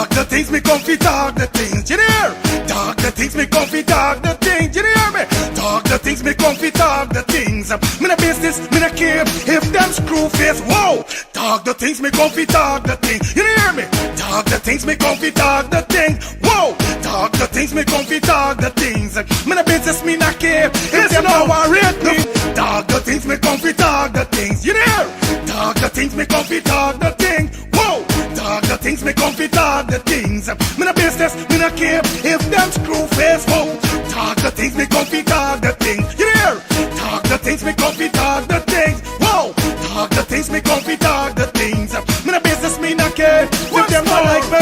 Talk the things, me comfy talk the things, you hear? Talk the things, me comfy talk the things, you hear me? Talk the things, me comfy talk the things. Me no business, me no care if them screw face, whoa. Talk the things, me comfy talk the things, you hear me? Talk the things, me comfy talk the things, whoa. Talk the things, me comfy talk the things. Me no business, me no care if them no worried me. Talk the things, me comfy talk the things, you hear? Talk the things, me comfy talk the things, whoa. Talk the things, me comfy talk the things. Me no business, me no care if them screw face, whoa. Talk the things, me comfy talk the things, you hear? Talk the things, me comfy talk the things, whoa. Talk the things, me comfy talk the things. Me no business, me no care if them not like me.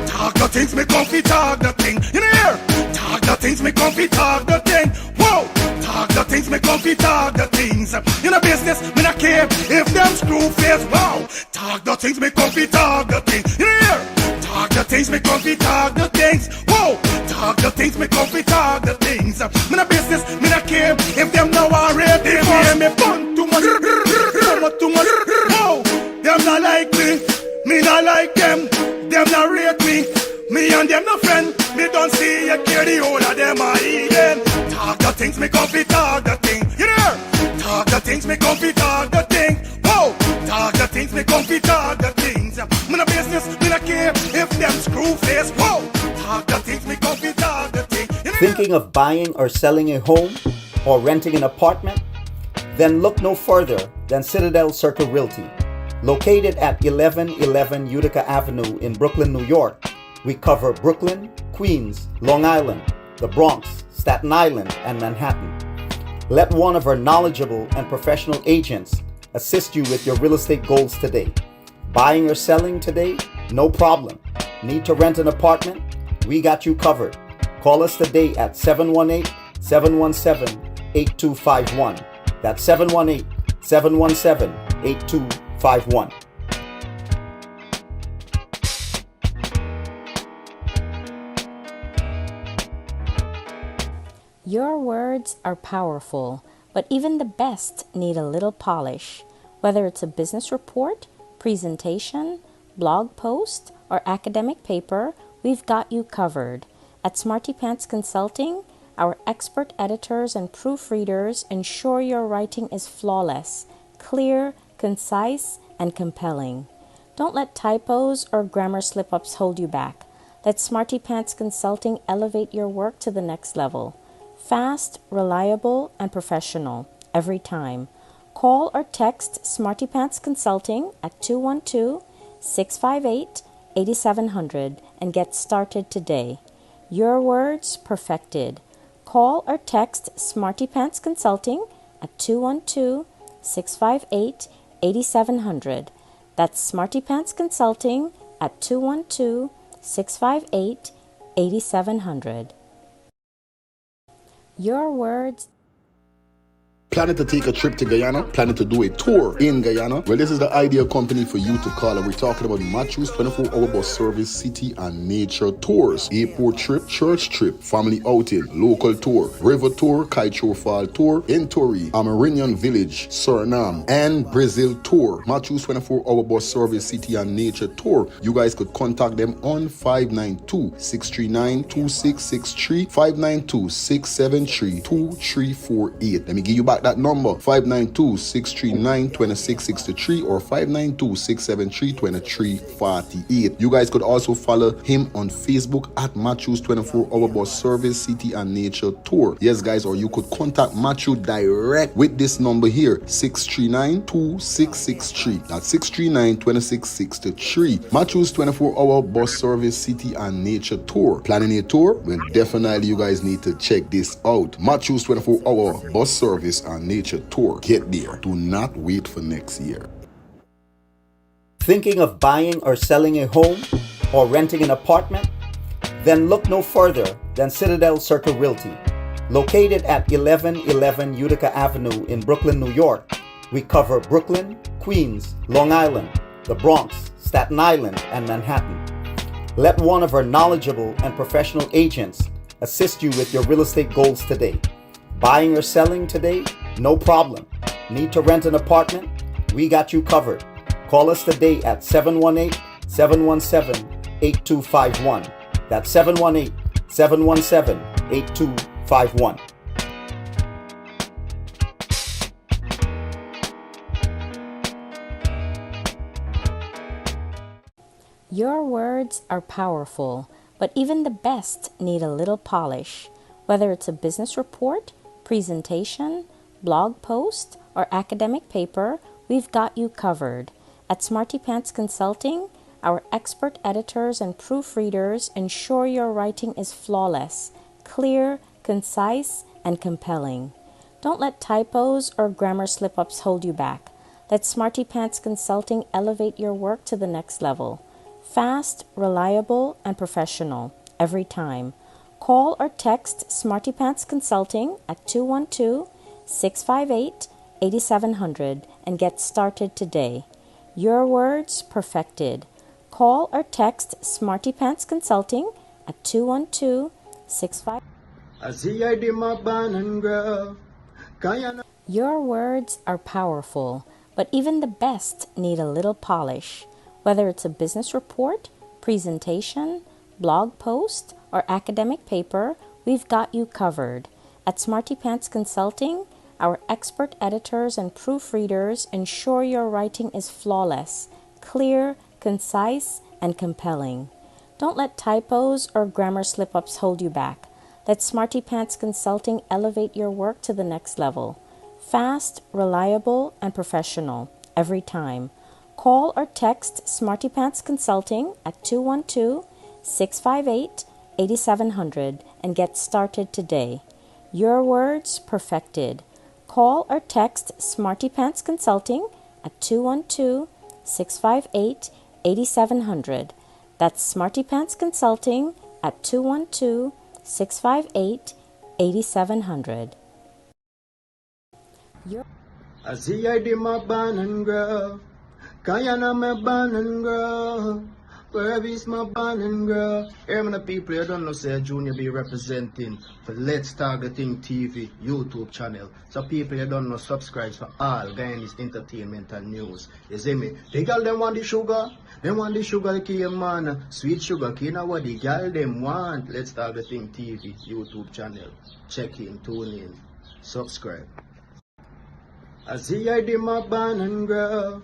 Talk the things, me comfy talk the thing, you hear? Talk the things, me comfy talk the thing, whoa. Talk the things, me comfy talk the things. You know business, me not care if them screw face, wow. Talk the things, me comfy talk the things, you hear? Talk the things, me comfy talk the things, whoa. Talk the things, me comfy talk the things. Me no business, me not care if them now are ready. They hear me fun too much, too much, whoa. Them not like me not like them not rate me. Me and them no friend, me don't see you care the whole of them are eating. Talk the things, me comfy talk the thing, you hear? Talk the things, me comfy talk the thing, whoa. Talk the things, me comfy talk the things. Me no business, me no care if them screw face, whoa. Talk the things, me comfy talk the thing, you hear? Thinking of buying or selling a home or renting an apartment? Then look no further than Citadel Circle Realty. Located at 1111 Utica Avenue in Brooklyn, New York, we cover Brooklyn, Queens, Long Island, the Bronx, Staten Island, and Manhattan. Let one of our knowledgeable and professional agents assist you with your real estate goals today. Buying or selling today? No problem. Need to rent an apartment? We got you covered. Call us today at 718-717-8251. That's 718-717-8251. Your words are powerful, but even the best need a little polish. Whether it's a business report, presentation, blog post, or academic paper, we've got you covered. At Smarty Pants Consulting, our expert editors and proofreaders ensure your writing is flawless, clear, concise, and compelling. Don't let typos or grammar slip-ups hold you back. Let Smarty Pants Consulting elevate your work to the next level. Fast, reliable, and professional every time. Call or text Smarty Pants Consulting at 212-658-8700 and get started today. Your words perfected. Call or text Smarty Pants Consulting at 212-658-8700. That's Smarty Pants Consulting at 212-658-8700. Your words. Planning to take a trip to Guyana? Planning to do a tour in Guyana? Well, this is the ideal company for you to call, and we're talking about Matthew's 24-hour bus service, city and nature tours, airport trip, church trip, family outing, local tour, river tour, Kaicho Fall tour, Entori, Amarinian Village, Suriname, and Brazil tour. Matthew's 24-hour bus service, city and nature tour. You guys could contact them on 592-639-2663, 592-673-2348. Let me give you back that number, 592-639-2663 or 592-673-2348. You guys could also follow him on Facebook at Matthew's 24-hour bus service, city and nature tour. Yes, guys, or you could contact Matthew direct with this number here, 639-2663. That's 639-2663. Matthew's 24-hour bus service, city and nature tour. Planning a tour? Well, definitely you guys need to check this out. Matthew's 24-hour bus service and nature tour. Get there. Do not wait for next year. Thinking of buying or selling a home or renting an apartment? Then look no further than Citadel Circle Realty. Located at 1111 Utica Avenue in Brooklyn, New York, we cover Brooklyn, Queens, Long Island, the Bronx, Staten Island, and Manhattan. Let one of our knowledgeable and professional agents assist you with your real estate goals today. Buying or selling today? No problem. Need to rent an apartment? We got you covered. Call us today at 718-717-8251. 718-717-8251. That's 718-717-8251. Your words are powerful, but even the best need a little polish. Whether it's a business report, presentation, blog post, or academic paper, we've got you covered. At Smarty Pants Consulting, our expert editors and proofreaders ensure your writing is flawless, clear, concise, and compelling. Don't let typos or grammar slip-ups hold you back. Let Smarty Pants Consulting elevate your work to the next level. Fast, reliable, and professional every time. Call or text Smarty Pants Consulting at 212-658-8700 and get started today. Your words perfected. Call or text Smarty Pants Consulting at 212-658. Your words are powerful, but even the best need a little polish. Whether it's a business report, presentation, blog post, or academic paper, we've got you covered. At Smarty Pants Consulting, our expert editors and proofreaders ensure your writing is flawless, clear, concise, and compelling. Don't let typos or grammar slip-ups hold you back. Let Smarty Pants Consulting elevate your work to the next level. Fast, reliable, and professional every time. Call or text Smarty Pants Consulting at 212-658-8700 and get started today. Your words perfected. Call or text Smarty Pants Consulting at 212-658-8700. That's Smarty Pants Consulting at 212-658-8700. I see I did my banana girl. Kayana my banana girl. Where is my banana girl? Here many people you don't know say Junior be representing for Let's Targeting TV YouTube channel. So people you don't know subscribe for all Guyanese entertainment and news. You see me? The girl them want the sugar. They want the sugar cane man. Sweet sugar cane what the girl them want. Let's Targeting TV YouTube channel. Check in, tune in, subscribe. I see I did my banana girl.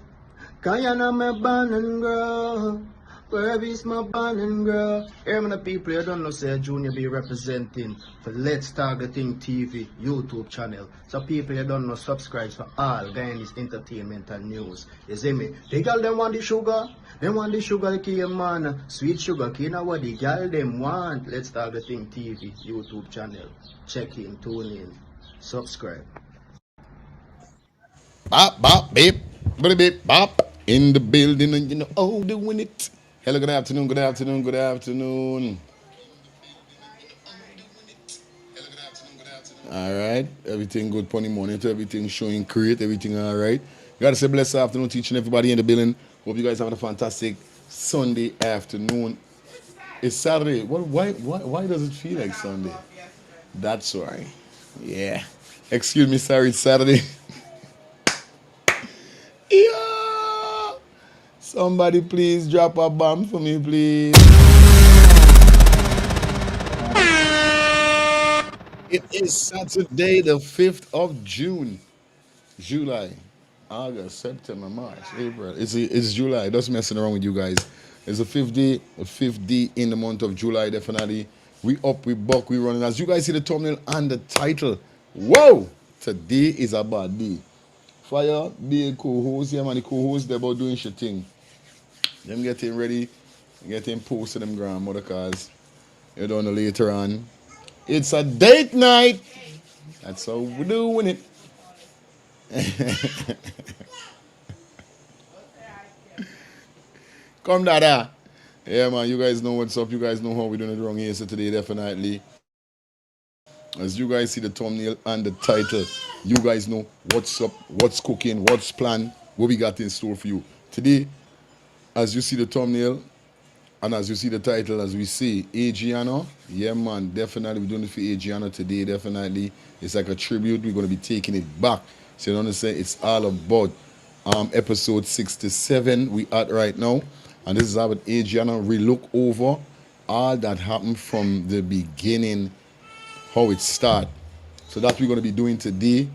Kayana my banana girl. Where is my banana girl? Here many people you don't know say Junior be representing for Let's Targeting TV YouTube channel. So people you don't know subscribe for all Guyanese entertainment and news. You see me? The girl them want the sugar. They want the sugar cane man. Sweet sugar cane what the girl them want. Let's Targeting TV YouTube channel. Check in, tune in, subscribe. Bop, bop, beep, beep, beep, bop. In the building, and you know, oh, doing it. Hello, good afternoon, good afternoon, good afternoon. All right, everything good, pony monitor, everything showing great, everything all right. Gotta say blessed afternoon, teaching everybody in the building. Hope you guys having a fantastic Sunday afternoon. It's Saturday. Why does it feel like Sunday? That's why. Yeah. Excuse me, sorry, it's Saturday. Yeah. Somebody please drop a bomb for me, please. It is Saturday, the 5th of June. July, August, September, March, April. It's July. Just messing around with you guys. It's the fifth day in the month of July, definitely. We up, we buck, we running. As you guys see the thumbnail and the title. Whoa! Today is a bad day. Fire, be a co-host, yeah man, the co-host, they're about doing shit thing. Them getting ready, getting posted them grandmother cause you don't know later on. It's a date night. That's how we're doing it. Come dada. Yeah man, you guys know what's up. You guys know how we're doing it wrong here. So today definitely, as you guys see the thumbnail and the title, you guys know what's up, what's cooking, what's planned, what we got in store for you. Today, as you see the thumbnail and as you see the title, as we say, Adrianna, yeah man, definitely we're doing it for Adrianna today, definitely. It's like a tribute, we're going to be taking it back. So you understand, it's all about episode 67 we at right now. And this is how Adrianna relook over all that happened from the beginning, how it started. So that we're going to be doing today.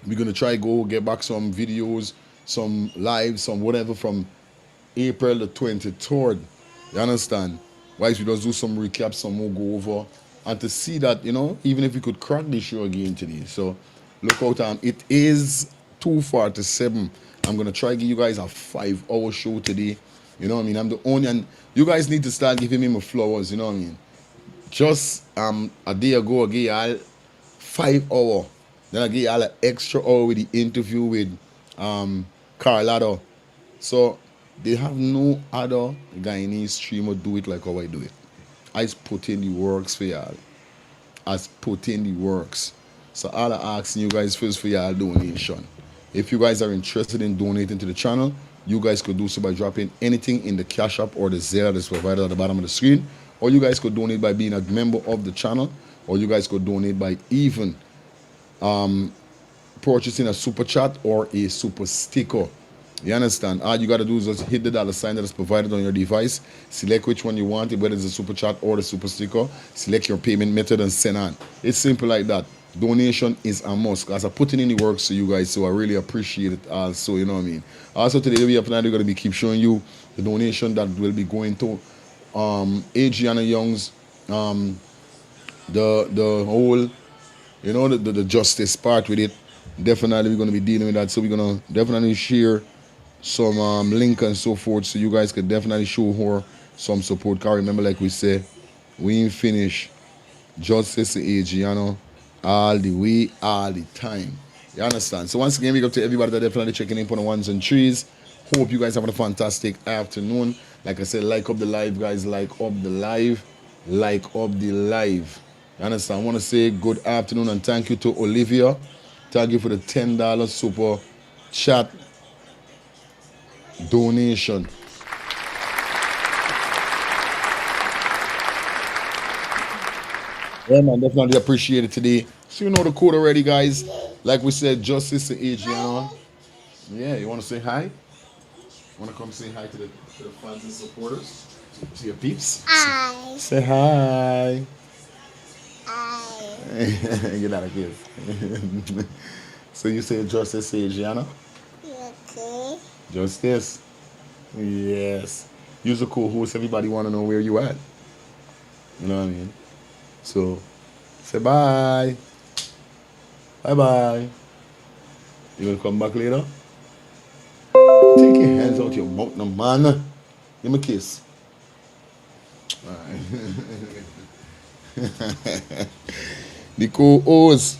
We're going to try go get back some videos, some live, some whatever from April the 23rd. You understand? Why we just do some recap, some more go over, and to see that, you know, even if we could crack the show again today. So look out, it is 2:47. I'm gonna try to give you guys a 5-hour show today. You know what I mean? I'm the only, and you guys need to start giving me my flowers. You know what I mean? Just a day ago, I gave y'all 5 hour. Then I gave y'all an extra hour with the interview with Carlado. So they have no other Guyanese streamer do it like how I do it. I put in the works for y'all. I put in the works. So all I asking you guys first for y'all donation. If you guys are interested in donating to the channel, you guys could do so by dropping anything in the Cash App or the Zelle that's provided at the bottom of the screen. Or you guys could donate by being a member of the channel. Or you guys could donate by even purchasing a super chat or a super sticker. You understand? All you got to do is just hit the $sign that is provided on your device. Select which one you want, whether it's a super chat or the super sticker. Select your payment method and send on. It's simple like that. Donation is a must. As I put in the work to you guys, so I really appreciate it also, you know what I mean? Also today, we're going to be keep showing you the donation that will be going to Adrianna Young's, the whole, you know, the justice part with it. Definitely we're going to be dealing with that. So we're going to definitely share some link and so forth, so you guys could definitely show her some support. Cause remember, like we said, we ain't finished. Justice Adrianna all the way, all the time. You understand? So once again, big up to everybody that definitely checking in for the ones and threes. Hope you guys having a fantastic afternoon. Like I said, like up the live, guys. Like up the live. Like up the live. You understand? I want to say good afternoon and thank you to Olivia. Thank you for the $10 super chat donation. Yeah, man, definitely appreciate it today. So you know the code already, guys. Like we said, Justice to Adrianna. Yeah, you want to say hi? Want to come say hi to the fans and supporters? To your peeps? Hi. Say hi. Hi. Get out of here. So you say Justice to Adrianna? Okay. Justice. Yes. You're the co-host. Everybody want to know where you at. You know what I mean? So, say bye. Bye-bye. You gonna come back later? Take your hands out your mouth, no man. Give me a kiss. All right. The co-host.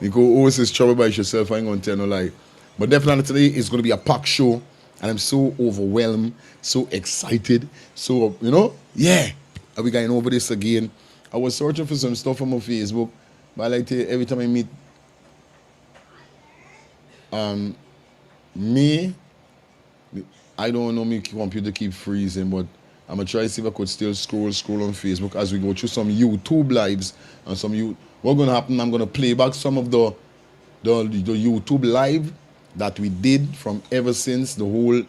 The co-host is trouble by yourself. I ain't gonna tell no lie. But definitely today is gonna be a packed show. And I'm so overwhelmed, so excited. So, you know, yeah. Are we going over this again? I was searching for some stuff on my Facebook. But I like to, every time I meet me, I don't know, my computer keep freezing, but I'm going to try to see if I could still scroll on Facebook as we go through some YouTube lives and some what's going to happen, I'm going to play back some of the YouTube live that we did from ever since the whole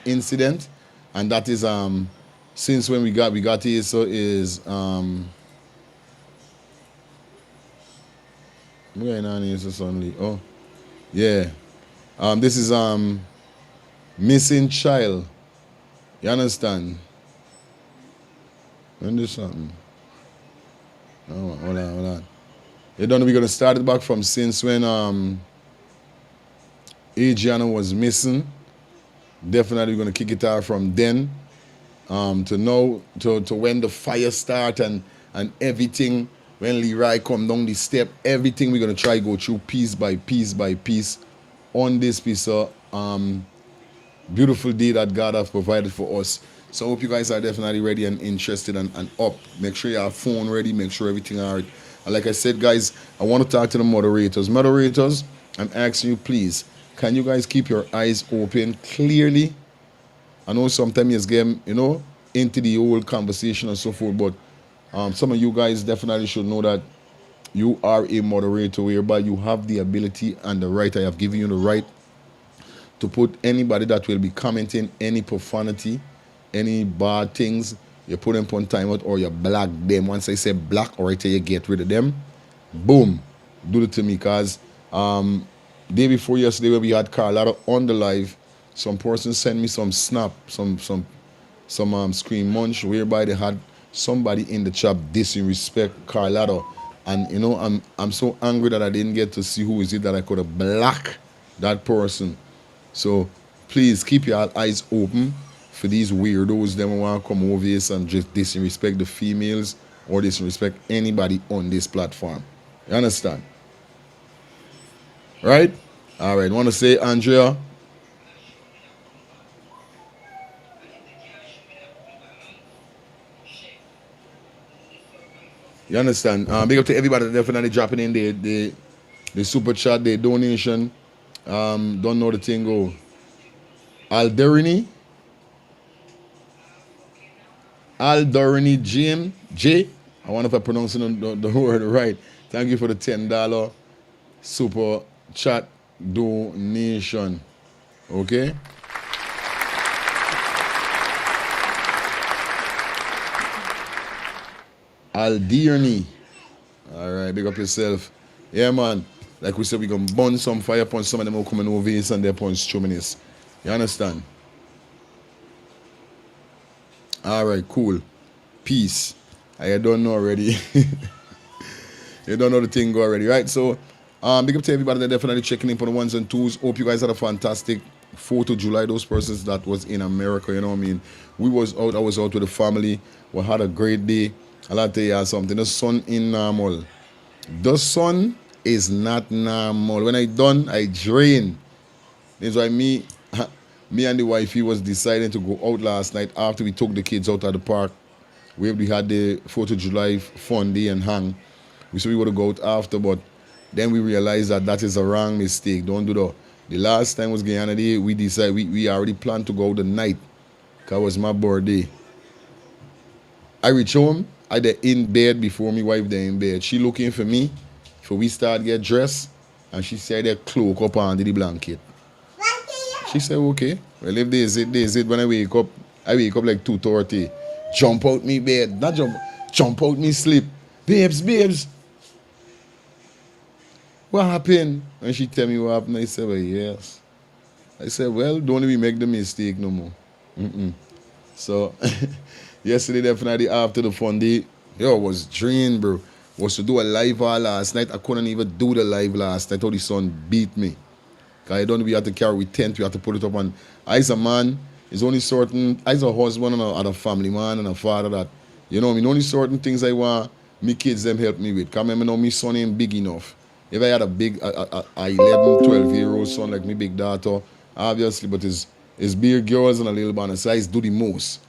incident, and that is since when we got here. So is what's going on here suddenly? Oh yeah, this is missing child. You understand? When this something? Oh, hold on. You don't know we're gonna start it back from since when Adrianna was missing. Definitely we're gonna kick it out from then to now to when the fire start and everything, when Leroy come down the step, everything we're gonna try go through piece by piece on this piece of beautiful day that God has provided for us. So I hope you guys are definitely ready and interested and up. Make sure you have phone ready, make sure everything all right. And like I said, guys, I want to talk to the moderators. Moderators, I'm asking you, please, can you guys keep your eyes open clearly? I know sometimes you get, you know, into the whole conversation and so forth, but some of you guys definitely should know that you are a moderator, whereby you have the ability and the right. I have given you the right to put anybody that will be commenting any profanity, any bad things, you put them on timeout or you block them. Once I say block, or I tell you get rid of them, boom, do it to me. Because day before yesterday when we had Carlotta on the live, some person sent me some snap, some screen munch whereby they had somebody in the chat disrespect Carlotta. And you know, I'm so angry that I didn't get to see who is it that I could have blocked that person. So please keep your eyes open for these weirdos that want to come over here and just disrespect the females or disrespect anybody on this platform. You understand? Right? All right. Want to say, Andrea? You understand? Big up to everybody that definitely dropping in the super chat, the donation. Don't know the thing go. Alderini J. I wonder if I'm pronouncing the word right. Thank you for the $10 super chat donation. Okay? Alderini. Alright, big up yourself. Yeah, man. Like we said, we're going to burn some fire upon some of them who coming over here and they're upon struminous. You understand? Alright, cool. Peace. I don't know already. You don't know the thing go already, right? So, big up to everybody that definitely checking in for the ones and twos. Hope you guys had a fantastic 4th of July. Those persons that was in America, you know what I mean? I was out with the family. We had a great day. I'll tell you something. The sun is normal. The sun is not normal. When I done, I drain. That's why me and the wifey was deciding to go out last night after we took the kids out at the park where we had the 4th of July fun day and hang. We said we would go out after, but then we realized that is a wrong mistake. Don't do that. The last time was Guyana Day, we decided we already planned to go out the night because it was my birthday. I reach home, I there in bed before my wife there in bed. She looking for me, for we start get dressed, and she said that cloak up under the blanket. She said, okay. Well, if there's it. When I wake up like 2:30. Jump out me bed. Not jump out me sleep. Babes. What happened? And she tell me what happened. I said, well, yes. I said, well, don't we make the mistake no more. So, yesterday, definitely after the fun day, was drained, bro. Was to do a live last night. I couldn't even do the live last night. I thought the sun beat me. Because I don't we have to carry with tent. We have to put it up on. As a man, it's only certain, as a husband and a family man and a father that, you know, I mean, only certain things I want me kids them help me with. Because I know my son ain't big enough. If I had a big, 11, 12-year-old son like my big daughter, obviously, but it's big girls and a little bit, so I do the most.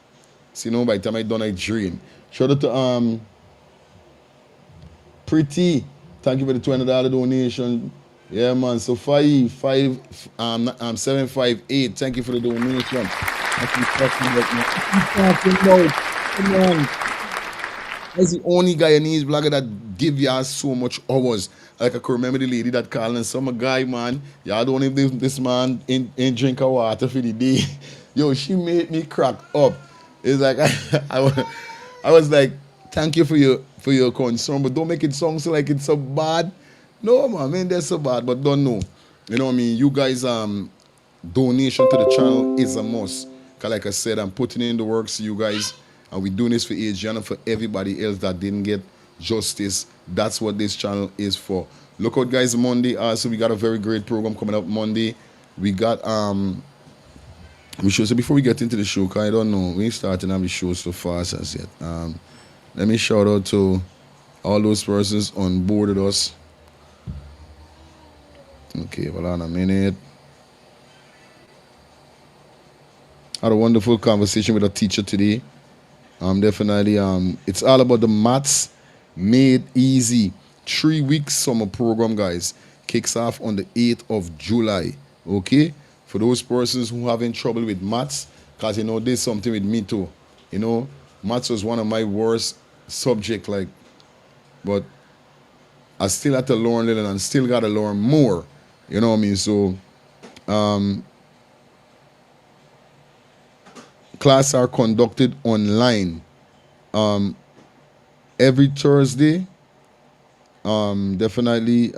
So, you know, by the time I done, I drain. Shout out to Pretty. Thank you for the $20 donation. Yeah, man. So 758. Thank you for the donation. Come on. That's the only guy in his blogger that give y'all so much hours. Like I can remember the lady that called and some guy, man. Y'all don't know if this man ain't drink a water for the day. Yo, she made me crack up. It's like I was like, thank you for your concern, but don't make it sound so like it's so bad. No, man, that's so bad, but don't know. You know what I mean? You guys, donation to the channel is a must. Because like I said, I'm putting in the work for you guys. And we're doing this for Adrianna, for everybody else that didn't get justice. That's what this channel is for. Look out, guys, Monday. So we got a very great program coming up Monday. We got, so before we get into the show, because I don't know, we ain't starting on the show so fast as yet. Let me shout out to all those persons on board with us. Okay, hold on a minute. Had a wonderful conversation with a teacher today. Definitely, it's all about the maths made easy. 3-week summer program, guys. Kicks off on the 8th of July. Okay? For those persons who having trouble with maths, because, you know, there's something with me too. You know, maths was one of my worst subjects, like, but I still had to learn it and still got to learn more. You know what I mean? So, Class are conducted online every Thursday. Definitely,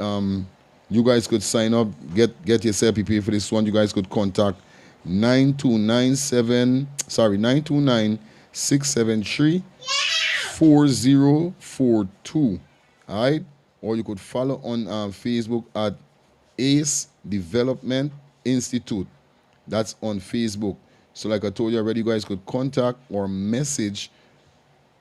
you guys could sign up, get yourself prepared for this one. You guys could contact 929-673-4042. All right, or you could follow on Facebook at Ace Development Institute. That's on Facebook. So like I told you already, you guys could contact or message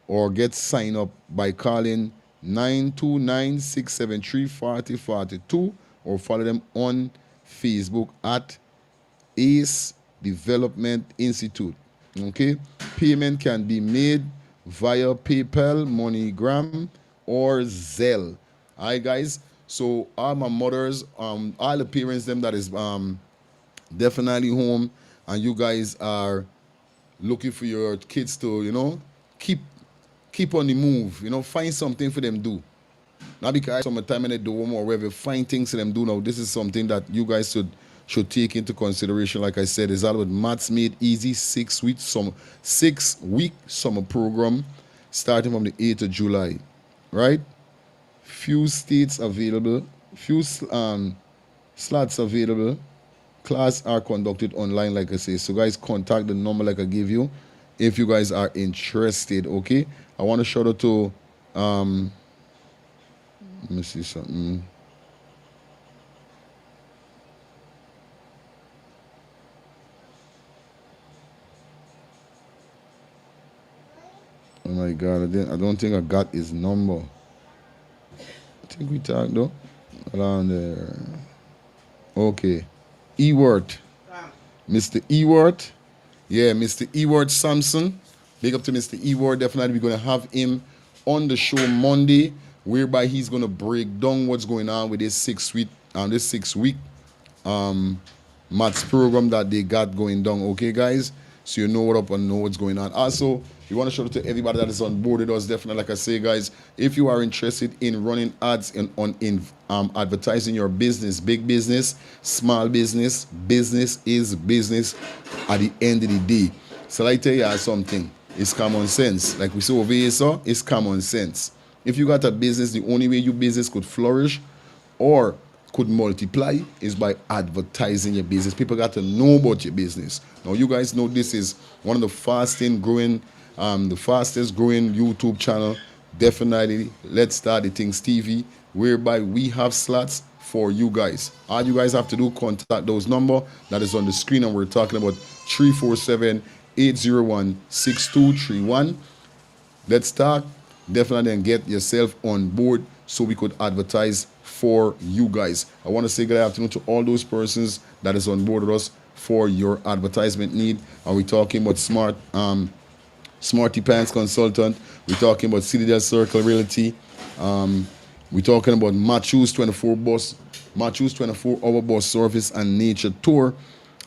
or get signed up by calling 929-673-4042 or follow them on Facebook at Ace Development Institute. Okay, payment can be made via PayPal, MoneyGram, or Zelle. All right, guys. So all my mothers, all the parents, them that is definitely home, and you guys are looking for your kids to, keep on the move. Find something for them do. Not because some time in the dorm or wherever, find things for them do now. This is something that you guys should take into consideration. Like I said, it's all about Maths Made Easy 6-week summer program starting from the 8th of July. Right? Few states available, few slots available. Class are conducted online, like I say. So guys, contact the number like I gave you if you guys are interested. Okay, I want to shout out to let me see something. Oh my God, I don't think I got his number. I think we talked though. Around there. Okay. Ewart. Mr. Ewart. Yeah, Mr. Ewart Sampson. Big up to Mr. Ewart. Definitely we're going to have him on the show Monday, whereby he's going to break down what's going on with this 6-week maths program that they got going down. Okay, guys? So you know what up and know what's going on. Also, we want to shout out to everybody that is on board with us. Definitely, like I say, guys, if you are interested in running ads in advertising your business, big business, small business, business is business at the end of the day. So I tell you something, it's common sense. Like we say over here, so it's common sense. If you got a business, the only way your business could flourish or could multiply is by advertising your business. People got to know about your business. Now, you guys know this is one of the fastest growing YouTube channel. Definitely, Let's Start the Things TV, whereby we have slots for you guys. All you guys have to do, contact those number that is on the screen, and we're talking about 347-801-6231. Let's talk. Definitely, and get yourself on board so we could advertise for you guys. I want to say good afternoon to all those persons that is on board with us for your advertisement need. Are we talking about Smarty Pants Consultant? We're talking about Citadel Circle Realty. We're talking about Matthews 24-hour bus service and nature tour.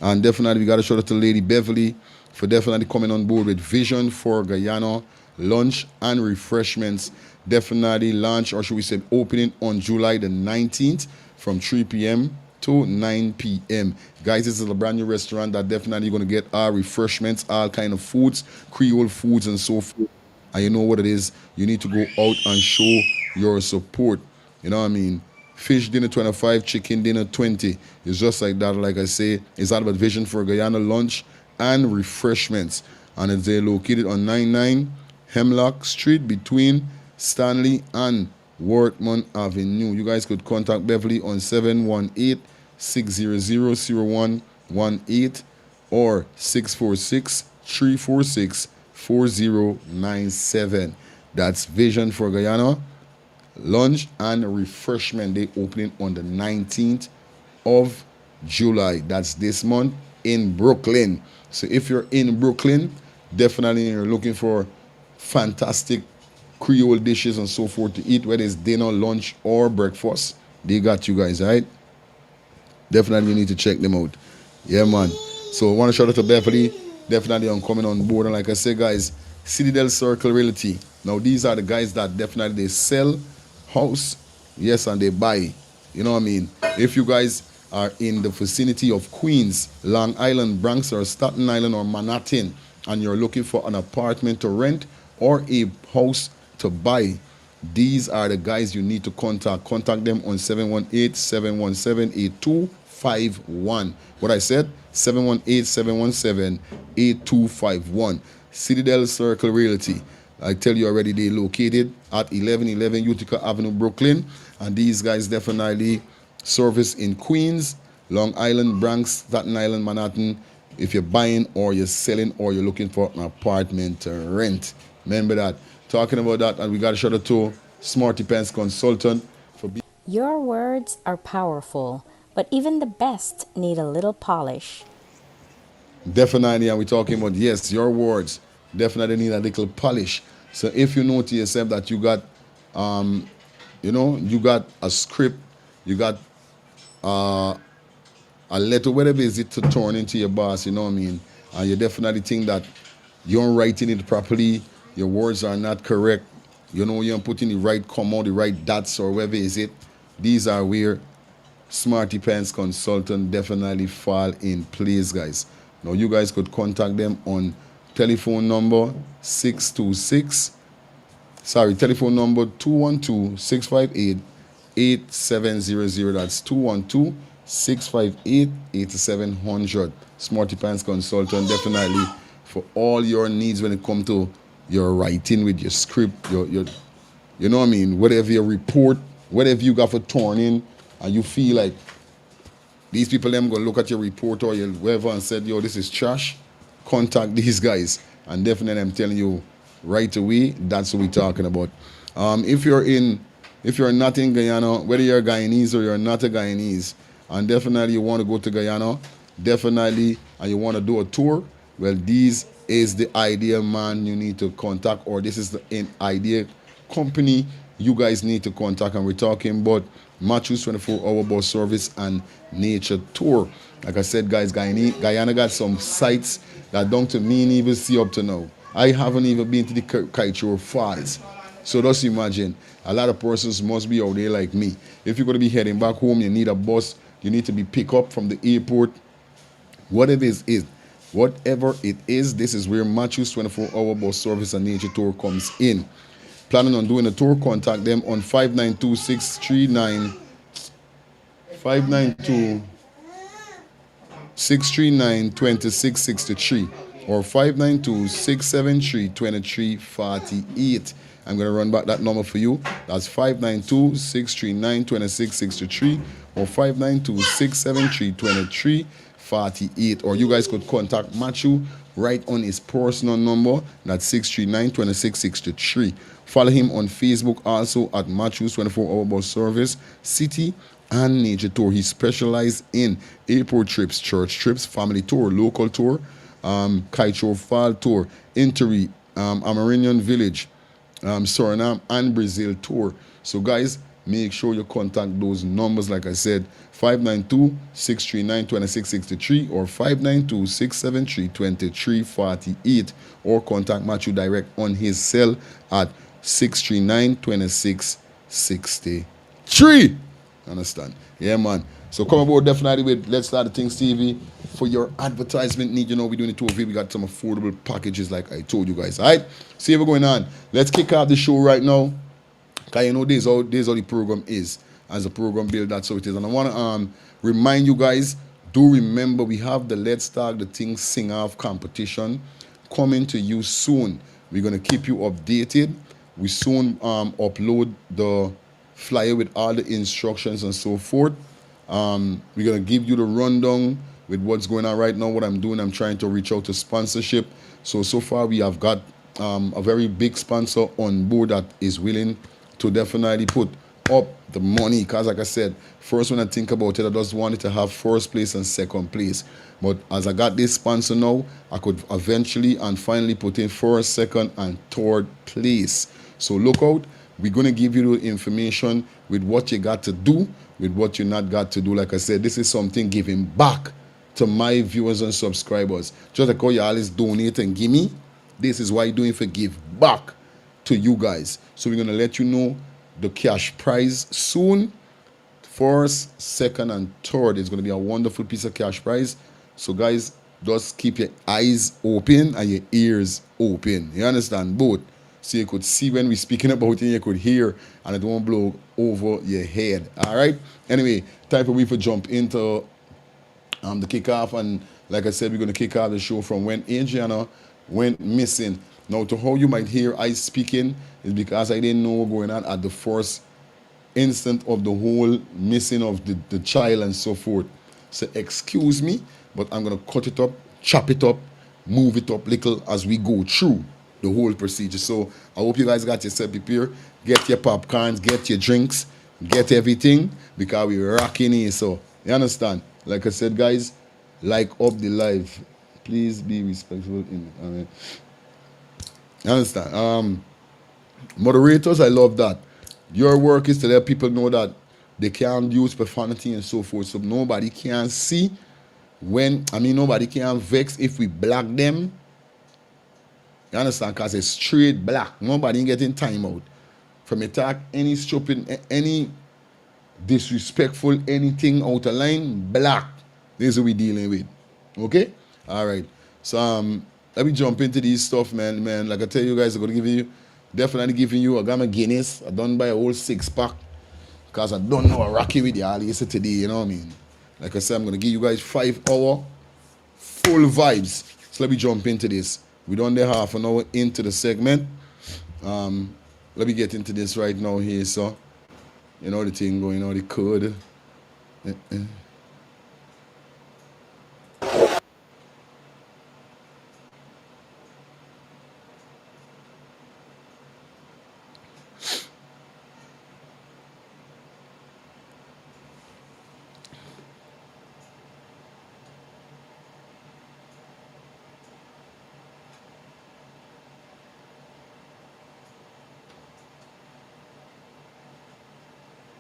And definitely we got to shout out to Lady Beverly for definitely coming on board with Vision for Guyana lunch and refreshments. Definitely launch, or should we say opening on July the 19th from 3 p.m. to 9 p.m. Guys, this is a brand new restaurant that definitely you're going to get our refreshments, all kind of foods, Creole foods and so forth. And you know what it is, you need to go out and show your support. You know what I mean? Fish dinner 25, chicken dinner 20. It's just like that. Like I say, it's all about Vision for Guyana lunch and refreshments. And it's located on 99 Hemlock Street between Stanley and Wortman Avenue. You guys could contact Beverly on 718-600-0118 or 646-346-4097. That's Vision for Guyana lunch and refreshment. They opening on the 19th of July. That's this month in Brooklyn. So if you're in Brooklyn, definitely you're looking for fantastic Creole dishes and so forth to eat, whether it's dinner, lunch, or breakfast, they got you guys, right? Definitely you need to check them out. Yeah, man. So I want to shout out to Beverly, definitely on coming on board. And like I said, guys, Citadel Circle Realty. Now, these are the guys that definitely they sell house, yes, and they buy. You know what I mean? If you guys are in the vicinity of Queens, Long Island, Bronx, or Staten Island, or Manhattan, and you're looking for an apartment to rent or a house to buy, these are the guys you need to contact. Contact them on 718-717-8251. What I said, 718-717-8251. Citadel Circle Realty. I tell you already, they're located at 1111 Utica Avenue, Brooklyn. And these guys definitely service in Queens, Long Island, Bronx, Staten Island, Manhattan. If you're buying or you're selling or you're looking for an apartment to rent. Remember that. Talking about that, and we got a shout out to Smarty Pants Consultant for being. Your words are powerful, but even the best need a little polish. Definitely, and we're talking about, yes, your words definitely need a little polish. So if you know to yourself that you got, you got a script, you got a letter, whatever is it, to turn into your boss, you know what I mean? And you definitely think that you're writing it properly, your words are not correct, you're putting the right comma, the right dots, or whatever is it. These are where Smarty Pants Consultant definitely fall in place, guys. Now you guys could contact them on telephone number 212-658-8700. That's 212-658-8700. Smarty Pants Consultant definitely for all your needs when it comes to your writing with your script, your you know what I mean, whatever your report, whatever you got for turn in, and you feel like these people them gonna look at your report or your whatever and said, yo, this is trash, contact these guys. And definitely I'm telling you right away, that's what we're talking about. If you're not in Guyana, whether you're Guyanese or you're not a Guyanese, and definitely you want to go to Guyana, definitely, and you want to do a tour, well, this is the ideal man you need to contact, or this is the ideal company you guys need to contact. And we're talking about Matthews 24-hour bus service and nature tour. Like I said, guys, Guyana got some sites that don't to me even see up to now. I haven't even been to the Kaieteur Falls. So just imagine, a lot of persons must be out there like me. If you're going to be heading back home, you need a bus, you need to be picked up from the airport. Whatever it is, this is where Matthews 24-hour bus service and nature tour comes in. Planning on doing a tour, contact them on 592-639-2663 or 592-673-2348. I'm going to run back that number for you. That's 592-639-2663 or 592-673-2348. Or you guys could contact Matthew right on his personal number. That's 639-2663. Follow him on Facebook also at Matthews 24-hour bus service, city and nature tour. He specializes in airport trips, church trips, family tour, local tour, Kaieteur Fall tour, Interi, Amerindian Village, Suriname and Brazil tour. So guys, make sure you contact those numbers, like I said, 592-639-2663 or 592-673-2348, or contact Matthew direct on his cell at 639-2663. Understand? Yeah, man. So come aboard definitely with Let's Start the Things TV for your advertisement need. We're doing it too. We got some affordable packages like I told you guys. All right? See what's going on. Let's kick off the show right now. Because this is how the program is. As a program build, that's how it is. And I want to remind you guys, do remember we have the Let's Start the Things Sing-Off competition coming to you soon. We're going to keep you updated. We soon upload the flyer with all the instructions and so forth. We're going to give you the rundown with what's going on right now, what I'm doing. I'm trying to reach out to sponsorship. So far we have got a very big sponsor on board that is willing to definitely put up the money. Because like I said, first when I think about it, I just wanted to have first place and second place. But as I got this sponsor now, I could eventually and finally put in first, second, and third place. So look out. We're going to give you the information with what you got to do, with what you not got to do. Like I said, this is something giving back to my viewers and subscribers. Just like how you always donate and give me, this is why you're doing for give back to you guys. So we're going to let you know the cash prize soon. First, second, and third is going to be a wonderful piece of cash prize. So guys, just keep your eyes open and your ears open. You understand? Both. So you could see when we're speaking about it, you could hear, and it won't blow over your head. All right? Anyway, time for we to jump into the kickoff. And like I said, we're going to kick off the show from when Adrianna went missing. Now, to how you might hear I speaking is because I didn't know what was going on at the first instant of the whole missing of the child and so forth. So excuse me, but I'm going to cut it up, chop it up, move it up little as we go through the whole procedure. So I hope you guys got yourself prepared. Get your popcorns, get your drinks, get everything, because we're rocking here. So you understand? Like I said, guys, like up the live. Please be respectful in you understand? Moderators, I love that. Your work is to let people know that they can't use profanity and so forth. So nobody can see nobody can vex if we block them. You understand? Because it's straight black. Nobody getting time out. From attack, any stupid, any disrespectful, anything out of line, black. This is what we're dealing with. Okay? Alright. So let me jump into these stuff, man. Like I tell you guys, I'm gonna definitely giving you a gamma Guinness. I done buy a whole 6-pack. Because I don't know a rocky with y'all today, you know what I mean? Like I said, I'm gonna give you guys 5-hour full vibes. So let me jump into this. We done there half an hour into the segment. Let me get into this right now here, so you know the thing going on, the code.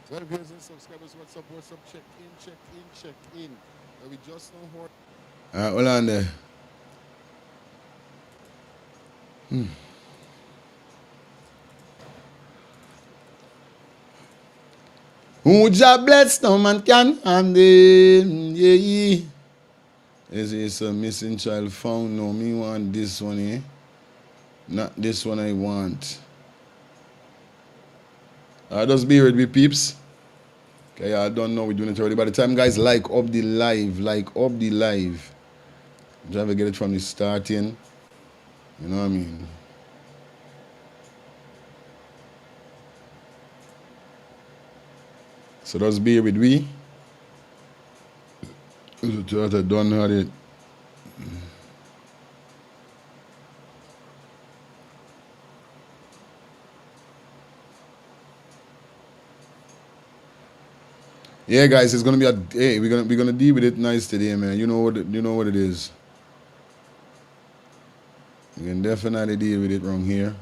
Well, viewers and subscribers, what's up? Check in. We just know what. Alright, hold on there. Who job bless, no man can harm them. Yeah. Is a missing child found? No, me want this one here. Not this one I want. Just be ready, peeps. Okay, I don't know we're doing it already. By the time, guys, like up the live. I'm trying to get it from the starting. You know what I mean? So just be with we. I don't have it. Yeah, guys, it's gonna be we're gonna deal with it nice today, man. You know what it is. We can definitely deal with it wrong here,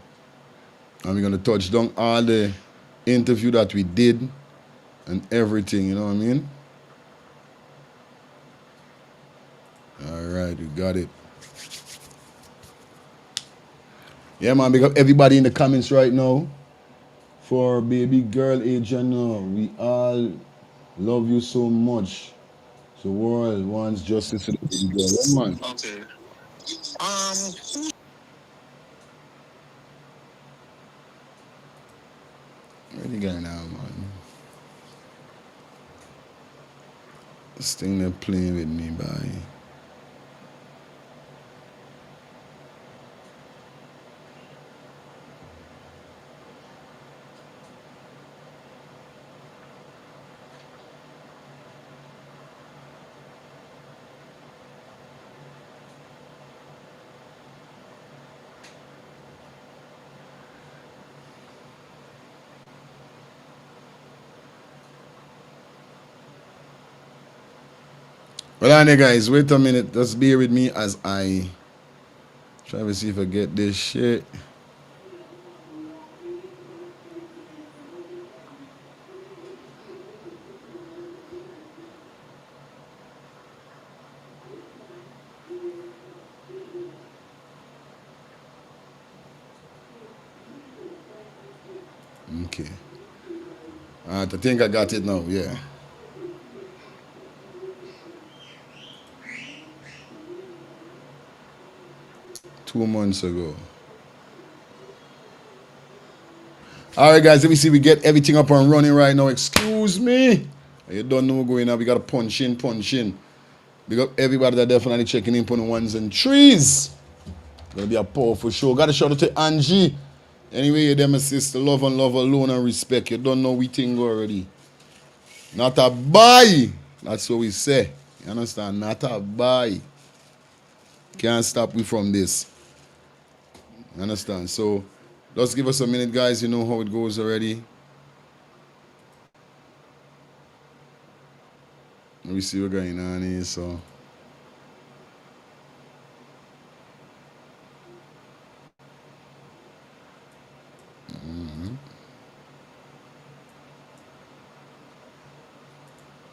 and we're gonna touch down all the interview that we did and everything. You know what I mean? All right, we got it. Yeah, man. Big up everybody in the comments right now for baby girl Adrianna. We all love you so much. The world wants justice for the baby girl. Yeah, man. Okay. Where you going now, man? This thing they're playing with me, boy. Well, on there, guys, wait a minute. Just bear with me as I try to see if I get this shit. Okay. I think I got it now, yeah. 2 months ago. All right, guys, let me see. We get everything up and running right now. Excuse me. You don't know what's going on. We got to punch in. Big up everybody that definitely checking in on the ones and threes. Gonna be a powerful show. Got to shout out to Angie. Anyway, you them assist love and love alone and respect. You don't know we think already. Not a buy. That's what we say. You understand? Not a buy. Can't stop me from this. You understand? So, just give us a minute, guys. You know how it goes already. Let me see what's going on here, so.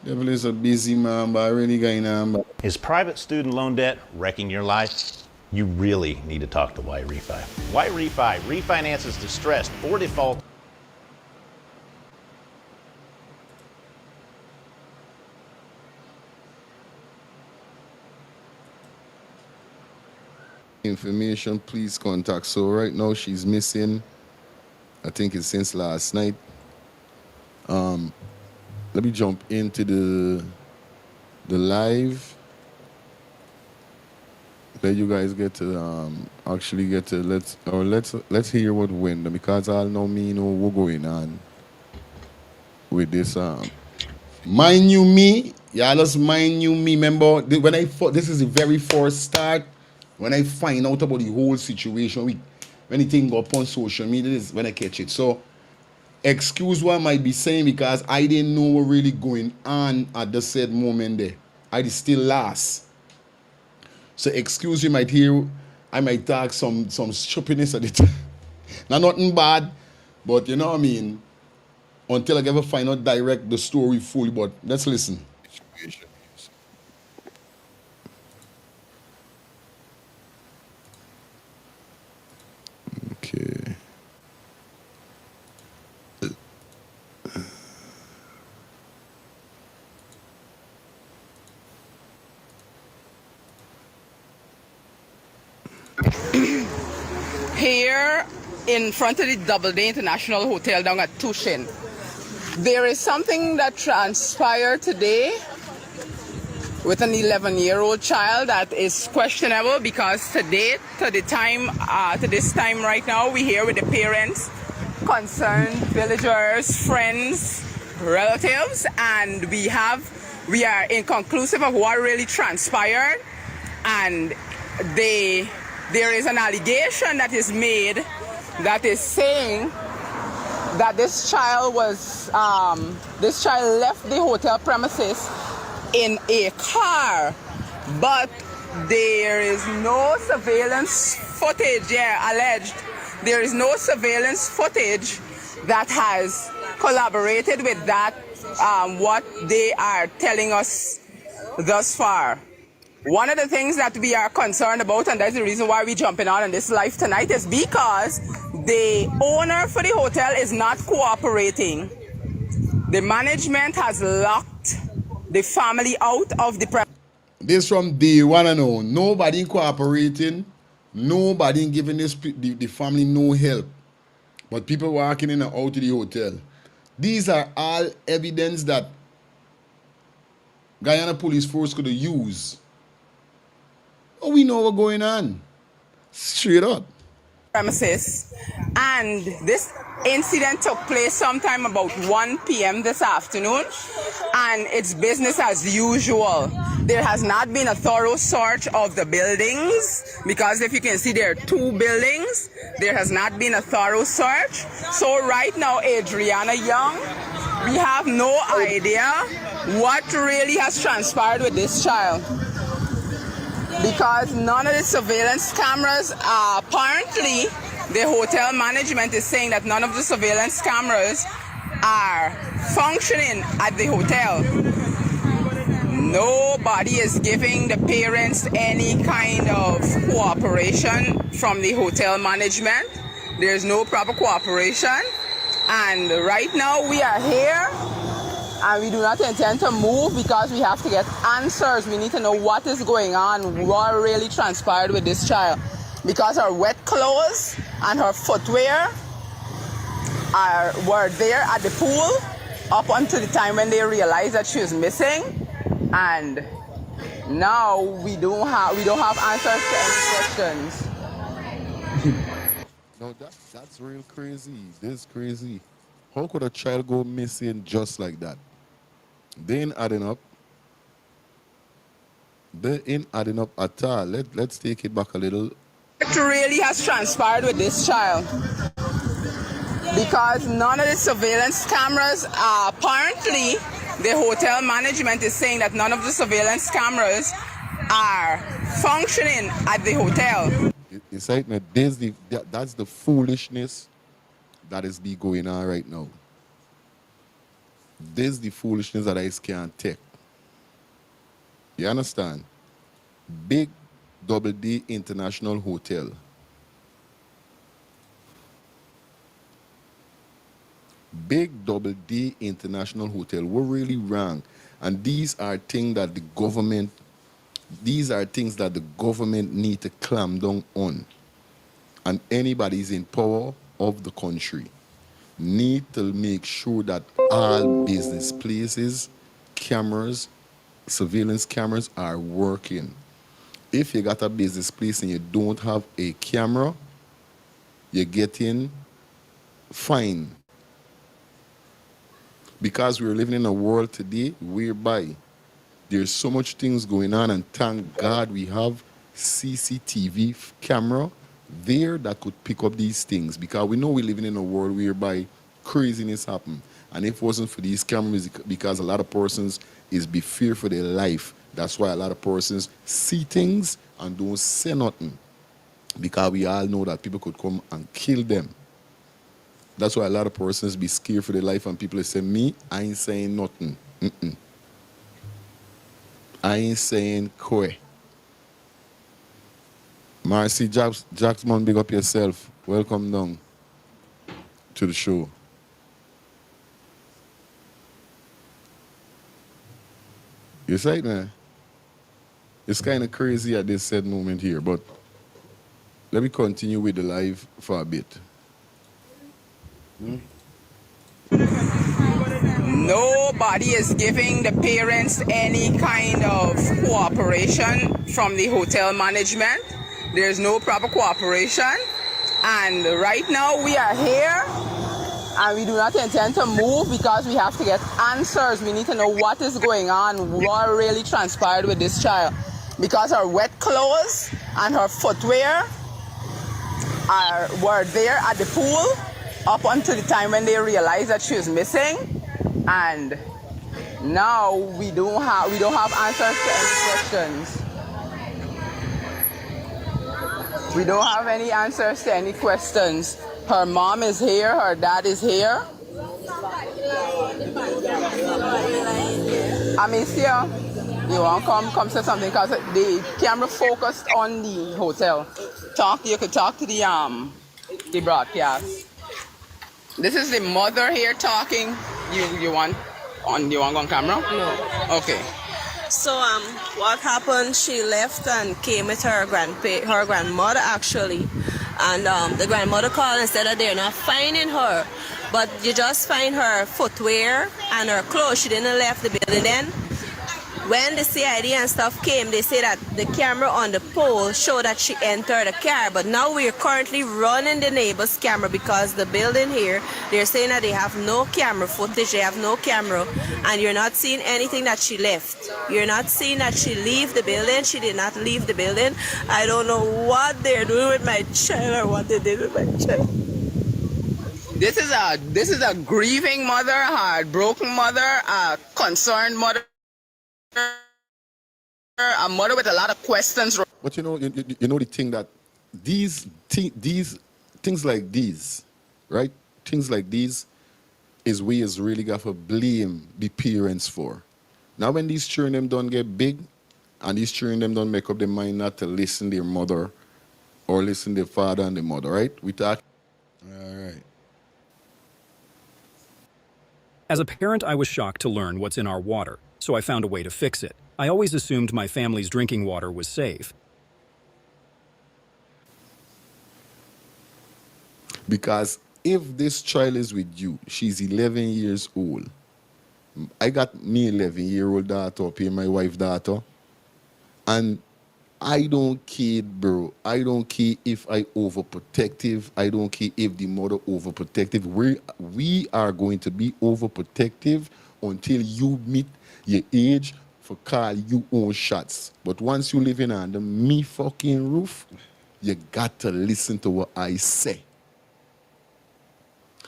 Devil is a busy man, but really going on. Is private student loan debt wrecking your life? You really need to talk to Why Refi. Why Refi refinances distressed or default. Information, please contact. So right now she's missing. I think it's since last night. Let me jump into the live. Let you guys get to actually get to let's hear what went, because I know me know what's going on with this. Mind you me, yeah, just mind you me. Remember when this is the very first start. When I find out about the whole situation, when anything go up on social media, this is when I catch it. So excuse what I might be saying, because I didn't know what really going on at the said moment there. I still lost. So excuse you might hear, I might talk some stupidness at it. Now nothing bad, but you know what I mean? Until I ever find out direct the story fully, but let's listen. Okay. Here in front of the Doubleday International Hotel down at Tushin, there is something that transpired today with an 11-year-old child that is questionable, because to this time right now, we're here with the parents, concerned villagers, friends, relatives, and we are inconclusive of what really transpired, and there is an allegation that is made that is saying that this child left the hotel premises in a car, but there is no surveillance footage, alleged. There is no surveillance footage that has collaborated with that, what they are telling us thus far. One of the things that we are concerned about, and that's the reason why we're jumping on this live tonight, is because the owner for the hotel is not cooperating. The management has locked the family out of the premises. This from day one and all. Nobody cooperating. Nobody giving the family no help. But people walking in and out of the hotel. These are all evidence that Guyana Police Force could use. Oh, we know what's going on. Straight up. Premises, and this incident took place sometime about 1 p.m. this afternoon, and it's business as usual. There has not been a thorough search of the buildings, because if you can see, there are 2 buildings. There has not been a thorough search. So right now, Adrianna Young, we have no idea what really has transpired with this child, because none of the surveillance cameras, apparently the hotel management is saying that none of the surveillance cameras are functioning at the hotel. Nobody is giving the parents any kind of cooperation from the hotel management. There's no proper cooperation, and right now we are here. And we do not intend to move, because we have to get answers. We need to know what is going on, what really transpired with this child. because her wet clothes and her footwear were there at the pool up until the time when they realized that she was missing, and now we don't have answers to any questions. No, that's real crazy. This is crazy. How could a child go missing just like that? They ain't adding up. They ain't adding up at all. Let's take it back a little. What really has transpired with this child? Because none of the surveillance cameras, apparently the hotel management is saying that none of the surveillance cameras are functioning at the hotel. It's like that's the foolishness that is be going on right now. This is the foolishness that I can't take. You understand? Big Double D International Hotel. Big Double D International Hotel. We're really wrong. And these are things that the government need to clamp down on. And anybody is in power of the country need to make sure that all business places, cameras, surveillance cameras are working. If you got a business place and you don't have a camera, you're getting fined. Because we're living in a world today whereby there's so much things going on, and thank God we have CCTV camera there that could pick up these things, because we know we're living in a world whereby craziness happen. And if it wasn't for these cameras, because a lot of persons is be fear for their life, that's why a lot of persons see things and don't say nothing, because we all know that people could come and kill them. That's why a lot of persons be scared for their life, and people say, me, I ain't saying nothing. I ain't saying kwe. Marcy Jacksman, big up yourself. Welcome down to the show. You say it, man? It's kind of crazy at this said moment here, but let me continue with the live for a bit. Nobody is giving the parents any kind of cooperation from the hotel management. There's no proper cooperation. And right now we are here and we do not intend to move because we have to get answers. We need to know what is going on, what really transpired with this child. Because her wet clothes and her footwear were there at the pool up until the time when they realized that she was missing, and now we don't have answers to any questions. We don't have any answers to any questions. Her mom is here, her dad is here. Amicia, you want to come say something, because the camera focused on the hotel. You could talk to the broadcast. This is the mother here talking. You want on camera? No. Okay. So what happened? She left and came with her grandmother actually, and the grandmother called and said that they're not finding her, but you just find her footwear and her clothes. She didn't left the building. Then when the CID and stuff came, they say that the camera on the pole showed that she entered a car, but now we're currently running the neighbor's camera because the building here, they're saying that they have no camera footage, they have no camera, and you're not seeing anything that she left. You're not seeing that she leave the building. She did not leave the building. I don't know what they're doing with my child or what they did with my child. This is a grieving mother, a heartbroken mother, a concerned mother, a mother with a lot of questions. But you know the thing that these things like these, right? Things like these is we is really got to blame the parents for. Now when these children them don't get big, and these children them don't make up their mind not to listen to their mother or listen to their father and their mother, right? We talk. All right. As a parent, I was shocked to learn what's in our water, so I found a way to fix it. I always assumed my family's drinking water was safe. Because if this child is with you, she's 11 years old. I got me 11-year-old daughter, pay my wife daughter, and I don't care, bro. I don't care if I overprotective. I don't care if the mother overprotective. We are going to be overprotective until you meet your age for call you own shots. But once you living under me fucking roof, you got to listen to what I say.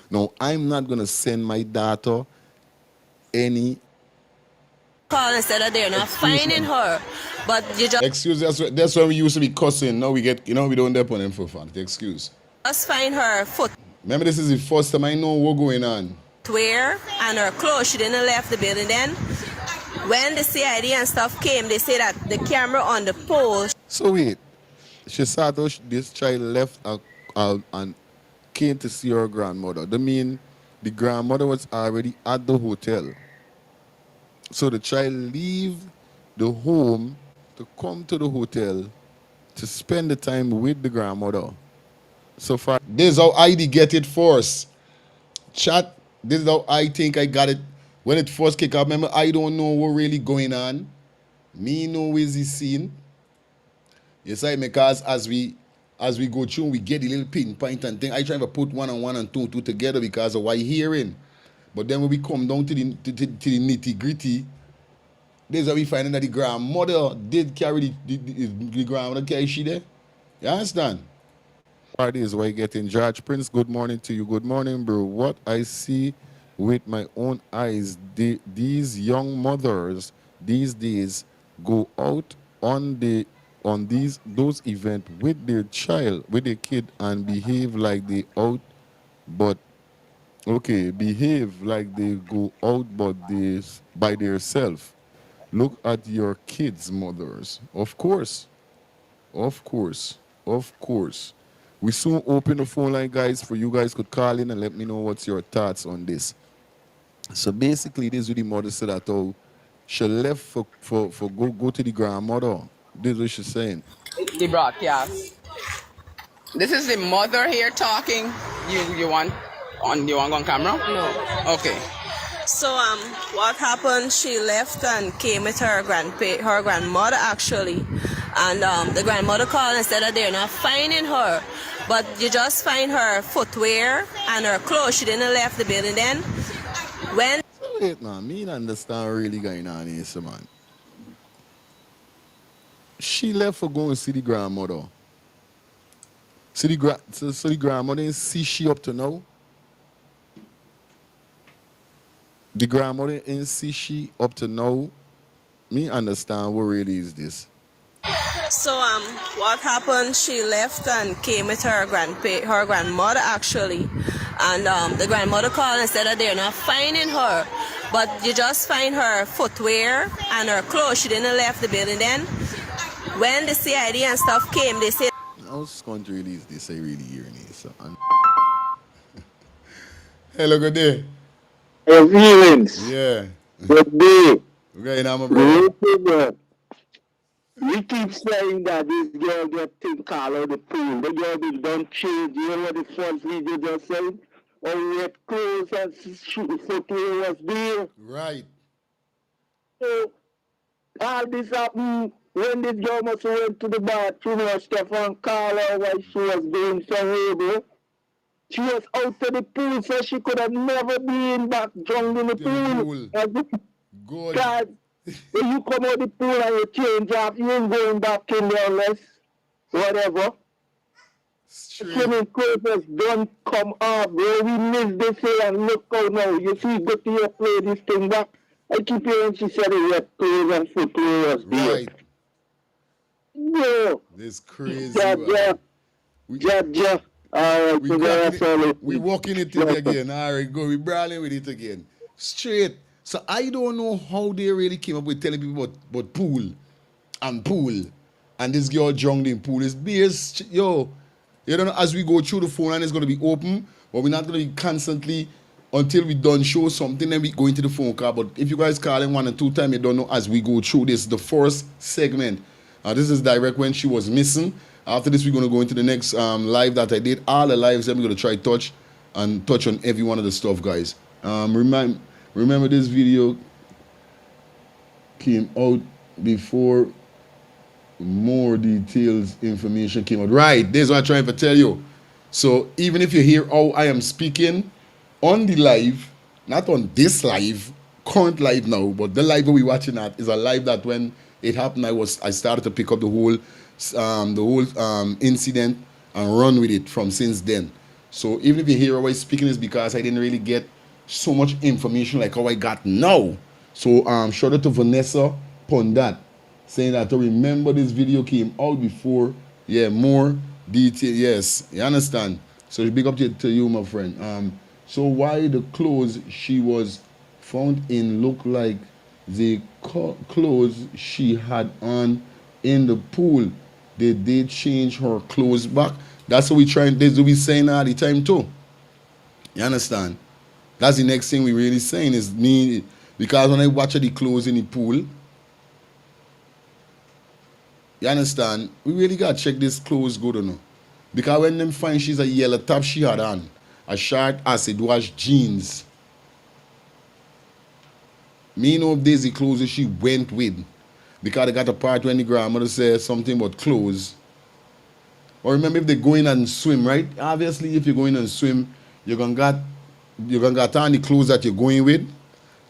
Now, I'm not going to send my daughter any... Call instead of they're not finding her. But you Excuse, that's when we used to be cussing. Now we get, we don't depend on them for fun. Excuse. just find her Remember, this is the first time I know what's going on. footwear and her clothes. She didn't left the building then. When the CID and stuff came, they say that the camera on the pole. So wait, she saw this child left and came to see her grandmother. That mean the grandmother was already at the hotel. So the child leave the home to come to the hotel to spend the time with the grandmother. So far, this is how I get it first. Chat, this is how I think I got it. When it first kicked off, remember, I don't know what really going on. Me know is the scene. Yes, because as we go through, we get the little pinpoint and thing. I try to put one and one and two together because of what you're hearing. But then when we come down to the nitty-gritty, this is how we find that the grandmother did carry the grandmother carry she there. You understand? Party is why getting Judge Prince. Good morning to you. Good morning, bro. What I see with my own eyes, these young mothers these days go out on those events with their child, with their kid, and behave like they out, but behave like they go out, but they by themselves. Look at your kids' mothers. Of course. We soon open the phone line, guys, for you guys could call in and let me know what's your thoughts on this. So basically, this is what the mother said that she left for go to the grandmother. This is what she's saying. The broadcast. This is the mother here talking. You want on camera? No. Okay. So what happened? She left and came with her grandmother actually, and the grandmother called and said that they're not finding her, but you just find her footwear and her clothes. She didn't left the building then. When wait, now me don't understand what really going on here, so man. She left for going to see the grandmother. So the grandmother didn't see she up to now. The grandmother didn't see she up to now. Me understand what really is this. So what happened? She left and came with her grandmother actually, and the grandmother called and said that they're not finding her, but you just find her footwear and her clothes. She didn't left the building then. When the CID and stuff came, they said. Which country really is this? I really hearing this. So, hello, good day. Your feelings. Yeah. Good day. Okay, now my brother. We keep saying that this girl get thing called out the pool. The girl been done change. You know what the first video just said? Or wet clothes and footwear was there. Right. So all this happened when this girl must have went to the bathroom and stuff and called her while she was doing some labor. She was out to the pool, so she could have never been back drunk in the pool. Good. God, when you come out the pool and you change off, you ain't going back in there unless whatever. Swimming clothes just don't come off, bro. We miss this here and look out now. You see, go to your play this thing back. I keep hearing she said the wet clothes and footwear was there. Right. No. This crazy. Yeah. All right, we walking it again. All right, go. We brawling with it again. Straight. So I don't know how they really came up with telling people about pool. And this girl drunk in pool is beers. Yo, you don't know, as we go through the phone line, it's going to be open, but we're not going to be constantly until we done show something, then we go into the phone call. But if you guys call in 1 and 2 times, you don't know as we go through this. The first segment. This is direct when she was missing. After this, we're going to go into the next live that I did. All the lives, I'm going to try touch on every one of the stuff, guys. Remember this video came out before more details, information came out. Right, this is what I'm trying to tell you. So even if you hear how I am speaking on the live, not on this live, current live now, but the live we're watching at is a live that when it happened, I started to pick up the whole incident and run with it from since then. So even if you hear how I'm speaking, is because I didn't really get so much information like how I got now. So shout out to Vanessa Pondat saying that to remember this video came out before. Yeah, more detail. Yes, you understand. So big up to you, my friend. So why the clothes she was found in look like the clothes she had on in the pool? Did they change her clothes back? That's what we trying. This we saying all the time too. You understand? That's the next thing we really saying is me, because when I watch the clothes in the pool, you understand, we really gotta check this clothes good or no. Because when them find she's a yellow top she had on, a short acid wash jeans. Me know if there's the clothes that she went with. Because they got a part when the grandmother said something about clothes. Or remember if they go in and swim, right? Obviously if you go in and swim, you're gonna get on the clothes that you're going with.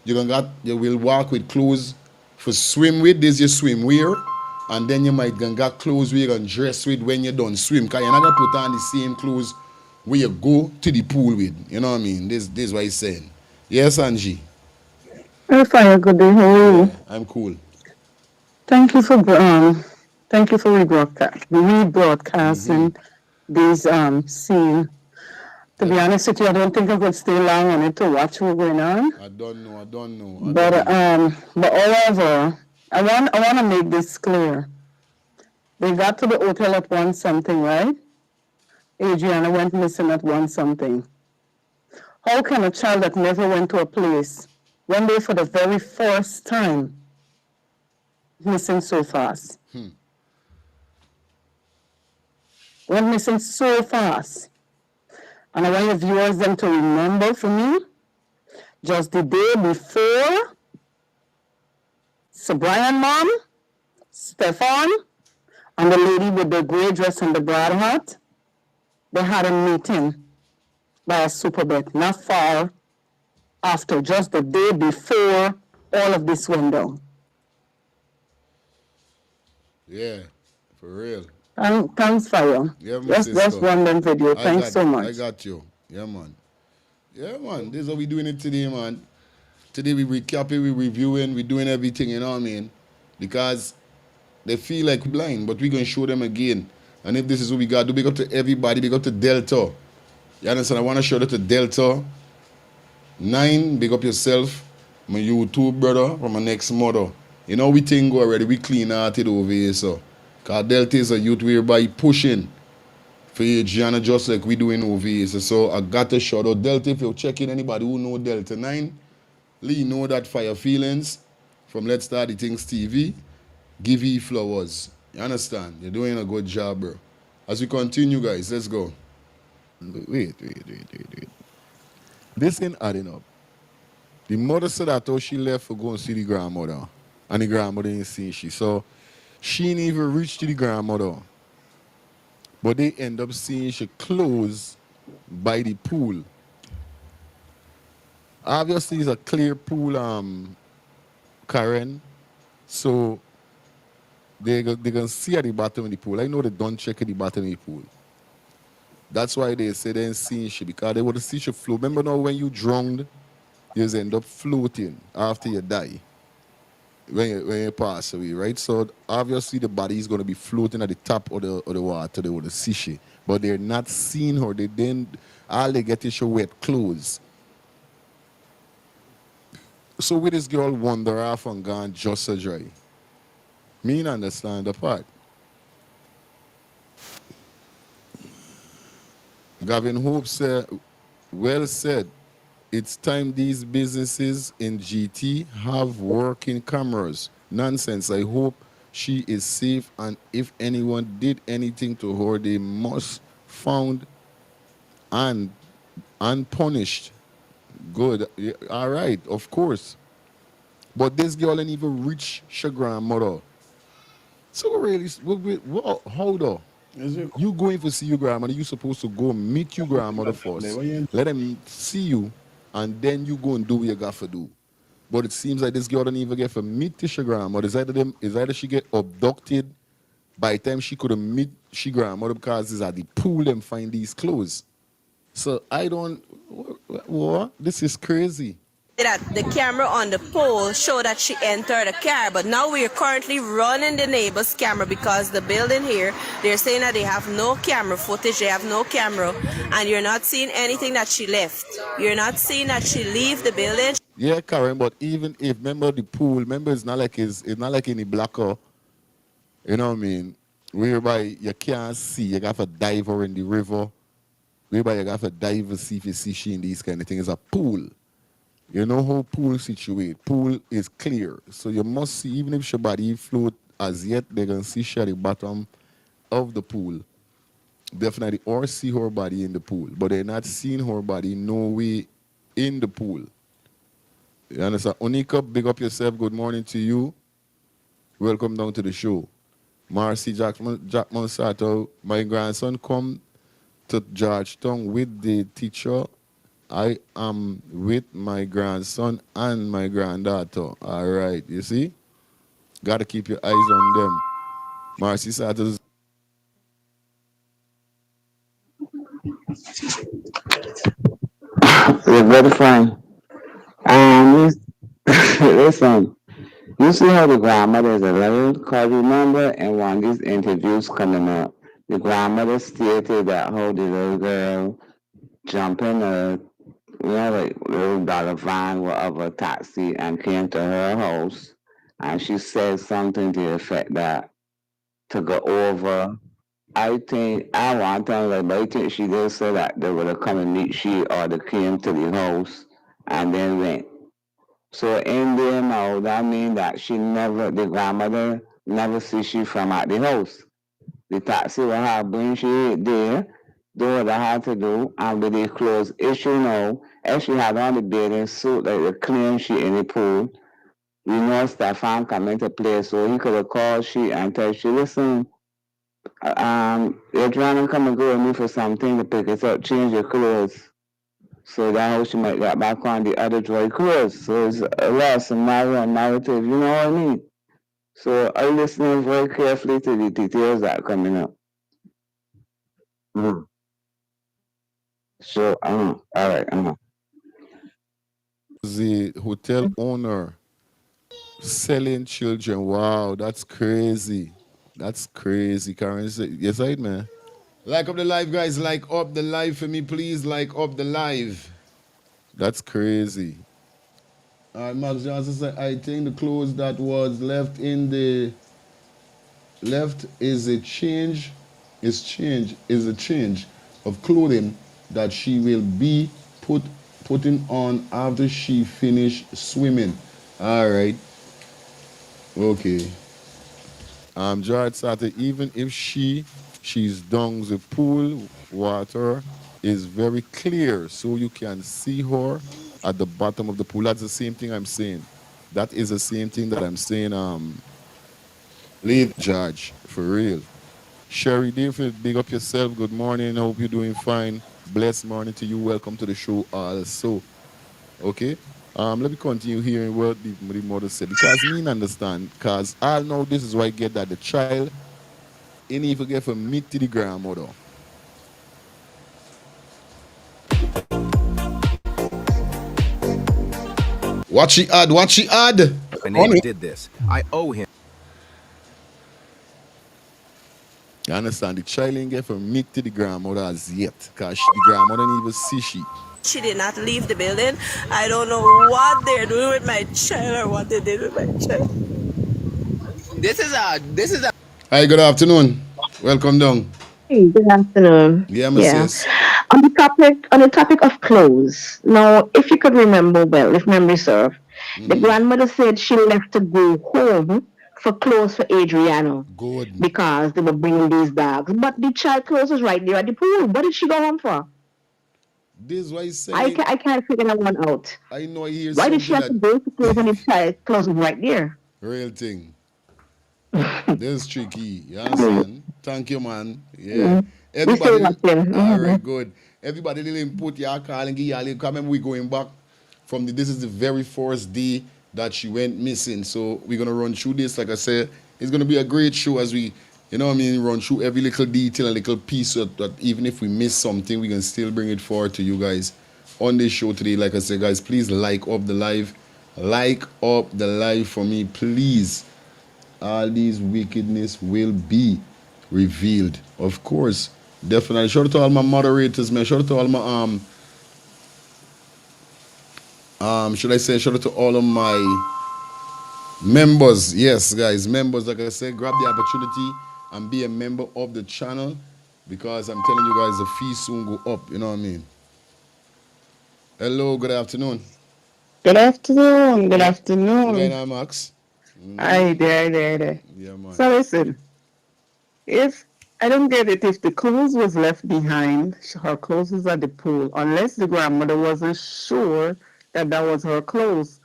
You will walk with clothes for swim with. This your swimwear. And then you might get clothes where you're going to dress with when you're done swim. Because you're not going to put on the same clothes where you go to the pool with. You know what I mean? This is what he's saying. Yes, Angie? Hey, fire, good day. How are you? Yeah, I'm cool. Thank you for rebroadcasting these scene. To be honest with you, I don't think I could stay long on it to watch what's going on. I don't know. But however, I want to make this clear. They got to the hotel at 1 something, right? Adrianna went missing at 1 something. How can a child that never went to a place one day for the very first time missing so fast? Went missing so fast. And I want your viewers them to remember for me, just the day before, Sir Brian mom, Stefan, and the lady with the gray dress and the broad hat, they had a meeting by a superbet, not far after, just the day before all of this went down. Yeah, for real. Thanks, Fire. Yeah, Let's run them video. Thanks so much. I got you. Yeah, man. Yeah, man. This is how we doing it today, man. Today we recapping, we reviewing, we doing everything, you know what I mean? Because they feel like we're blind, but we're going to show them again. And if this is what we got to do, big up to everybody, big up to Delta. You understand? I want to show that to Delta. 9, big up yourself. My YouTube brother from my next mother. You know we think go already, we clean hearted over here, so. Because Delta is a youth whereby pushing for Adrianna just like we doing over here. So I got to shout out Delta. If you're checking anybody who know Delta 9, Lee know that Fire Feelings from Let's Start the Things TV. Give you flowers. You understand? You're doing a good job, bro. As we continue, guys, let's go. Wait. This ain't adding up. The mother said that though she left for go and see the grandmother. And the grandmother didn't see she. So she didn't even reach to the grandmother. But they end up seeing she clothes by the pool. Obviously, it's a clear pool, Karen. So they're going to see at the bottom of the pool. I know they don't check at the bottom of the pool. That's why they say they didn't see she, because they would see she float. Remember now when you drowned, you just end up floating after you die. When you pass away, right? So obviously the body is going to be floating at the top of the water. They would see she, but they're not seeing her. They didn't. All they get is her wet clothes. So with this girl wander off and gone just a dry. Me not understand the part. Gavin Hope said, well said. It's time these businesses in GT have working cameras. Nonsense. I hope she is safe, and if anyone did anything to her, they must found and unpunished. Good. Yeah, all right, of course. But this girl ain't even reach her grandmother. So really, hold on. You going to see your grandmother, you supposed to go meet your grandmother first. Let them see you, and then you go and do what you got to do. But it seems like this girl don't even get to meet the grandmother. Is either she get abducted by the time she could meet she grandmother because it's at the pool them find these clothes. So I don't, what? This is crazy. That the camera on the pole showed that she entered a car, but now we are currently running the neighbor's camera because the building here, they're saying that they have no camera footage, they have no camera, and you're not seeing anything that she left. You're not seeing that she leave the building. Yeah, Karen, but even if, remember the pool, remember it's not like any blacker, you know what I mean, whereby you can't see, you got to dive her in the river, whereby you got to dive and see if you see she in these kind of things. It's a pool. You know how pool situate. Pool is clear. So you must see, even if your body float as yet, they can see she at the bottom of the pool. Definitely. Or see her body in the pool. But they're not seeing her body no way in the pool. You understand? Onika, big up yourself. Good morning to you. Welcome down to the show. Marcy Jack Monsato, my grandson come to Georgetown with the teacher. I am with my grandson and my granddaughter. All right, you see? Got to keep your eyes on them. Marcy Satters. You're very fine. Listen, you see how the grandmother is allowed? Because remember, in one of these interviews coming up, the grandmother stated that how the little girl jumped in a like little dollar van, whatever, taxi, and came to her house, and she said something to the effect that to go over. I think I want to like, but I think she did say that they would have come and meet she or they came to the house and then went. So in there now, that means that the grandmother never see she from at the house. The taxi will have bring she there, do what I had to do, and with the clothes issue now, if she had on the bathing suit, like the clean she in the pool, we know Stefan come into play, so he could have called she and tell she, listen, Adrianna come and go with me for something to pick it up, change your clothes. So that how she might get back on the other dry clothes. So it's a lesson, narrative, you know what I mean? So I'm listening very carefully to the details that are coming up. So, all right, The hotel owner selling children. Wow, that's crazy. That's crazy, Karen. Yes, right, man. Like up the live, guys. Like up the live for me, please. Like up the live. That's crazy. All right, Max Johnson said, I think the clothes that was left in the is a change of clothing that she will be putting on after she finish swimming. All right. Okay. Jared Satter, even if she's down the pool, water is very clear, so you can see her at the bottom of the pool. That's the same thing I'm saying. That is the same thing that I'm saying, lead judge, for real. Sherry David, big up yourself. Good morning. I hope you're doing fine. Blessed morning to you. Welcome to the show also. Okay? Let me continue hearing what the mother said. Because me understand, because I know this is why I get that the child ain't even get from meet to the grandmother. What she add? My neighbor did this. I owe him. You understand? The child ain't get from meet to the grandmother as yet. Because the grandmother didn't even see she. She did not leave the building. I don't know what they're doing with my child or what they did with my child. This is a. Hi, good afternoon. Welcome down. Hey, good afternoon. Yeah, Sis. On the topic of clothes. Now, if you could remember well, if memory serves, the grandmother said she left to go home for clothes for Adrianna. Good. Because they were bringing these bags. But the child clothes was right there at the pool. What did she go home for? This is why I say I can't figure that one out. I know I hear Why did she something have to that go to clothes and the child clothes was right there? real thing. This is tricky. You understand? Thank you, man. Yeah. Everybody. All right, good. Everybody didn't put your call and give your link. Remember, we going back from this is the very first day that she went missing. So we're gonna run through this. Like I said, it's gonna be a great show as we, you know what I mean, run through every little detail and little piece so that even if we miss something, we can still bring it forward to you guys on this show today. Like I said, guys, please like up the live. Like up the live for me, please. All these wickedness will be revealed. Of course, definitely. Shout out to all my moderators, man. Shout out to all my should I say shout out to all of my members. Yes, guys, members. Like I said, grab the opportunity and be a member of the channel because I'm telling you guys the fee soon go up. You know what I mean? Hello, good afternoon. Good afternoon. Good afternoon. Good night, Max. Hi there. Yeah, man. So listen, if I don't get it, if the clothes was left behind, her clothes is at the pool, unless the grandmother wasn't sure that was her clothes,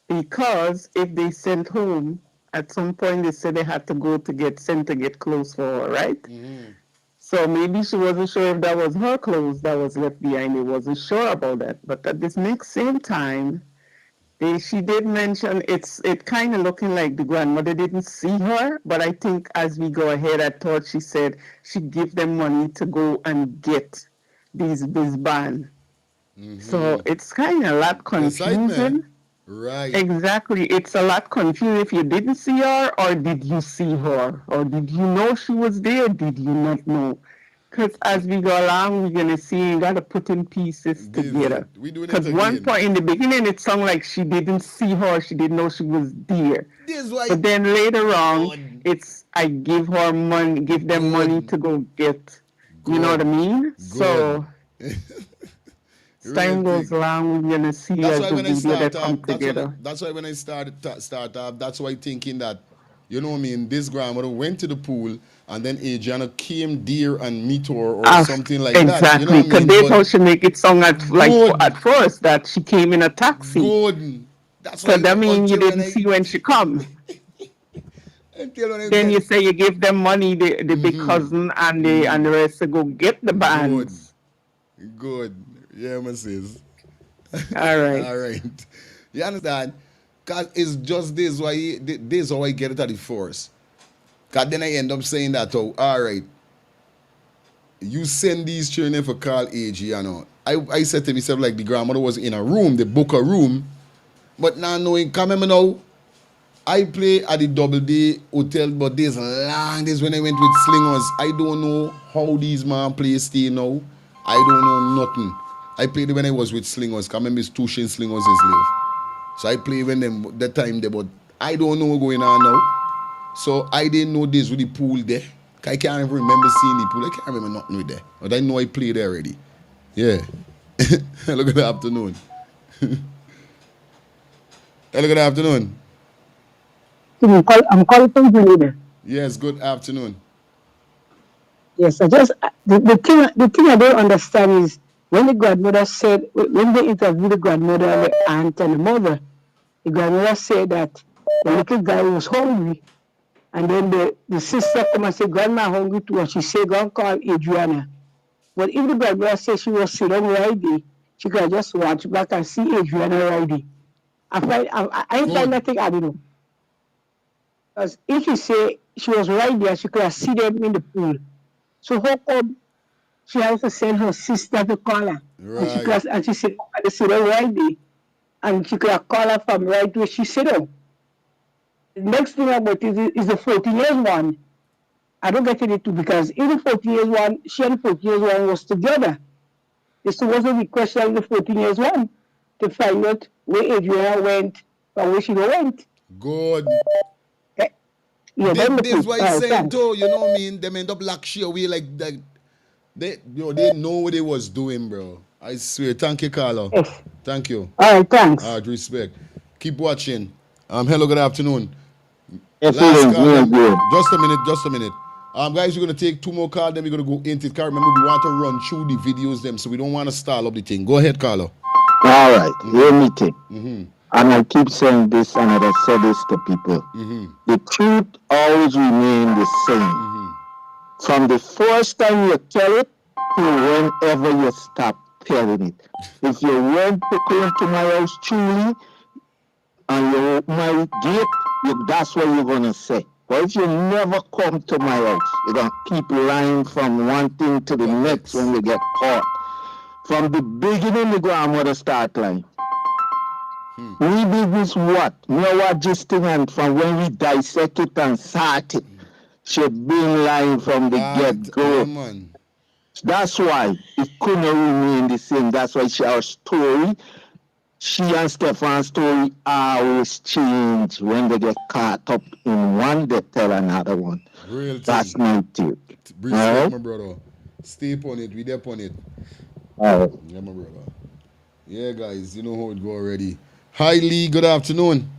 because if they sent home, at some point they said they had to go to get clothes for her, right? Mm-hmm. So maybe she wasn't sure if that was her clothes that was left behind. They wasn't sure about that. But at this next same time, she did mention it kind of looking like the grandmother didn't see her, but I think as we go ahead, I thought she said she'd give them money to go and get this band. Mm-hmm. So it's kind of a lot confusing. Right. Exactly. It's a lot confusing if you didn't see her or did you see her or did you know she was there? Did you not know? Because as we go along, we're going to see you got to put in pieces together. Because one point in the beginning, it sounded like she didn't see her. She didn't know she was there. But then later on, it's I give them money to go get. You know what I mean? So as time goes along, we're going to see as the video that come together. That's why when I start up, that's why thinking that, you know what I mean, this grandmother went to the pool and then Adrianna came there and meet her or something like that. Exactly, because you know they thought she make it sound at first that she came in a taxi. Good. So that means you didn't see when she come. Then you say you give them money, the big cousin and the rest to go get the bands. Good. Yeah, Mrs. All right. All right. You understand? Because it's just this is how I get it at the force. Because then I end up saying that, oh, all right, you send these children for call Adrianna. I said to myself, like, the grandmother was in a room, they book a room, but now knowing, come remember now, I play at the Double Day Hotel, but there's long days when I went with Slingers. I don't know how these man play stay now. I don't know nothing. I played when I was with Slingers. Because I remember Tushin Slingers is live. So I play when them that time there, but I don't know what's going on now. So I didn't know this with the pool there. I can't even remember seeing the pool. I can't remember nothing with there. But I know I played there already. Yeah. Hello, good afternoon. Hello, good afternoon. I'm calling from Grenada. Yes, good afternoon. Yes, I just the thing I don't understand is when the grandmother said when they interviewed the grandmother and the aunt and the mother, the grandmother said that the little guy was hungry, and then the sister come and say, "Grandma hungry too," and she said, "Go and call Adrianna." But if the grandmother said she was sitting right there, she could just watch back and see Adrianna right there. I find nothing I don't know. Because if she say she was right there, she could have seen them in the pool. So how come she has to send her sister to call her? Right. And she said, "I sit down right there," and she could have called her from right where she sit down. The next thing about it is the 14 years one. I don't get it too because in the 14 years one, she and the 14 years one was together. This wasn't the question of the 14 years one to find out where Adrianna went or where she went. Good. Yeah, this is why I say too, you know what I mean? They end up lock shit away like they know what they was doing, bro. I swear. Thank you, Carla. Yes. Thank you. All right, thanks. All right, respect. Keep watching. Hello, good afternoon. If Last it call, ain't good. just a minute. Guys, we're gonna take 2 more calls, then we're gonna go into it. Remember, we want to run through the videos, them, so we don't want to stall up the thing. Go ahead, Carlo. All right, hear me take. And I keep saying this, and I say this to people. The truth always remains the same. From the first time you tell it to whenever you stop telling it. If you went to come to my house truly, and you open my gate, that's what you're gonna say. But if you never come to my house, you're gonna keep lying from one thing to the next when you get caught. From the beginning, the grandmother start lying. We did this what? Me what this thing, and from when we dissect it and sort it, she been lying from the get-go. That's why it couldn't remain the same. That's why our story, she and Stefan's story always change when they get caught up in one, they tell another one. Real That's my take. Respect, my brother. Stay upon it. We there upon it. Yeah, my brother. Yeah, guys, you know how it go already. Hi, Lee. Good afternoon.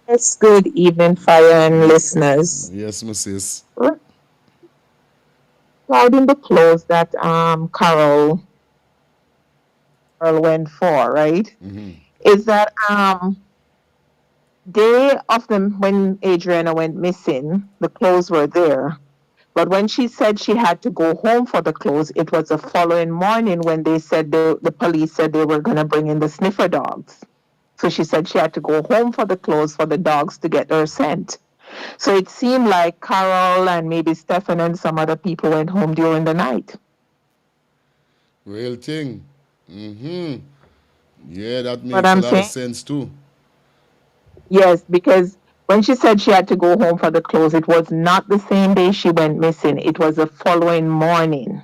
Yes, good evening, Fire and listeners. Yes, my sis. Regarding the clothes that Carol went for, right? Is that day of them when Adrianna went missing, the clothes were there. But when she said she had to go home for the clothes, it was the following morning when they said the police said they were going to bring in the sniffer dogs. So she said she had to go home for the clothes for the dogs to get their scent. So it seemed like Carol and maybe Stefan and some other people went home during the night. Real thing. Yeah, that makes a lot of sense too. Yes, because when she said she had to go home for the clothes, it was not the same day she went missing. It was the following morning.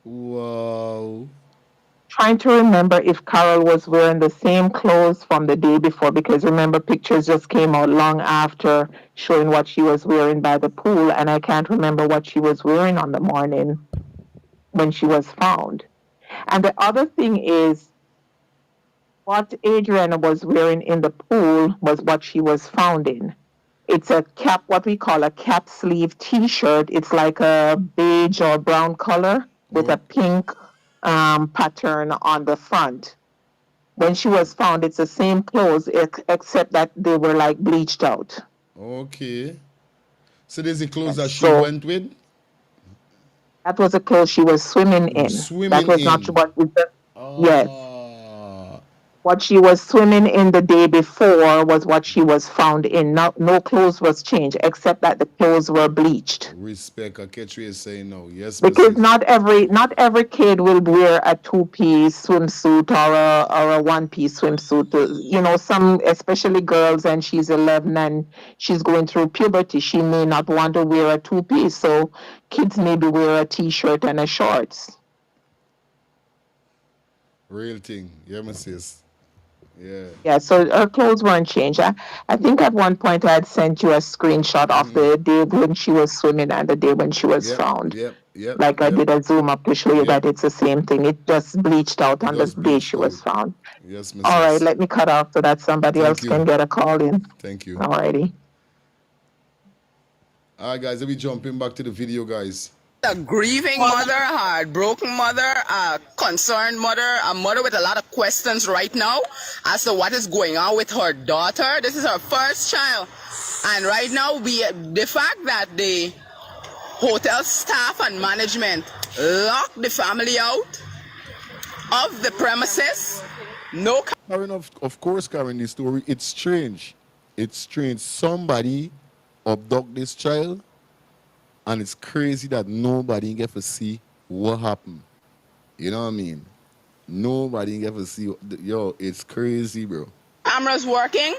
Wow. Trying to remember if Carol was wearing the same clothes from the day before, because remember, pictures just came out long after showing what she was wearing by the pool, and I can't remember what she was wearing on the morning when she was found. And the other thing is, what Adrianna was wearing in the pool was what she was found in. It's a cap, what we call a cap sleeve t-shirt. It's like a beige or brown color with a pink pattern on the front. When she was found, it's the same clothes, except that they were like bleached out. Okay. So there's the clothes that she went with? That was the clothes she was swimming in. That was not what we said. Yes. What she was swimming in the day before was what she was found in. No clothes was changed, except that the clothes were bleached. Respect. I catch you saying no. Yes, because not every kid will wear a two-piece swimsuit or a one-piece swimsuit. You know, some, especially girls, and she's 11 and she's going through puberty, she may not want to wear a two-piece. So kids maybe wear a t-shirt and a shorts. Real thing. Yeah, my sis. Yeah. Yeah, so her clothes weren't changed. I think at one point I had sent you a screenshot of the day when she was swimming and the day when she was found. Like I did a zoom up to show you that it's the same thing. It just bleached out on the day she was found. Yes, Mrs. All right, let me cut off so that somebody else can get a call in. Thank you. All righty. All right, guys, let me jump in back to the video, guys. A grieving mother, a heartbroken mother, a concerned mother, a mother with a lot of questions right now as to what is going on with her daughter. This is her first child. And right now, the fact that the hotel staff and management locked the family out of the premises. No. Karen, of course, Karen, this story, it's strange. It's strange. Somebody abduct this child. And it's crazy that nobody get to see what happened. You know what I mean? Nobody get to see. Yo, it's crazy, bro. Cameras working.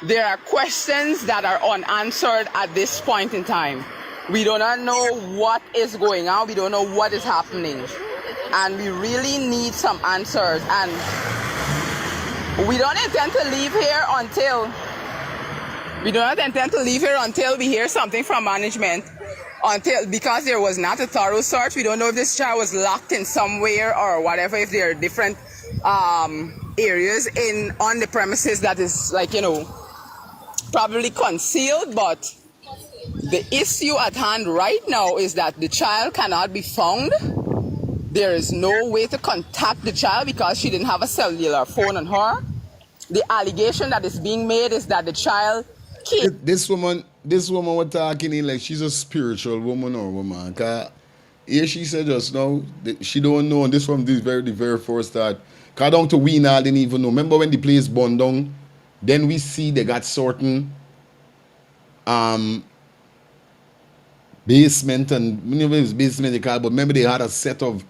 There are questions that are unanswered at this point in time. We do not know what is going on. We don't know what is happening. And we really need some answers. And we don't intend to leave here until we hear something from management. Because there was not a thorough search. We don't know if this child was locked in somewhere or whatever, if there are different areas on the premises that is, like, you know, probably concealed, but the issue at hand right now is that the child cannot be found. There is no way to contact the child because she didn't have a cellular phone on her. The allegation that is being made is that the child came. This woman was talking in like she's a spiritual woman or woman. Cause here she said just now that she don't know, and this from the very first start. Cause down to we now didn't even know. Remember when the place burned down? Then we see they got certain basement, and whenever it's basement they call it, but remember they had a set of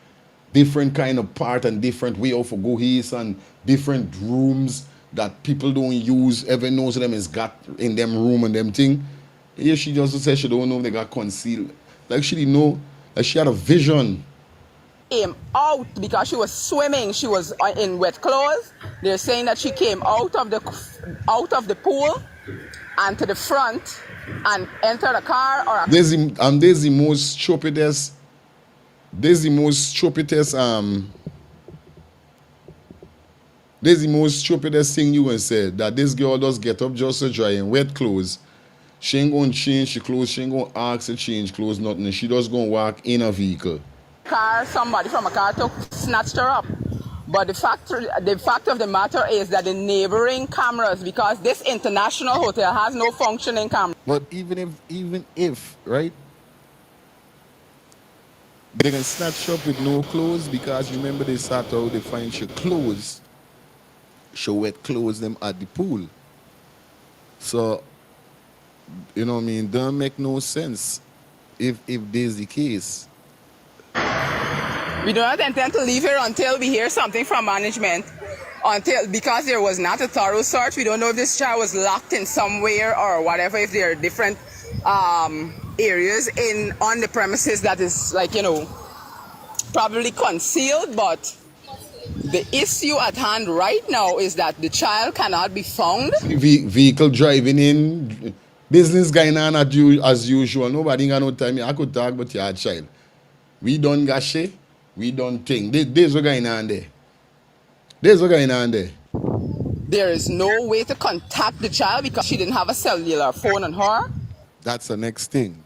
different kind of part and different way of go his and different rooms that people don't use. Everyone knows them is got in them room and them thing. Here she just said she don't know if they got concealed. Like she didn't know, like she had a vision. Came out because she was swimming. She was in wet clothes. They're saying that she came out of the pool and to the front and entered a car or a... There's the most stupidest there's the most stupidest thing you can say, that this girl does get up just to dry in wet clothes. She ain't gonna change the clothes, she ain't gonna ask to change clothes, nothing. She just gonna walk in a vehicle. Somebody from a car snatched her up. But the fact of the matter is that the neighboring cameras, because this international hotel has no functioning camera. But even if, right? They can snatch up with no clothes, because remember they start out, they find your clothes, show wet clothes them at the pool. So, you know what I mean, don't make no sense if there's the case. We do not intend to leave here until we hear something from management. Because there was not a thorough search, we don't know if this child was locked in somewhere or whatever, if there are different areas on the premises that is, like, you know, probably concealed. But the issue at hand right now is that the child cannot be found. Vehicle driving in, business going on as usual. Nobody got no time. I could talk about your child. We done gashe, we done thing. There's what going on there. There is no way to contact the child because she didn't have a cellular phone on her. That's the next thing.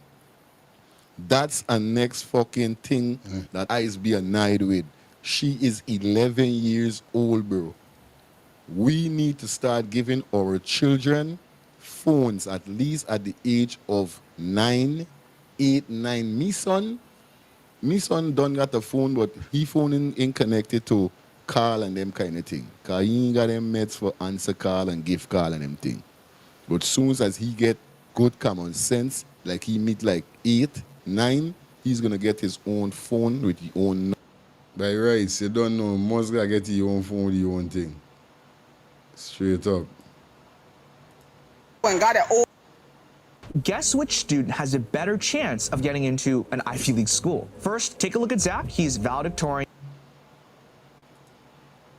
That's a next fucking thing that I be annoyed with. She is 11 years old, bro. We need to start giving our children phones at least at the age of 9, 8, 9. Me son done got a phone, but he phone ain't connected to call and them kind of thing. Cause he ain't got them meds for answer call and gift call and them thing. But soon as he get good common sense, like he meet like 8, 9, he's gonna get his own phone with his own. By rights, you don't know, must gotta get your own phone with your own thing. Straight up. Guess which student has a better chance of getting into an Ivy League school? First, take a look at Zach. He's valedictorian.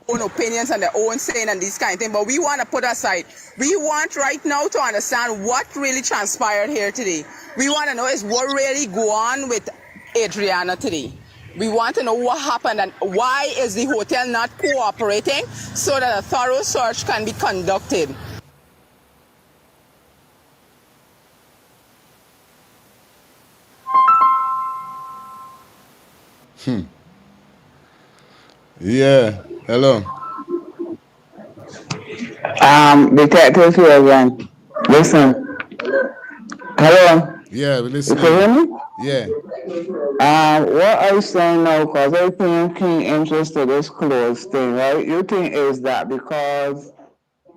Own opinions and their own saying and these kind of things, but we want to put aside. We want right now to understand what really transpired here today. We want to know is what really go on with Adrianna today. We want to know what happened and why is the hotel not cooperating so that a thorough search can be conducted. Yeah, hello. Detective here again. Listen. Hello. Yeah, we listen. You can hear me? Yeah. What are you saying now? Because I think keen interest to this clothes thing, right? You think is that because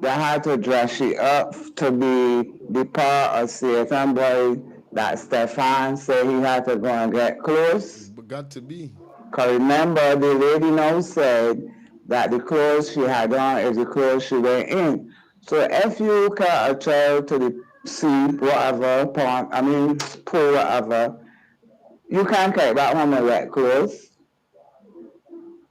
they had to dress she up to be the part of Satan boy that Stefan said he had to go and get clothes? But got to be. Because remember, the lady now said that the clothes she had on is the clothes she went in. So if you carry a child to the sea, whatever, pool, whatever, you can't carry back home in wet clothes.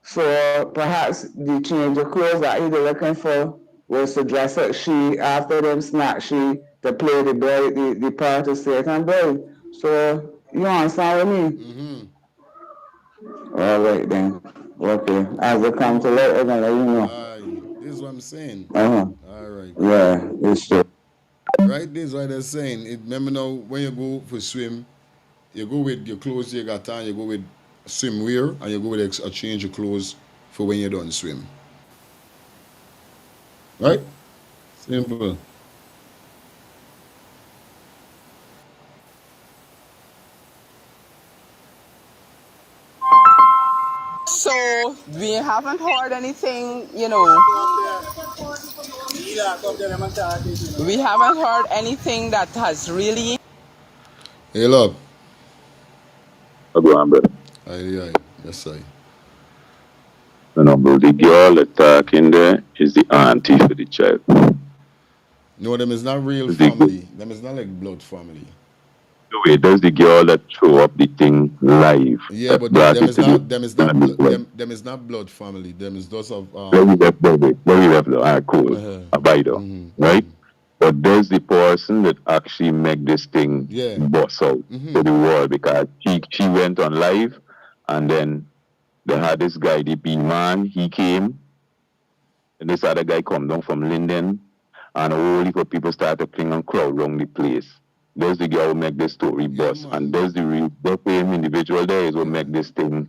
So perhaps the change of clothes that he was looking for was to dress up she after them snatch she to play the part of Satan boy. So you understand what I mean? Mm-hmm. All right then. Okay. As it comes to later, I'm gonna let you know. This is what I'm saying. Uh-huh. All right. Yeah, it's true. Right? This is why they're saying. Remember now, when you go for swim, you go with your clothes you got on, you go with swimwear, and you go with a change of clothes for when you don't swim. Right? Simple. So we haven't heard anything, we haven't heard anything that has really. Hey, love. Go on, brother. Aye. Yes, I. Bro, the girl attacking there is the auntie for the child. No, them is not real family. Them is not like blood family. Wait, there's the girl that threw up the thing live. Yeah, but them is not blood family. Them is those of Very left, all right, cool. Abido, right? But there's the person that actually make this thing bust out to the world because she went on live, and then they had this guy, the B man, he came, and this other guy come down from Linden, and a whole heap of people started playing and crowd around the place. There's the girl who make this story bust, and there's the same individual there is who make this thing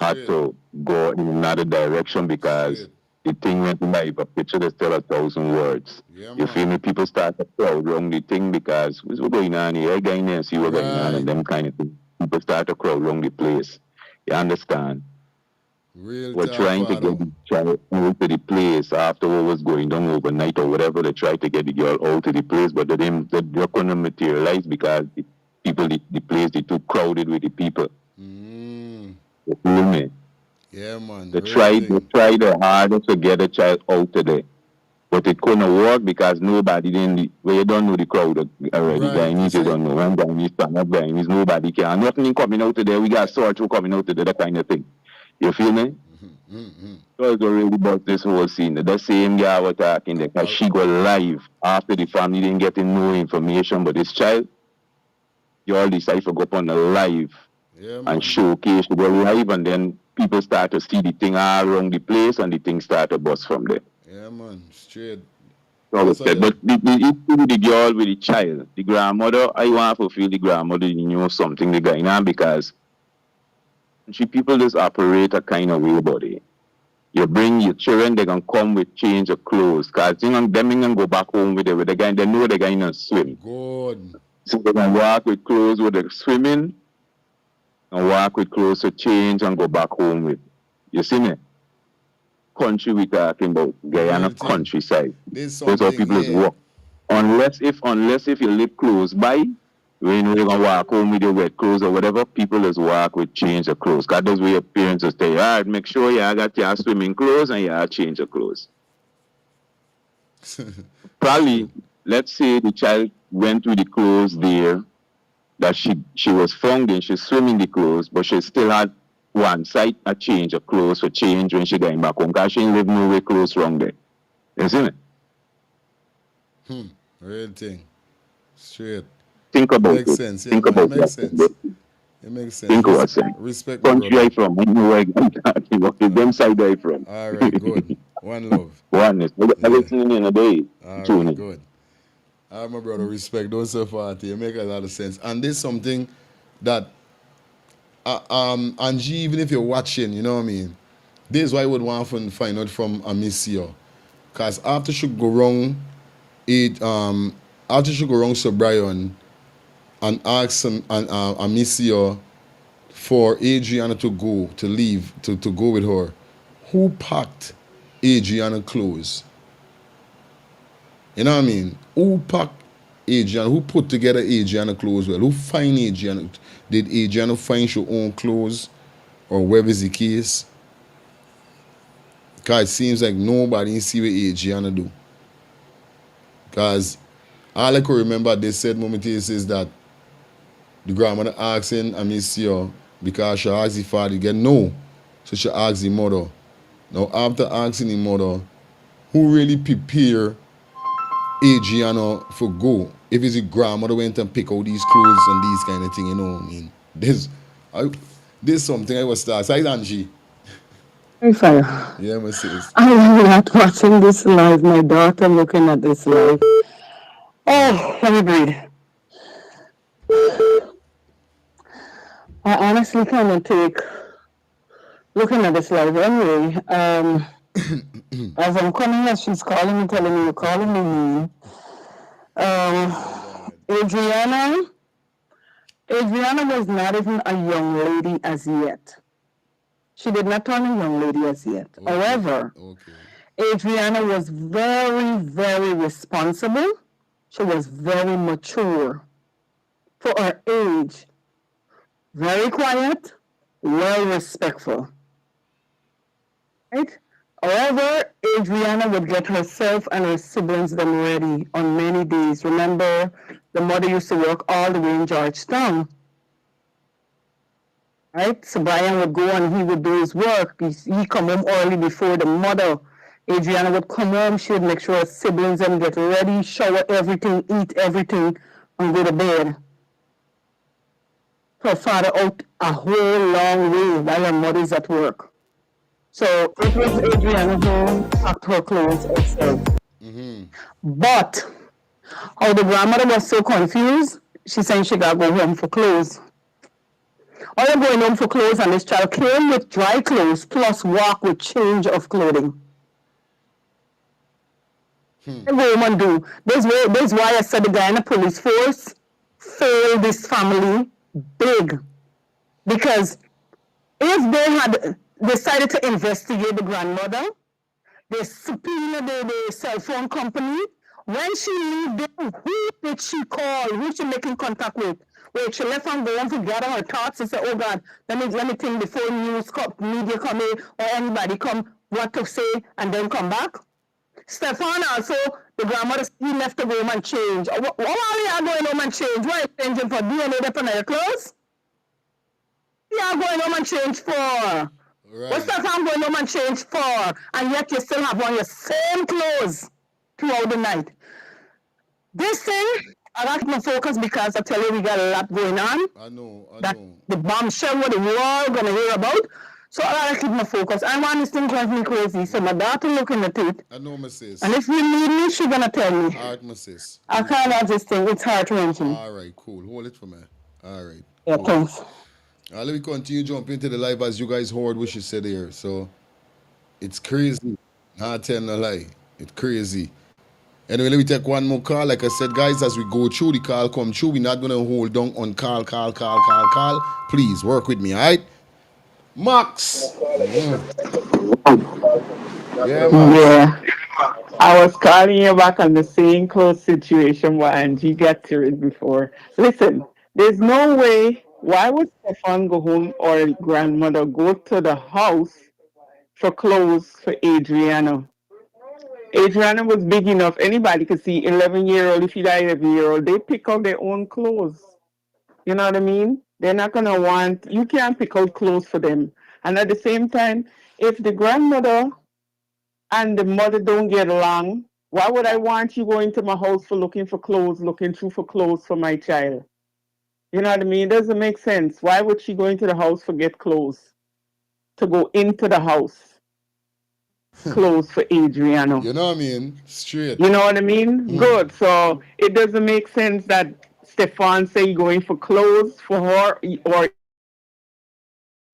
had to go in another direction because the thing went live. A picture that's tell 1,000 words. You feel me? People start to crowd around the thing because what's going on here? Going there and see what's going on and them kind of thing. People start to crowd around the place. You understand? We're trying to get the child out to the place after what was going on overnight or whatever. They tried to get the girl out to the place, but they couldn't materialize because the place, they too crowded with the people. You feel me? Yeah, man. They tried their hardest to get the child out today. But it couldn't work because nobody you don't know the crowd already. Guyanese, you don't know. One Guyanese, stand-up Guyanese, nobody can. Nothing coming out today. We got sort of coming out today, that kind of thing. You feel me? So it's already about this whole scene. The same guy was talking there because she got live after the family didn't get no information. But this child, you all decide to go up on the live and showcase to go live, and then people start to see the thing all around the place, and the thing start to bust from there. Yeah, man, straight. So but the girl with the child, the grandmother, I want to feel the grandmother knew something the going on because people just operate a kind of way, buddy. You bring your children, they can come with change of clothes, because them can go back home with the guy, they know the guy can swim. Good. So they can walk with clothes with the swimming, and walk with clothes to change and go back home with. You see me? Country we talking about, Guyana countryside. That's how people walk. Unless if you live close by, when you're gonna walk home with your wet clothes or whatever, people just walk with change of clothes. Because that's where your parents will say, all right, make sure you got your swimming clothes and you change of clothes. Probably, let's say the child went with the clothes there that she was found in, she's swimming the clothes, but she still had one side a change of clothes for change when she going back home, because she didn't live nowhere close wrong there. You see me? Real thing. Straight. Think about it. Makes sense. Yeah, Think about it makes sense. It makes sense. Think about it. Respect country I from. I know where I'm talking about. Them side I from. All right, good. One love. Oneness. I listening in a day. All right, good. All right, my brother, respect. Don't so far. It makes a lot of sense. And this is something that Angie, even if you're watching, you know what I mean, this is why I would want to find out from Amicia. Because after she go wrong, Sir Brian and ask Amicia for Adrianna to leave, to go with her, who packed Adrianna clothes? You know what I mean? Who packed Adrianna? Who put together Adrianna clothes well? Who find Adrianna? Did Adrianna find her own clothes? Or whatever is the case? Because it seems like nobody see what Adrianna do. Because all I can remember they said moment is that the grandmother asking Amicia because she asked the father to get no. So she asked the mother. Now after asking the mother, who really prepare Adrianna for go? If it's the grandmother went and pick out these clothes and these kind of thing, you know what I mean? There's something I was start. Say Angie. Hey, fire. Yeah, my sis. I am not watching this live. My daughter looking at this live. Oh, let me breathe. I honestly cannot take looking at this live anyway. As I'm coming, as she's calling me, telling me you're calling me. Adrianna was not even a young lady as yet. She did not turn a young lady as yet. Okay. However, Adrianna was very, very responsible. She was very mature for her age. Very quiet, well respectful. Right? However, Adrianna would get herself and her siblings them ready on many days. Remember, the mother used to work all the way in Georgetown. Right? So Brian would go and he would do his work. He come home early before the mother. Adrianna would come home. She would make sure her siblings and get ready, shower everything, eat everything, and go to bed. Her father out a whole long way while her mother's at work. So it was Adrianna who packed her clothes herself. But how the grandmother was so confused, she said she got to go home for clothes. Or you're going home for clothes, and this child came with dry clothes plus walk with change of clothing. What woman do? This is why I said the guy in the police force failed this family big. Because if they had decided to investigate the grandmother, they subpoenaed the cell phone company. When she leave them, who did she call? Who she making contact with? Wait, she left and go on to gather her thoughts and say, oh God, let me think before media come in or anybody come, what to say, and then come back. Stefan also, the grandmother, he left to go home and change. What are you going home and change? Why are you changing for DNA that on your clothes? You are going home and change for? Right. What's Stefan going home and change for? And yet you still have on your same clothes throughout the night. This thing, I got my focus because I tell you we got a lot going on. I know. The bombshell what the world gonna hear about. So I gotta keep my focus. I want this thing drive me crazy. So my daughter looking at it. I know, my sis. And if you need me, she gonna tell me. All right, my sis. I can't have this thing. It's heart-wrenching. All right, cool. Hold it for me. All right. Yeah, cool. thanks. Let me continue jump into the live as you guys heard what she said here. So it's crazy. Not telling a lie. It's crazy. Anyway, let me take one more call. Like I said, guys, as we go through, the call come through. We're not going to hold down on call. Please, work with me, all right? Max. Yeah, Max. Yeah. I was calling you back on the same close situation and you got to it before. Listen, there's no way. Why would Stefan go home or grandmother go to the house for clothes for Adrianna? Adrianna was big enough. Anybody could see 11-year-old, if you die 11-year-old, they pick out their own clothes. You know what I mean? They're not going to want, you can't pick out clothes for them. And at the same time, if the grandmother and the mother don't get along, why would I want you going to my house for looking through for clothes for my child? You know what I mean? It doesn't make sense. Why would she go into the house for get clothes? To go into the house. Clothes for Adrianna. You know what I mean? Straight. You know what I mean? Good. So it doesn't make sense that Stefan say going for clothes for her or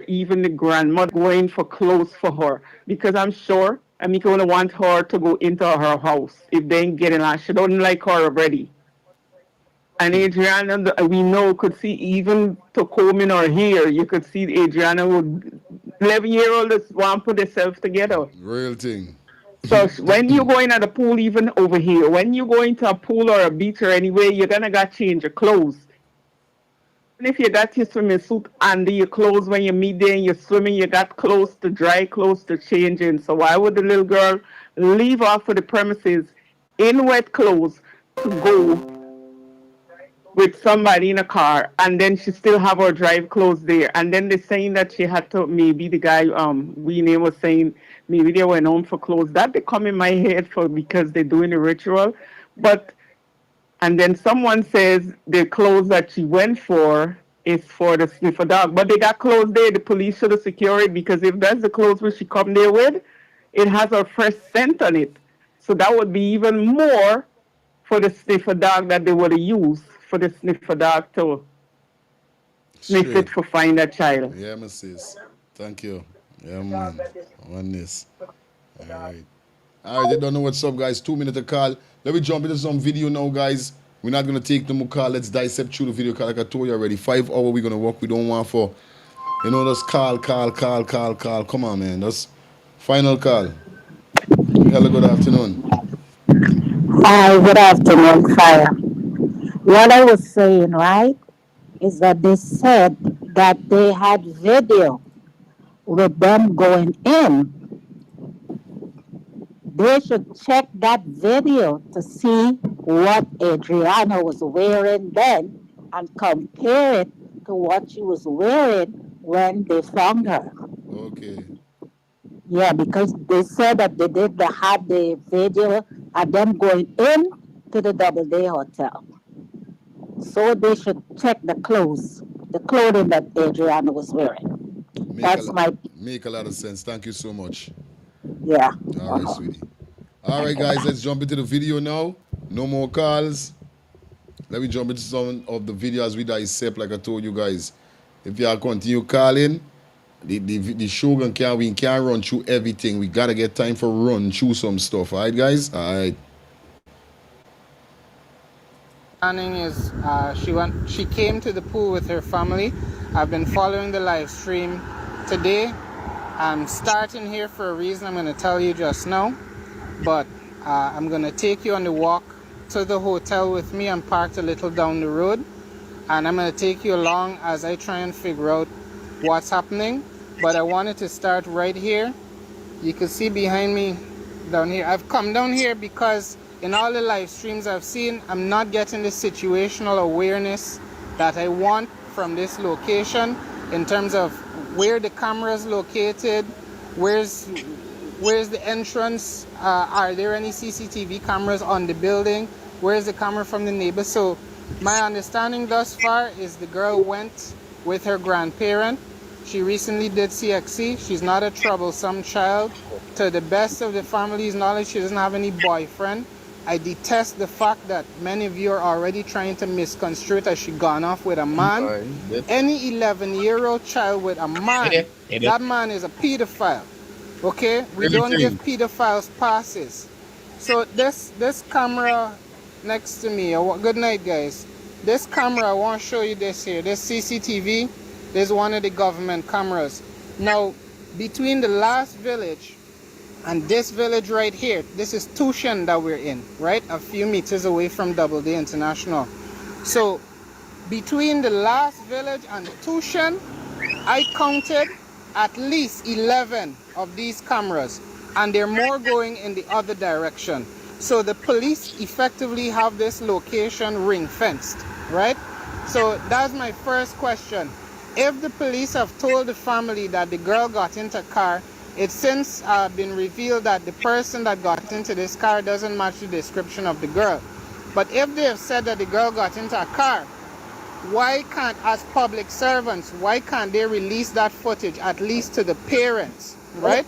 even the grandmother going for clothes for her. Because I'm sure Amika would want her to go into her house if they ain't getting along. She don't like her already. And Adrianna, we know, could see even to comb in her hair, you could see Adrianna would 11-year-old just want to put herself together. Real thing. So when you go in at the pool, even over here, when you go into a pool or a beach or anywhere, you're gonna got to change your clothes. And if you got your swimming suit under your clothes when you meet there and you're swimming, you got clothes to dry, clothes to change in. So why would the little girl leave off of the premises in wet clothes to go with somebody in a car, and then she still have her drive clothes there, and then they're saying that she had to, maybe the guy we name was saying maybe they went home for clothes. That they come in my head for because they're doing a ritual, and then someone says the clothes that she went for is for the sniffer dog, but they got clothes there. The police should have secured it, because if that's the clothes where she come there with, it has her fresh scent on it, so that would be even more for the sniffer dog that they would have used for the sniffer dog to sniff it for find a child. Yeah, my sis. Thank you. Yeah, man. On this. All right. All right, they don't know what's up, guys. 2 minutes to call. Let me jump into some video now, guys. We're not going to take no more call. Let's dissect through the video call. Like I told you already, 5 hours we're going to work. We don't want for, just call. Come on, man. That's final call. Hello, good afternoon. Hi, good afternoon, Fire. What I was saying, right, is that they said that they had video with them going in. They should check that video to see what Adrianna was wearing then and compare it to what she was wearing when they found her. Okay. Yeah, because they said that they did have the video of them going in to the Doubleday Hotel. So they should check the clothing that Adrianna was wearing. Make a lot of sense. Thank you so much. Yeah. All right, sweetie. All right, guys, let's jump into the video now. No more calls. Let me jump into some of the video as we dissect, like I told you guys. If y'all continue calling, the Shogun can't run through everything. We gotta get time for run through some stuff. All right, guys? All right. Planning is she came to the pool with her family. I've been following the live stream today. I'm starting here for a reason I'm going to tell you just now, but I'm going to take you on the walk to the hotel with me. I'm parked a little down the road, and I'm going to take you along as I try and figure out what's happening. But I wanted to start right here. You can see behind me down here. I've come down here because in all the live streams I've seen, I'm not getting the situational awareness that I want from this location in terms of where the camera is located, where's the entrance, are there any CCTV cameras on the building, where's the camera from the neighbor. So my understanding thus far is the girl went with her grandparent. She recently did CXC. She's not a troublesome child. To the best of the family's knowledge, she doesn't have any boyfriend. I detest the fact that many of you are already trying to misconstrue it as she gone off with a man. Any 11-year-old child with a man, that man is a pedophile. Okay? We don't give pedophiles passes. So this camera next to me, good night guys. This camera, I want to show you this here. This CCTV, this is one of the government cameras. Now, between the last village and this village right here, this is Tushan that we're in, right? A few meters away from Doubleday International. So between the last village and Tushan, I counted at least 11 of these cameras, and there are more going in the other direction. So the police effectively have this location ring fenced, right? So that's my first question. If the police have told the family that the girl got into a car, it's since been revealed that the person that got into this car doesn't match the description of the girl. But if they have said that the girl got into a car, why can't, as public servants, why can't they release that footage at least to the parents, right?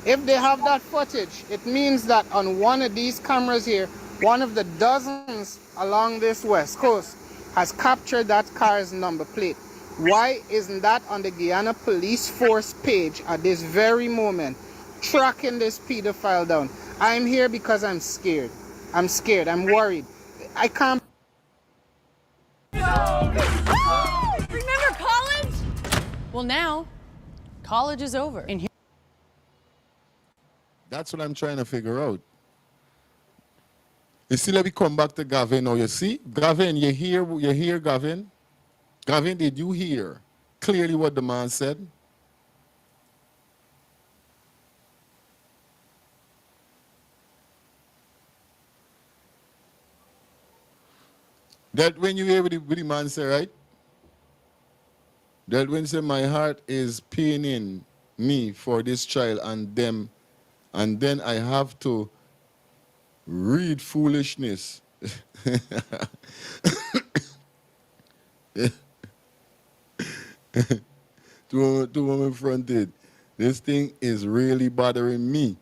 If they have that footage, it means that on one of these cameras here, one of the dozens along this west coast has captured that car's number plate. Why isn't that on the Guyana Police Force page at this very moment, tracking this pedophile down? I'm here because I'm scared. I'm scared. I'm worried. I can't. Remember college? Well, now, college is over. That's what I'm trying to figure out. You see, let me come back to Gavin now. You see? Gavin, you hear, Gavin? Gavin, did you hear clearly what the man said? That when you hear what the man say, right? That when say my heart is paining me for this child and them, and then I have to read foolishness. to women fronted. This thing is really bothering me.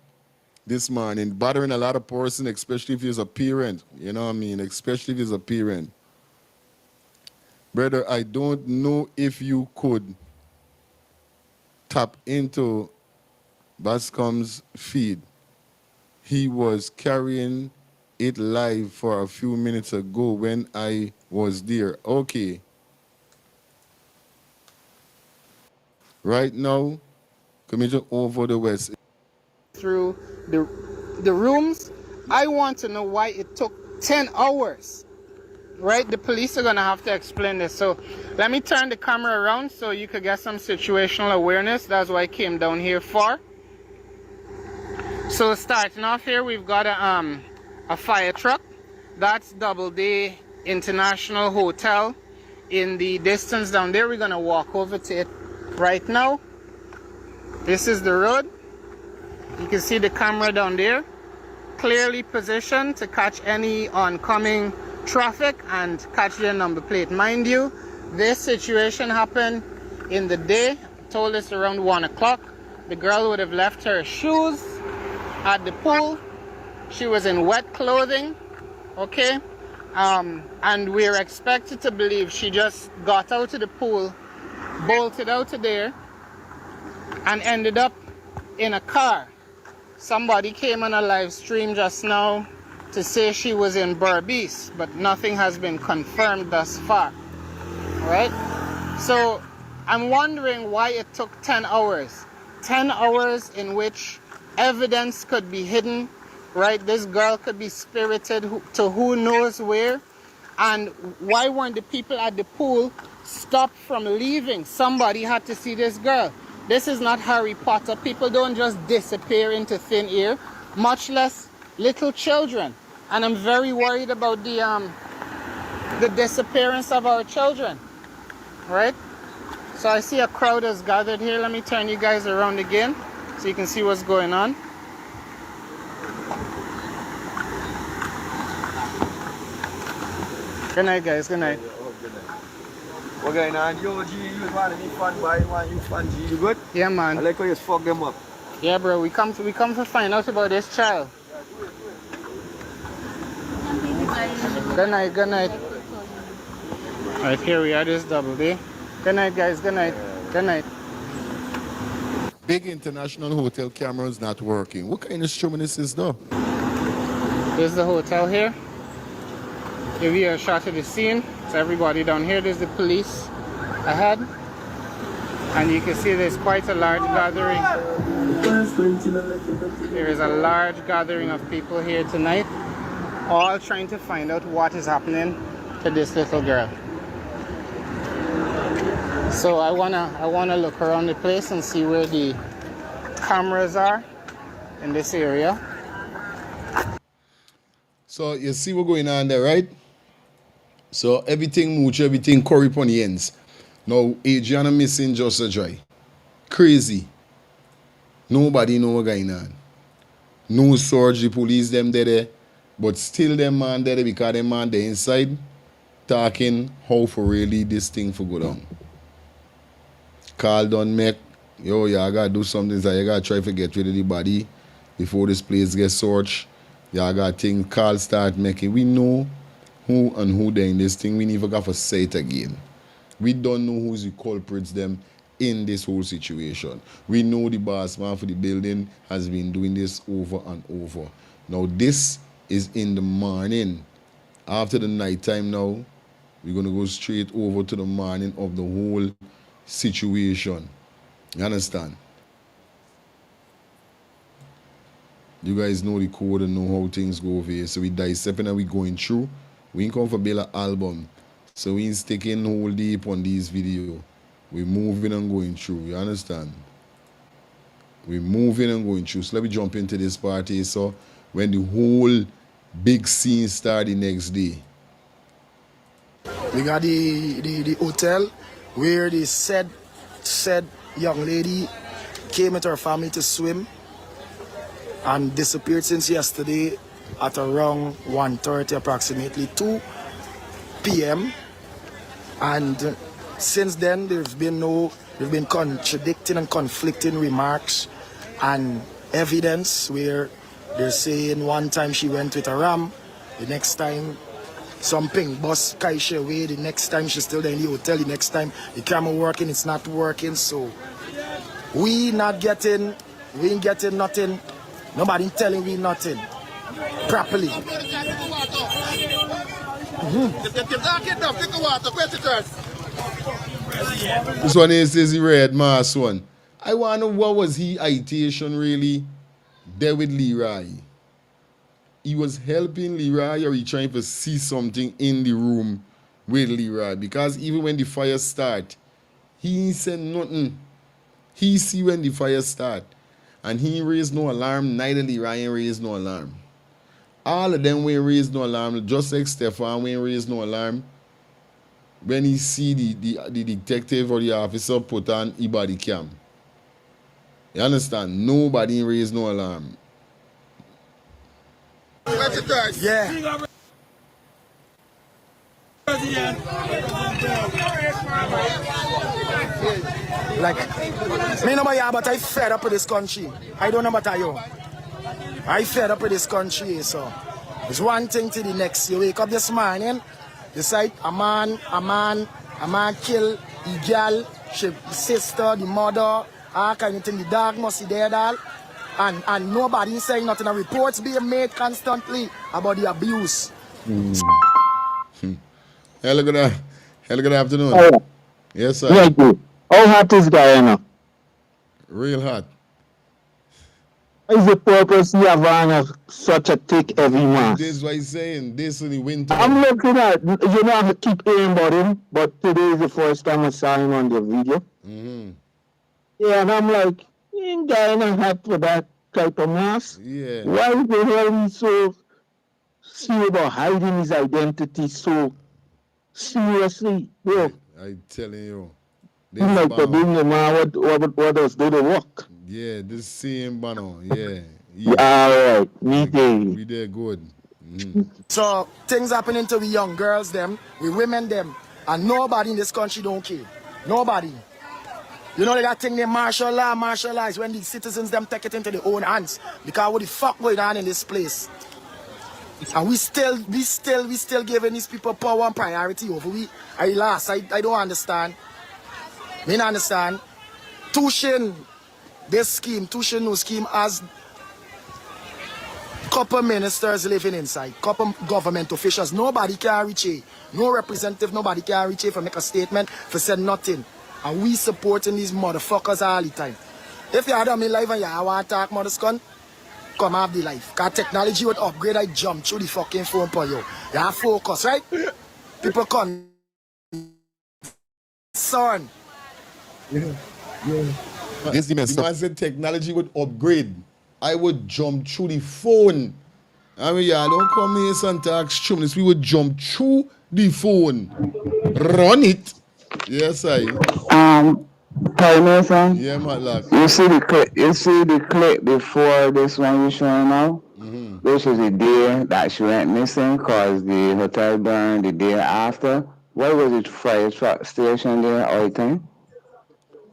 this morning, bothering a lot of person, especially if he's a parent. You know what I mean? Especially if he's a parent. Brother, I don't know if you could tap into Bascom's feed. He was carrying it live for a few minutes ago when I was there. Okay. Right now, Commissioner over the West. Through the rooms, I want to know why it took 10 hours. Right? The police are going to have to explain this. So let me turn the camera around so you could get some situational awareness. That's what I came down here for. So starting off here, we've got a fire truck. That's Doubleday International Hotel. In the distance down there, we're going to walk over to it right now. This is the road. You can see the camera down there, clearly positioned to catch any oncoming traffic and catch their number plate. Mind you, this situation happened in the day. Told us around 1 o'clock. The girl would have left her shoes at the pool. She was in wet clothing, okay? And we're expected to believe she just got out of the pool, bolted out of there, and ended up in a car. Somebody came on a live stream just now to say she was in Berbice, but nothing has been confirmed thus far, right? So I'm wondering why it took 10 hours. 10 hours in which evidence could be hidden, right? This girl could be spirited to who knows where. And why weren't the people at the pool stopped from leaving? Somebody had to see this girl. This is not Harry Potter. People don't just disappear into thin air, much less little children. And I'm very worried about the disappearance of our children, right? So I see a crowd has gathered here. Let me turn you guys around again so you can see what's going on. Good night, guys. Good night. What's going on? Yo, G, you want to be fun boy, you fun G, you good? Yeah, man. I like how you fuck them up. Yeah, bro. We come to find out about this child. Good night. Good night. All right, here we are. This Doubleday. Good night, guys. Good night. Good night. Big international hotel cameras not working. What kind of instrument is this though? This is the hotel here. Give you a shot of the scene. So everybody down here, there's the police ahead. And you can see there's quite a large gathering. There is a large gathering of people here tonight, all trying to find out what is happening to this little girl. So I wanna look around the place and see where the cameras are in this area. So you see what's going on there, right? So everything mooch, everything curry upon the ends. Now Adrianna missing just a dry. Crazy. Nobody know what's going on. No search, the police them there, but still them man there because them man there inside talking how for really this thing for go down. Call done make, yo, yeah, I gotta do something, so you gotta try to get rid of the body before this place gets searched. Yeah, got things, call start making. We know who and who they in this thing. We never got to say it again. We don't know who's the culprits them in this whole situation. We know the boss man for the building has been doing this over and over. Now this is in the morning. After the night time now, we're gonna go straight over to the morning of the whole situation. You understand? You guys know the code and know how things go over here. So we dissecting and we going through. We ain't come for build an album. So we ain't sticking whole deep on these video. We moving and going through. You understand? We moving and going through. So let me jump into this party. So when the whole big scene start the next day. We got the hotel where the said young lady came with her family to swim and disappeared since yesterday at around 1:30, approximately 2 p.m. And since then, there's been contradicting and conflicting remarks and evidence where They're saying one time she went with a ram, the next time some pink bus carry she away, the next time she's still there in the hotel, the next time the camera working, it's not working. So we ain't getting nothing. Nobody telling we nothing properly. This one is the red mask one. I want to know what was he ideation really there with Leroy. He was helping Leroy or he trying to see something in the room with Leroy, because even when the fire start, he ain't said nothing. He see when the fire start and he raised no alarm, neither Leroy raised no alarm. All of them will raise no alarm, just like Stefan will raise no alarm when he see the detective or the officer put on a body cam. You understand? Nobody raised no alarm. Yeah. Like, me no yeah, but I fed up with this country. I don't know about you. I fed up with this country, so it's one thing to the next. You wake up this morning, decide a man kill the girl, the sister, the mother, all kind of thing. The dog must be dead all. And nobody saying nothing. And reports being made constantly about the abuse. Hello, good afternoon. Oh, yeah. Yes, sir. Thank you. How hot is Guyana? Real hot. What is the purpose you have on such a thick, heavy mask? This is what he's saying. This in the winter. I'm looking at, you know, I keep hearing about him, but today is the first time I saw him on the video. Mm-hmm. Yeah, and I'm like, ain't Guyana hot for that type of mask? Yeah. Why the hell he so serious about hiding his identity so seriously, bro? I telling you. He like to bring the man what does do the work. Yeah, this same banner. Yeah. All right, me too. We there good. So things happening to we young girls them, we women them, and nobody in this country don't care. Nobody. You know they got thing named martial law. Martial law is when the citizens them take it into their own hands. Because what the fuck going on in this place? And we still giving these people power and priority over we. I don't understand. Me not understand. Tushin, this scheme, Tushin no scheme has couple ministers living inside, couple government officials. Nobody can reach it. No representative, nobody can reach it for make a statement, for say nothing. And we supporting these motherfuckers all the time. If you had them in life and you want to talk motherfuckers, come have the life. Because technology would upgrade, I jump through the fucking phone for you. You have focus, right? People come. Son. Yeah. This the man said technology would upgrade. I would jump through the phone. I mean, yeah, don't come here and talk stupidness. We would jump through the phone. Run it. Yes, I. Mason. Yeah, Matlock. You see the clip before this one you showing now? Mm-hmm. This was the day that she went missing because the hotel burned the day after. What was it, fire truck station there all the time?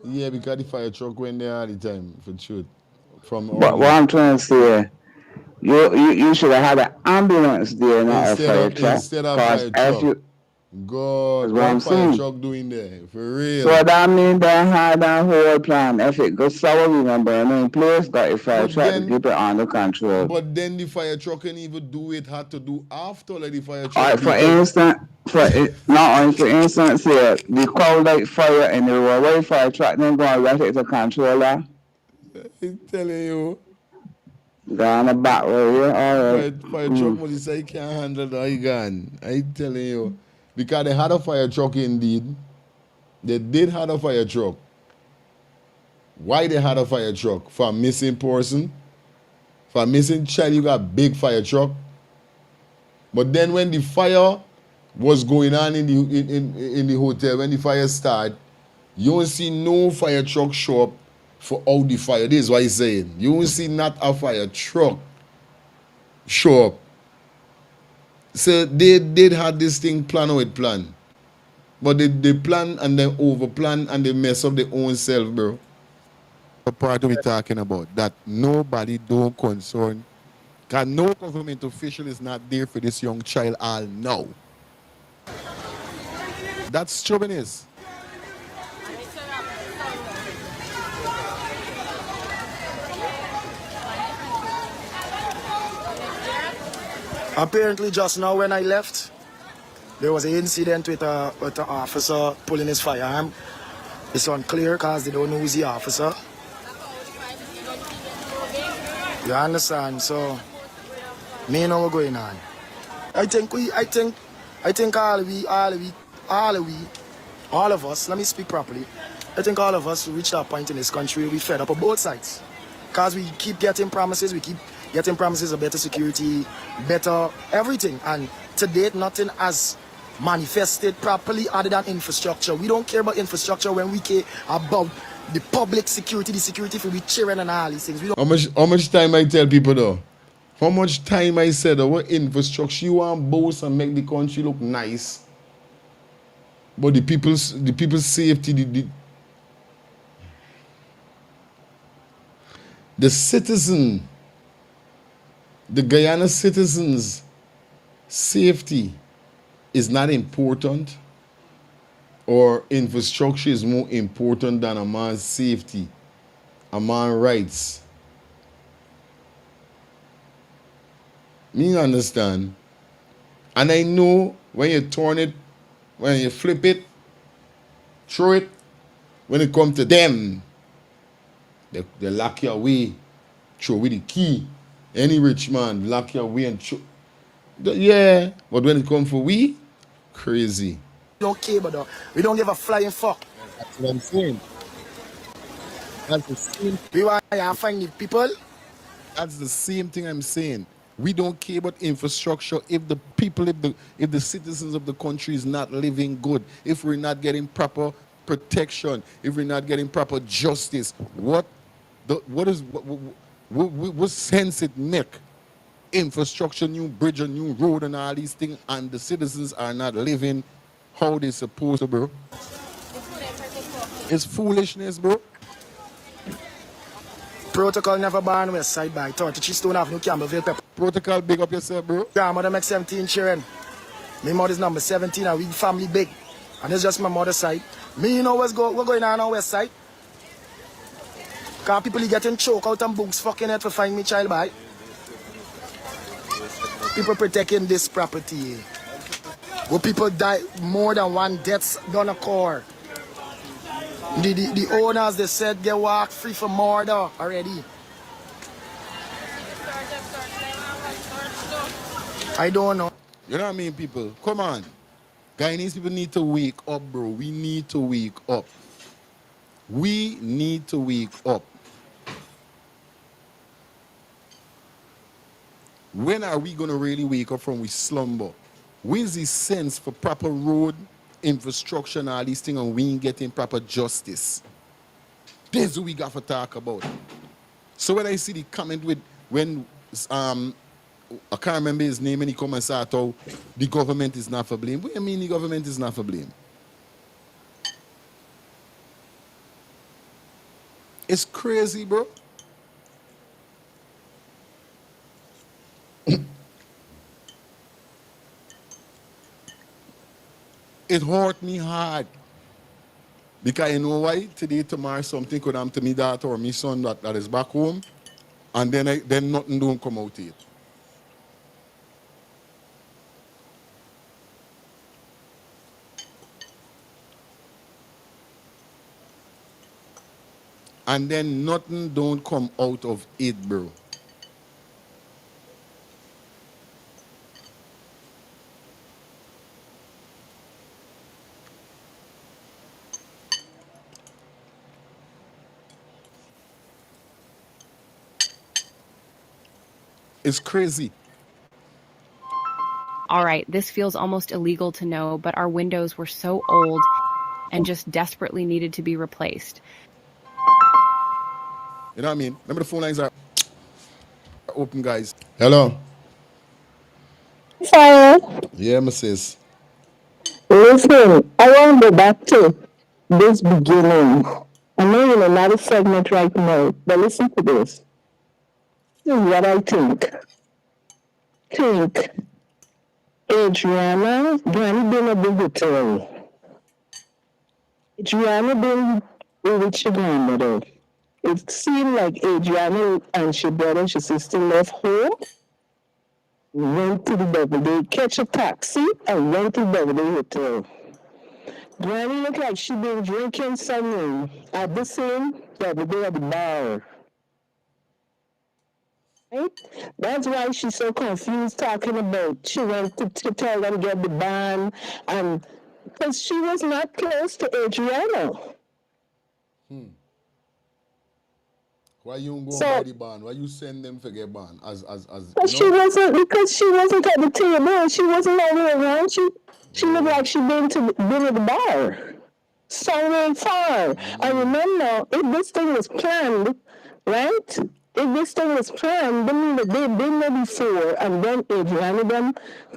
Yeah, because the fire truck went there all the time, for truth. But what I'm trying to say, you should have had an ambulance there, not a fire truck. Instead of fire truck. God, what fire truck doing there? For real. So that means they had a whole plan. If it goes sour, we can burn in place, got the fire truck to keep it under control. But then the fire truck can even do it, had to do after like the fire truck. Alright, for instance, here, the cold like fire in the road, where the fire truck then go and rush it to control that? I'm telling you. Go on the back road, yeah, alright. Fire truck, what you say, can't handle that, you gone. I'm telling you. Because they had a fire truck indeed. They did have a fire truck. Why they had a fire truck? For a missing person? For a missing child, you got a big fire truck. But then when the fire was going on in the hotel, when the fire started, you don't see no fire truck show up for all the fire. This is what he's saying. You don't see not a fire truck show up. So they did have this thing plan with plan. But they plan and then over plan and they mess up their own self, bro. The part we're talking about, that nobody don't concern Because no government official is not there for this young child all now. That's stubbornness. Apparently, just now when I left, there was an incident with an officer pulling his firearm. It's unclear because they don't know who's the officer. You understand? So, me know what's going on. I think all of us, let me speak properly. I think all of us who reach that point in this country will be fed up on both sides. Because we keep getting promises, of better security, better everything. And to date, nothing has manifested properly other than infrastructure. We don't care about infrastructure when we care about the public security, the security for the children and all these things. We don't. How much time I tell people though? How much time I said what infrastructure you want boast and make the country look nice. But the people's safety, the citizen, the Guyana citizens' safety is not important, or infrastructure is more important than a man's safety, a man's rights. Me understand. And I know when you turn it, when you flip it, throw it, when it comes to them, they lock you away, throw away the key. Any rich man lock you away and throw. Yeah, but when it comes for we, crazy. We don't care about that. We don't give a flying fuck. That's what I'm saying. That's the same. We want to find the people. That's the same thing I'm saying. We don't care about infrastructure if the people, if the citizens of the country is not living good, if we're not getting proper protection, if we're not getting proper justice. What sense it make? Infrastructure, new bridge, a new road, and all these things, and the citizens are not living how they're supposed to, bro. It's foolishness, bro. Protocol never born west side by 33 Stone Avenue, Campbellville, Pepper. Protocol, big up yourself, bro. Yeah, mother make 17 children. My mother's number 17 and we family big. And it's just my mother's side. Me, you know what's going on west side? Because people getting choked out and books fucking it to find me child by. People protecting this property. Where people die, more than one death's gonna occur. The owners, they said they walk free from murder already. I don't know. You know what I mean, people? Come on. Guyanese people need to wake up, bro. We need to wake up. We need to wake up. When are we going to really wake up from we slumber? Where's the sense for proper road, infrastructure, and all these things, and we ain't getting proper justice? This is what we got to talk about. So when I see the comment with, when, I can't remember his name, and he come and say, oh, the government is not for blame. What do you mean the government is not for blame? It's crazy, bro. It hurt me hard. Because you know why? Today, tomorrow, something could happen to me daughter or my son that is back home, and then nothing don't come out of it. And then nothing don't come out of it, bro. It's crazy. All right, this feels almost illegal to know, but our windows were so old and just desperately needed to be replaced. You know what I mean? Remember the phone lines are open, guys. Hello. Fire. Yeah, my sis. Listen, I want to go back to this beginning. I know you're in another segment right now, but listen to this. This is what I think. think Adrianna granny been at the hotel. Adrianna been with your grandmother. It seemed like Adrianna and she brother and she sister left home, went to the Belvedere, catch a taxi and went to the Belvedere Hotel. Granny looked like she been drinking something at the same Belvedere at the bar. Right? That's why she's so confused talking about she went to tell them get the band and because she was not close to Adrianna. Why you don't go by the band? Why you send them for get band? Because she wasn't at the table. She wasn't nowhere around. She looked like she been at the bar. Somewhere far. I remember if this thing was planned, right? If this thing was planned, that means that they've been there before and then Adrianna them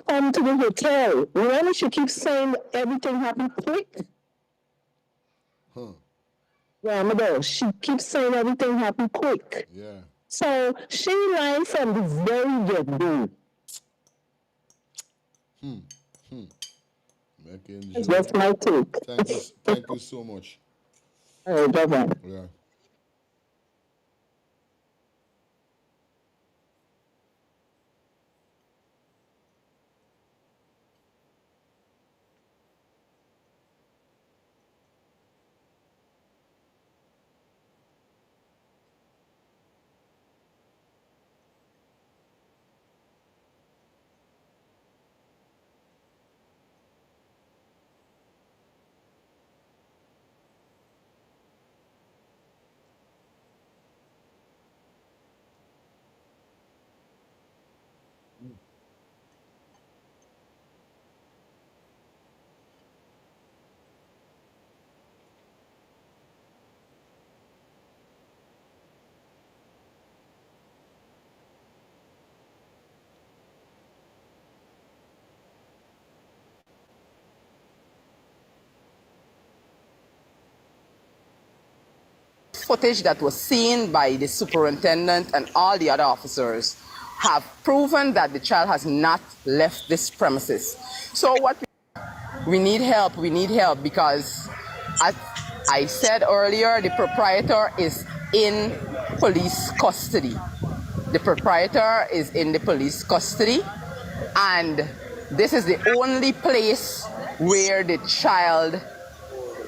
come to the hotel. Remember she keeps saying everything happened quick? Yeah, she keeps saying everything happened quick. Yeah. So she lied from the very get-go. That's my take. Thank you so much. All right, bye-bye. Yeah. Footage that was seen by the superintendent and all the other officers have proven that the child has not left this premises. So what we need help because as I said earlier, the proprietor is in police custody. The proprietor is in the police custody, and this is the only place where the child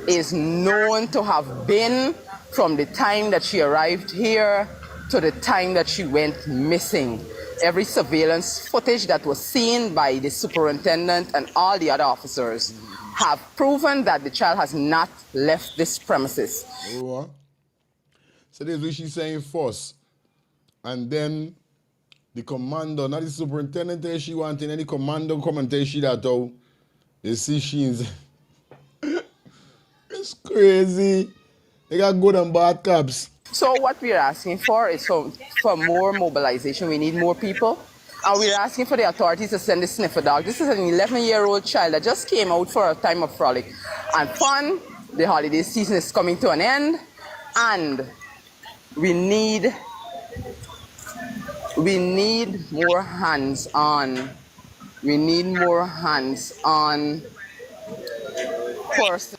is known to have been from the time that she arrived here to the time that she went missing. Every surveillance footage that was seen by the superintendent and all the other officers have proven that the child has not left this premises. So this is what she's saying first. And then the commander, not the superintendent, she wanting any commander come and tell she that though. You see she's it's crazy. They got good and bad cops. So what we're asking for is for more mobilization. We need more people. And we're asking for the authorities to send the sniffer dog. This is an 11-year-old child that just came out for a time of frolic and fun. The holiday season is coming to an end. And we need more hands-on. We need more hands-on person.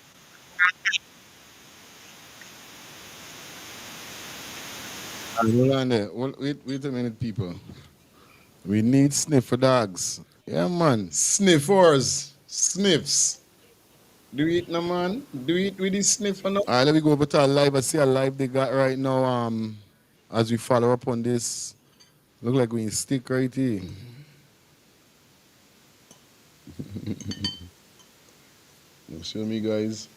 Hold on there. Wait a minute, people. We need sniffer dogs. Yeah, man. Sniffers. Sniffs. Do it now, man. Do it with the sniffer now. All right, let me go over to our live. I see a live they got right now. As we follow up on this. Look like we stick right here. You see me, guys?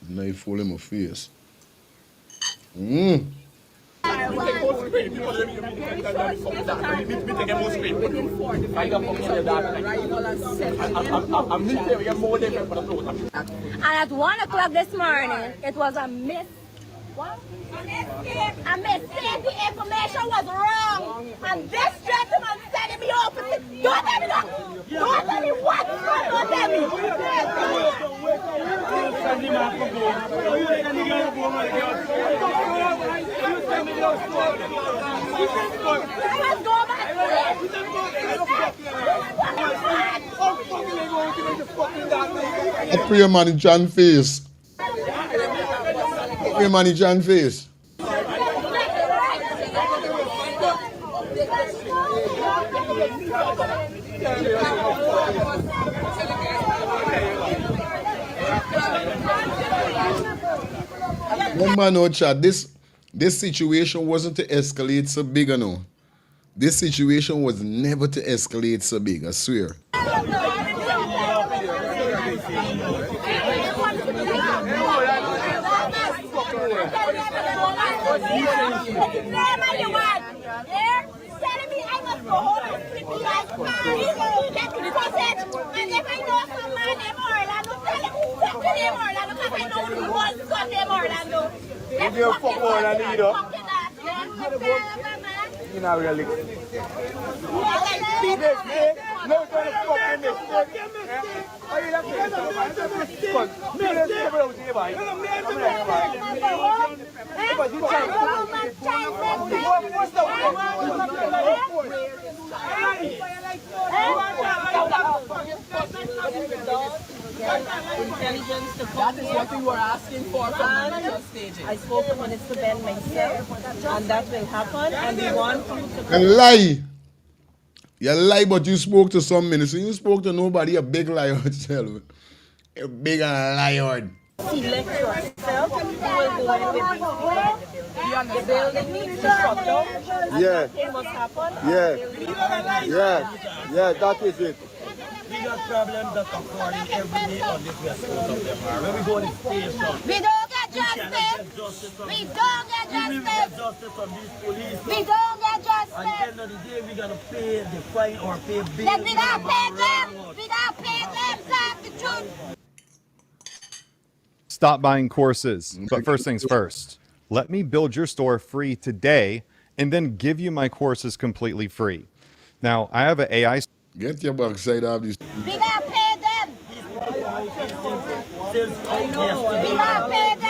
Knife hole in my face. And at 1 o'clock this morning, it was a miss. What? A mistake. The information was wrong. And this gentleman sending me off. Don't tell me that. Don't tell me what. Don't tell me. Let's go back. I pray man in John face. Pray man in John face. Remember no chat, this situation wasn't to escalate so big, you know. This situation was never to escalate so big, I swear. If you fuck more than you know. You know really. No kind of fucking mistake. Are you not Intelligence to come. That is what we were asking for from the initial stages. I spoke to Minister Ben myself, and that will happen. And we want you to. You lie. You lie, but you spoke to some minister. You spoke to nobody. A big liar. A big liar. Select yourself. You will go in with the building needs to shut down. Yeah. Nothing must happen. Yeah. Yeah, that is it. We got problems that are falling every day on this west coast of them. When we go to the station, We don't get justice. We don't get justice from these police. We don't get justice. At the end of the day, we're going to pay the fine or pay bill. Let me not pay them. We don't pay them. That's the truth. Stop buying courses. But first things first, let me build your store free today and then give you my courses completely free. Now, I have an AI. Get your backside of this. We don't pay them. We don't pay them. She's 11 years old. 11 years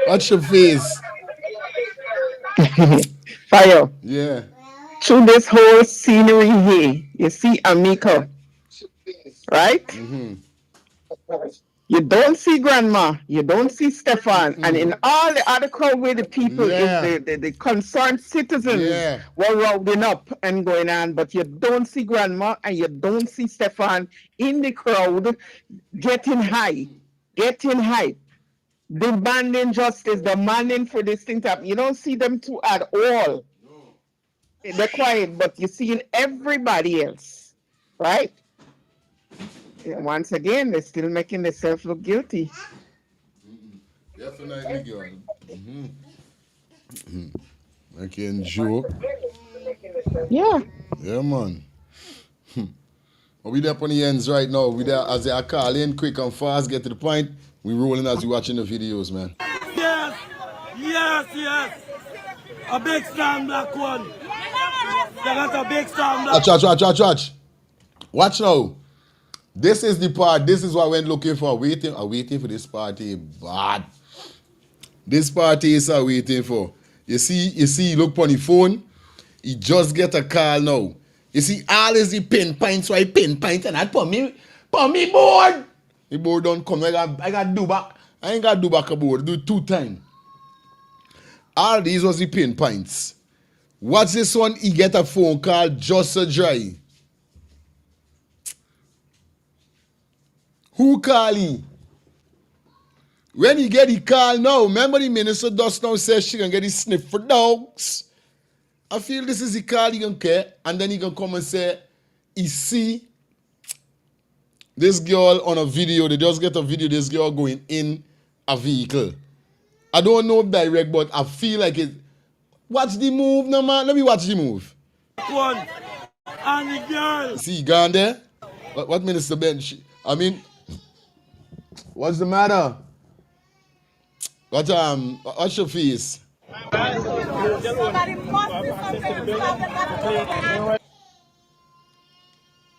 Watch your face. Fire. Yeah. Through this whole scenery here, you see Amico, right? Mm-hmm. You don't see Grandma, you don't see Stefan, and in all the other crowd where the people is the concerned citizens were rounding up and going on, but you don't see Grandma and you don't see Stefan in the crowd getting high. Demanding justice, demanding for this thing to happen. You don't see them two at all. They're quiet, but you're seeing everybody else, right? Once again, they're still making themselves look guilty. Definitely, girl. I can joke. Yeah. Yeah, man. We there on the ends right now. We there as they are calling quick and fast, get to the point. We rolling as we watching the videos, man. Yes. A big strong black one. They got a big strong black one. Watch. Watch now. This is the part. This is what I went looking for. Waiting for this party. Bad. This party is waiting for. You see, look on the phone. He just get a call now. You see, all is the pinpoint, so I pinpoint and I put me board. The board don't come. I got do back. I ain't got do back a board. Do it 2 times. All these was the pinpoints. What's this one? He get a phone call just a dry. Who call he? When he get the call now, remember the minister just now says she can get his sniff for dogs. I feel this is the call he can get, and then he can come and say, he see this girl on a video, they just get a video, this girl going in a vehicle. I don't know direct, but I feel like it. Watch the move, no man. Let me watch the move. One. And the girl. See, gone there? What Minister Ben? What's the matter? What's your face? Somebody must be something.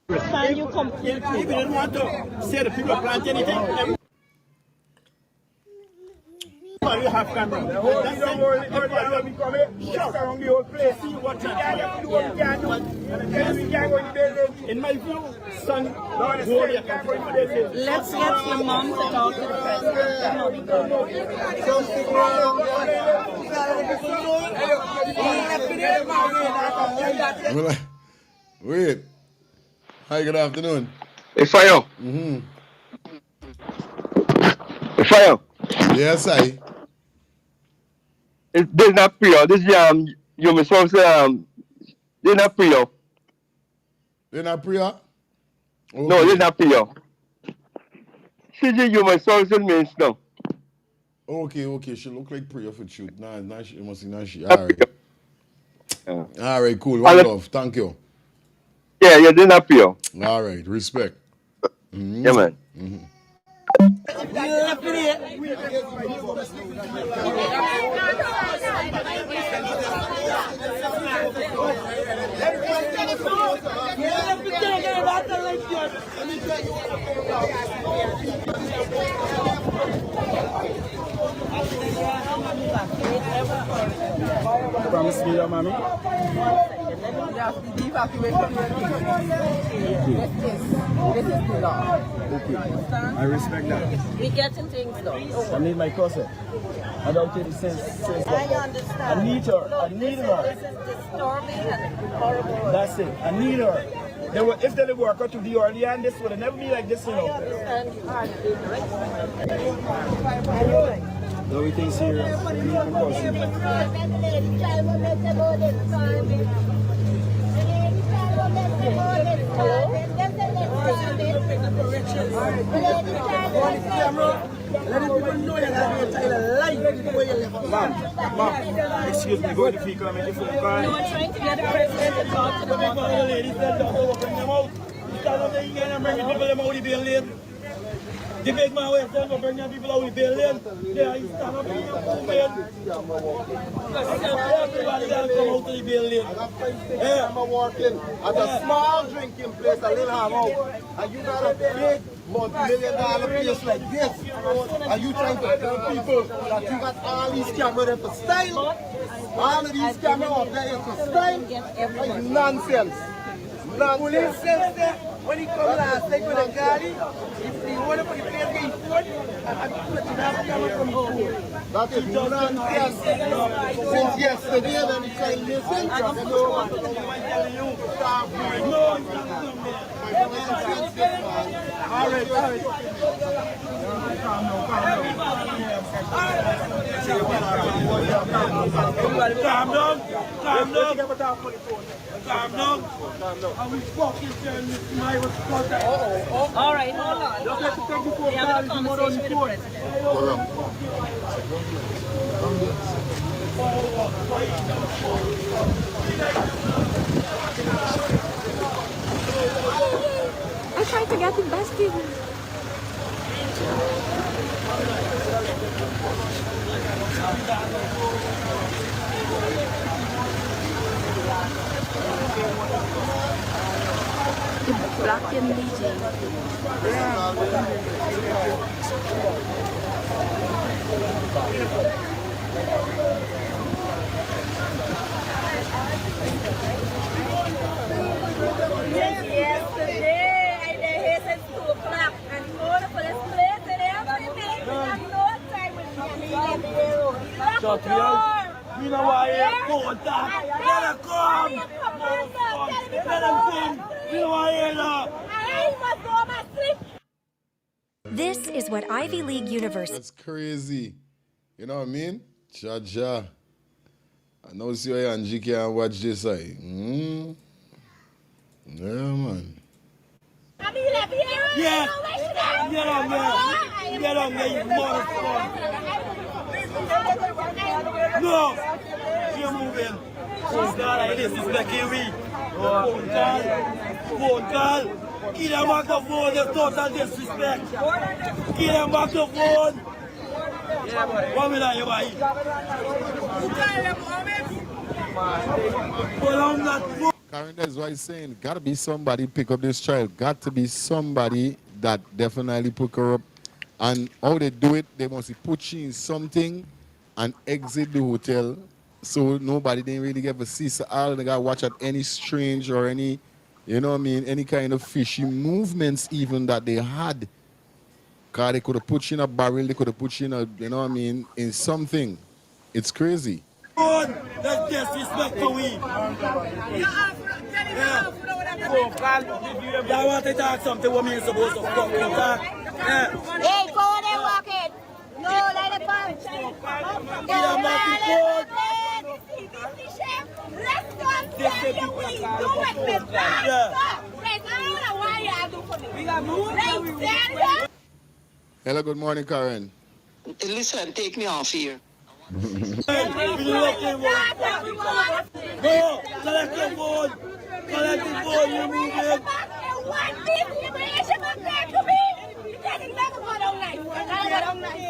Respond you completely. If you didn't want to say the people plant anything, you have camera. Don't worry, everybody will come shut around the whole place, see what you can do, what you can't do. And we can't go in the building. In my view, son, let's get your mom to talk to the president. Wait. Hi, good afternoon. Hey, Fire. Hey, Fire. Yes, I. This is not Priya. This is you must say this is not Priya. This is not Priya? Okay. No, this is not Priya. CG, you must say means no. Okay. She look like Priya for shoot. Nah, she must be not she. All right. All right, cool. One love. Thank you. Yeah, this is not Priya. All right, respect. Yeah, man. Promise me, your mommy. This is the law. Okay. I respect that. We getting things done. I need my cousin. I don't take the sense. I understand. I need her. I need her. This is disturbing and horrible. That's it. I need her. If they work out to the early and this would never be like this, you know. I understand you are the right. Everything's here. Ma'am, excuse me, go to the vehicle and make your phone call. No, I'm trying to get the president to talk to the mother. Ladies, bring them out. You tell them they ain't bring the people out of the building. The big man will tell them bring the people out of the building. Yeah, you stand up in your movement. Everybody got to come out of the building. Yeah. I'm working at a small drinking place, a little house, and you got a big multi-million-dollar place like this, and you trying to tell people that you got all these cameras there for style? All of these cameras up there for style? It's nonsense. Police says that when he come last night with a Gary, if he want to put the place in foot, and put it up camera from home. That is nonsense. Since yesterday, then he said, listen, I don't know what I'm telling you. Stop doing All right. Calm down. I will fucking tell you my response. All right, hold on. We have a conversation with the president. I tried to get invested. Black and DJ. Yesterday, I did since 2 o'clock, and you know the police place and everything. We have no time with me. Shut me out. You know why I put that? Let her come. Let them come. You know why I love. I must go my sleep. This is what Ivy League University. That's crazy. You know what I mean? Cha. I know see why Angie can watch this. Yeah, man. Yeah. Get on there. Get on there, you motherfucker. No. You're moving. Oh, God, this is the Kiwi. Phone call. Give them back the phone. There's total disrespect. Give them back the phone. What will I buy? But I'm not. Karen, that's why he's saying, gotta be somebody pick up this child. Got to be somebody that definitely pick her up. And how they do it, they must put you in something and exit the hotel. So nobody didn't really get to see. So all they got to watch at any strange or any, you know what I mean, any kind of fishy movements even that they had. Because they could have put you in a barrel, they could have put you in a, you know what I mean, in something. It's crazy. That's disrespect for we. I want to talk something what me supposed to talk. Hey, phone and walk it. No, let it punch. Let's go and tell you we do it with that. I don't know why you have to do for me. Hello, good morning, Karen. Listen, take me off here. No, collect your phone. Collect the phone, you move it. One piece of information compared to me. You can't never go down night. I go down night.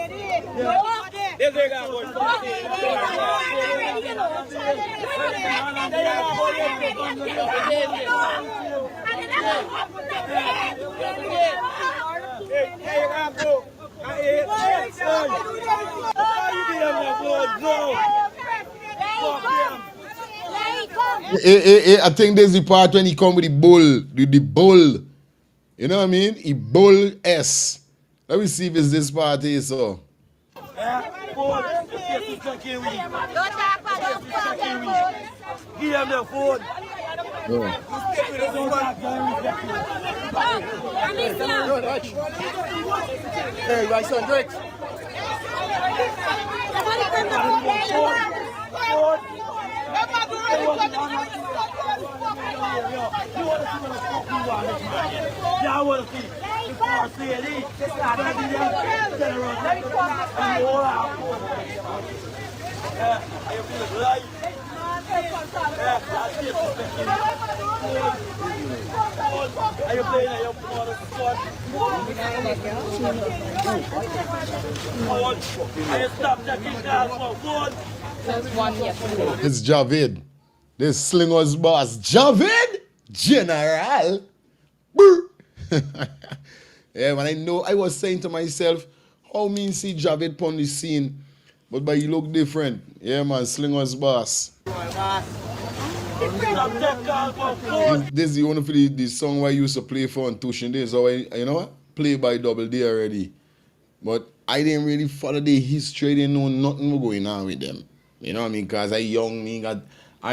I think there's the part when he come with the bull, the bull. You know what I mean? He bull S. Let me see if it's this part here, so. Give them the phone. Hey, my son, Drake. Yeah, I want to see. Before I see it, It's Javid. This Slinger's boss. Javid? General? Yeah, when I was saying to myself, how me see Javid on the scene, but you look different. Yeah, man, Slinger's boss. This is the one for the song I used to play for on Tuition Days. So you know what? Play by Double D already. But I didn't really follow the history. I didn't know nothing was going on with them. You know what I mean? Because I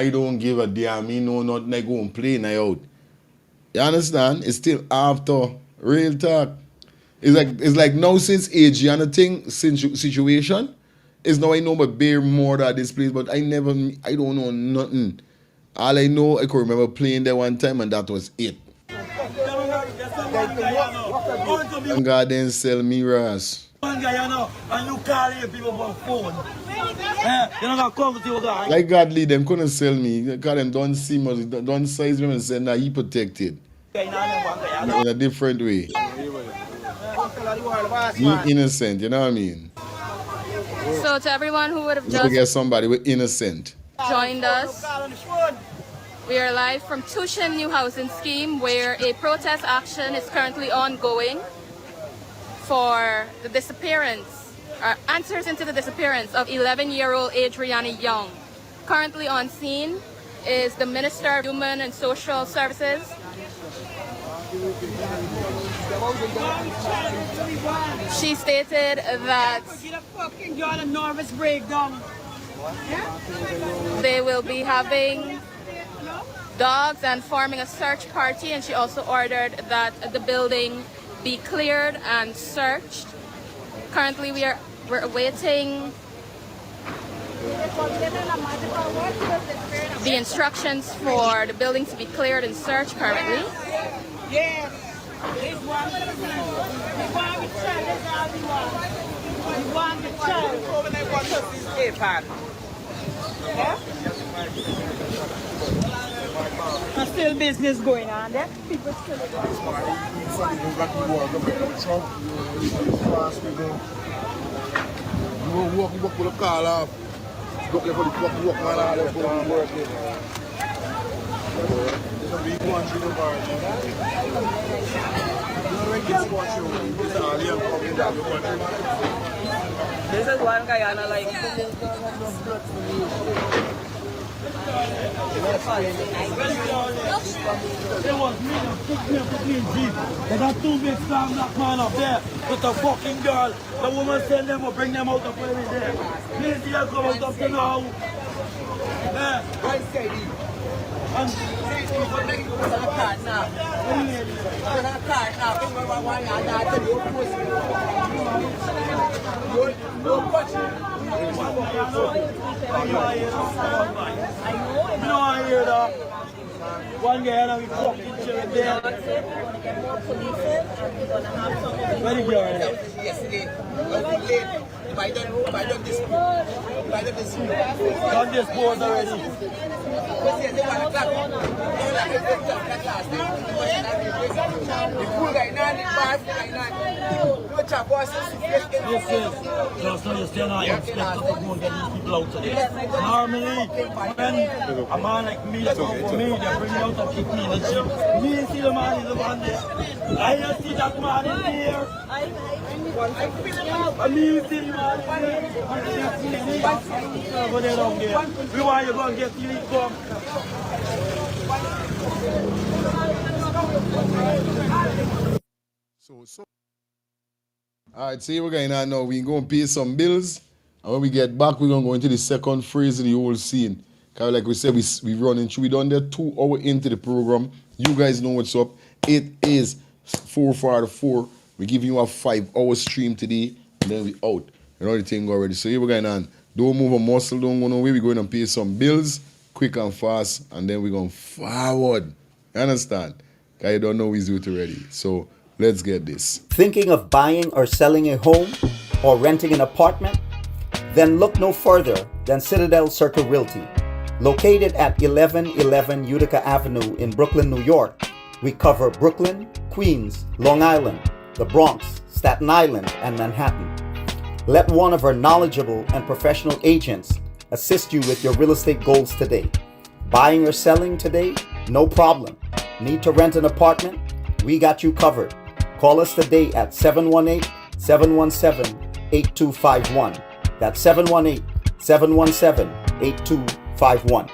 don't give a damn. Me know nothing. I go and play now out. You understand? It's still after real talk. It's like now since Adrianna thing situation, it's now I know but bear more than this place, but I don't know nothing. All I know, I can remember playing there one time and that was it. And God didn't sell me Ras. One guy, you know, and you call people for phone. You know, come with your guy. Like Godly, them couldn't sell me. Because them don't see me, don't size me and say, nah, he protected. In a different way. He innocent, you know what I mean? So to everyone who would have Just get somebody with innocent. joined us, we are live from Tushin New Housing Scheme, where a protest action is currently ongoing for the disappearance, answers into the disappearance of 11-year-old Adrianna Young. Currently on scene is the Minister of Human and Social Services. She stated that they will be having dogs and forming a search party, and she also ordered that the building be cleared and searched. Currently, we're awaiting the instructions for the building to be cleared and searched currently. Yes. There's still business going on there. People still walk with a car off. Looking for the walk man out there for the work. There's a big one to the bar. This is one Guyana like. It was me that took me up to clean jeep. They got two big slam black man up there with a fucking girl. The woman send them or bring them out of where they there. Please here come out of the now. Yeah. And I hear that. One guy and we fucking children there. Where the girl? Yesterday. If I done this Done this board already. Listen, just so you stay on your expect to go and get these people out today. Normally, when a man like me that come for me, they bring me out of kick me in the gym. Me and see the man in the van there. I don't see that man in here. And me see the man in there. Over there down there. We want you to go and get your income. So. Alright, see what's going on now. We're going to pay some bills. And when we get back, we're going to go into the second phase of the whole scene. Because like we said, we running through. We done there 2 hours into the program. You guys know what's up. It is 4:44. We give you a 5-hour stream today. And then we out. You know the thing already. So here we're going on. Don't move a muscle. Don't go nowhere. We're going to pay some bills quick and fast. And then we're going forward. You understand? Because you don't know we's doing it already. So let's get this. Thinking of buying or selling a home or renting an apartment? Then look no further than Citadel Circle Realty. Located at 1111 Utica Avenue in Brooklyn, New York, we cover Brooklyn, Queens, Long Island, the Bronx, Staten Island, and Manhattan. Let one of our knowledgeable and professional agents assist you with your real estate goals today. Buying or selling today? No problem. Need to rent an apartment? We got you covered. Call us today at 718-717-8251. That's 718-717-8251.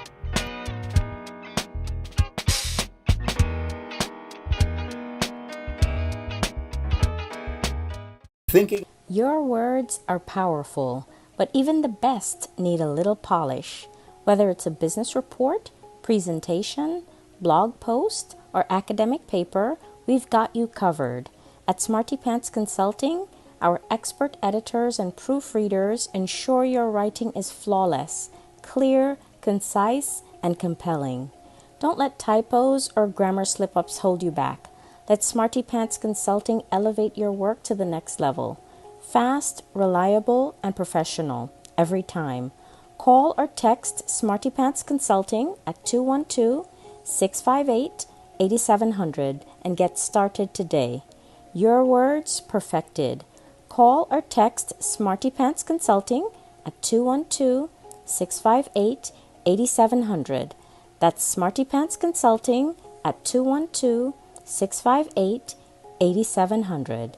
Thinking. Your words are powerful, but even the best need a little polish. Whether it's a business report, presentation, blog post, or academic paper, we've got you covered. At Smarty Pants Consulting, our expert editors and proofreaders ensure your writing is flawless, clear, concise, and compelling. Don't let typos or grammar slip-ups hold you back. Let Smarty Pants Consulting elevate your work to the next level. Fast, reliable, and professional every time. Call or text Smarty Pants Consulting at 212-658-8700 and get started today. Your words perfected. Call or text Smarty Pants Consulting at 212-658-8700. That's Smarty Pants Consulting at 212-658-8700.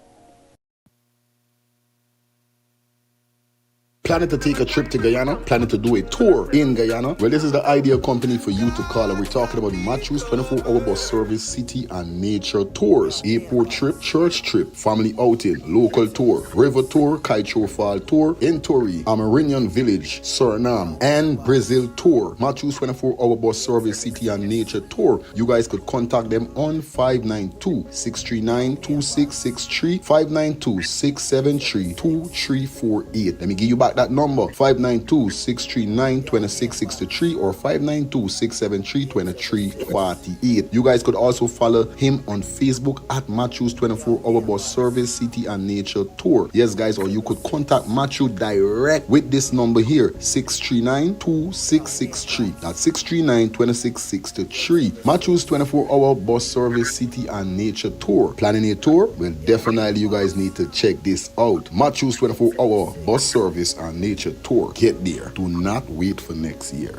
Planning to take a trip to Guyana? Planning to do a tour in Guyana? Well, this is the ideal company for you to call. And we're talking about Matthews 24-hour bus service, city and nature tours. Airport trip, church trip, family outing, local tour, river tour, Kaicho Fall tour, Entori, Amarinian Village, Suriname, and Brazil tour. Matthews 24-hour bus service, city and nature tour. You guys could contact them on 592-639-2663, 592-673-2348. Let me give you back that number, 592-639-2663 or 592-673-2348. You guys could also follow him on Facebook at Matthews 24-hour bus service, city and nature tour. Yes, guys, or you could contact Matthew direct with this number here, 639-2663. That's 639-2663. Matthews 24-hour bus service, city and nature tour. Planning a tour? Well, definitely you guys need to check this out. Matthews 24-hour bus service and nature tour. Get there. Do not wait for next year.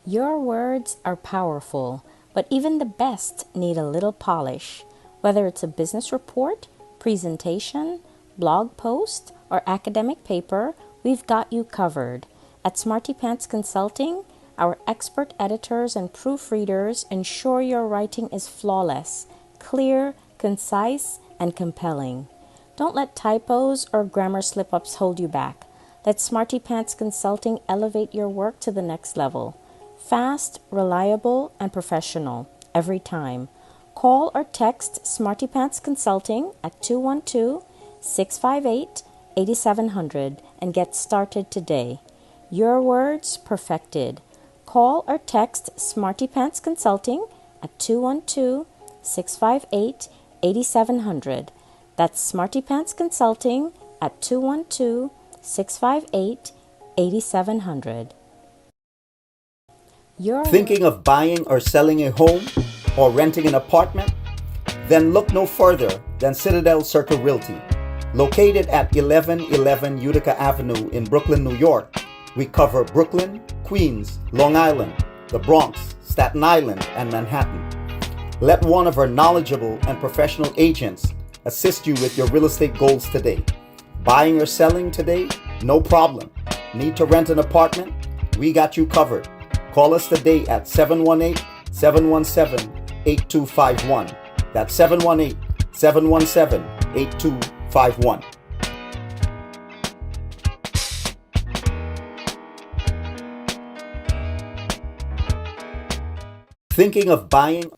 Your words are powerful, but even the best need a little polish. Whether it's a business report, presentation, blog post, or academic paper, we've got you covered. At Smarty Pants Consulting, our expert editors and proofreaders ensure your writing is flawless, clear, concise, and compelling. Don't let typos or grammar slip-ups hold you back. Let Smarty Pants Consulting elevate your work to the next level. Fast, reliable, and professional every time. Call or text Smarty Pants Consulting at 212-658-8700 and get started today. Your words perfected. Call or text Smarty Pants Consulting at 212-658-8700. That's Smarty Pants Consulting at 212-658-8700. Thinking of buying or selling a home or renting an apartment? Then look no further than Citadel Circle Realty. Located at 1111 Utica Avenue in Brooklyn, New York, we cover Brooklyn, Queens, Long Island, the Bronx, Staten Island, and Manhattan. Let one of our knowledgeable and professional agents assist you with your real estate goals today. Buying or selling today? No problem. Need to rent an apartment? We got you covered. Call us today at 718-717-8251. That's 718-717-8251. Thinking of buying?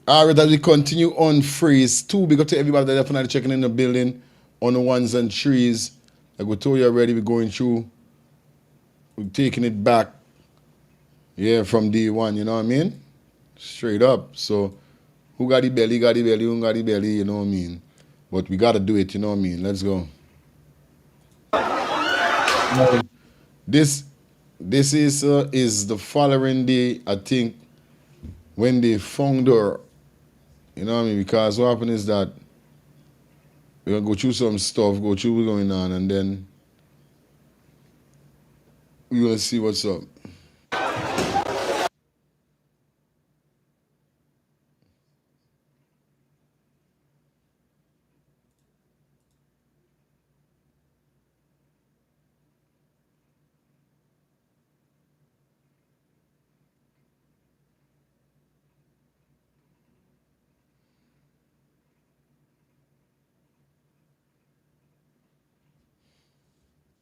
All right, as we continue on Freeze 2, big up to everybody that definitely checking in the building on the ones and threes. Like we told you already, we're going through, we're taking it back, yeah, from day one, you know what I mean? Straight up. So, who got the belly, who got the belly, you know what I mean? But we got to do it, you know what I mean? Let's go. This is the following day, I think, when they found her. You know what I mean? Because what happened is that we're going to go through some stuff, go through what's going on, and then we're going to see what's up.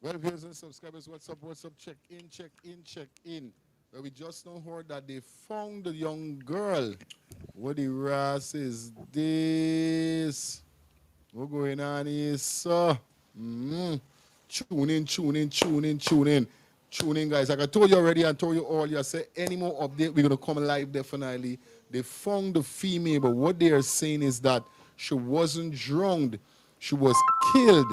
Well, viewers and subscribers, what's up? Check in. Well, we just now heard that they found the young girl. What the ras is this? What's going on here, sir? Tune in. Tune in, guys. Like I told you already, I told you all, you say any more update, we're going to come live definitely. They found the female, but what they are saying is that she wasn't drowned. She was killed.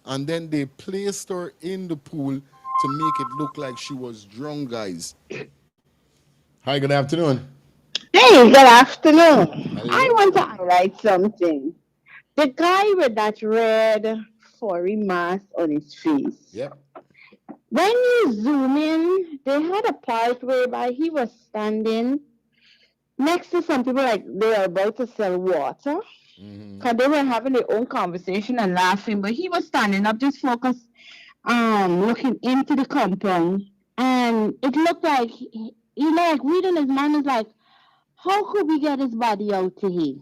And then they placed her in the pool to make it look like she was drunk, guys. Hi, good afternoon. Hey, good afternoon. I want to highlight something. The guy with that red furry mask on his face. Yep. When you zoom in, they had a part whereby he was standing next to some people like they were about to sell water. Because they were having their own conversation and laughing, but he was standing up just focused, looking into the compound. And it looked like, like reading his mind is like, how could we get his body out to here?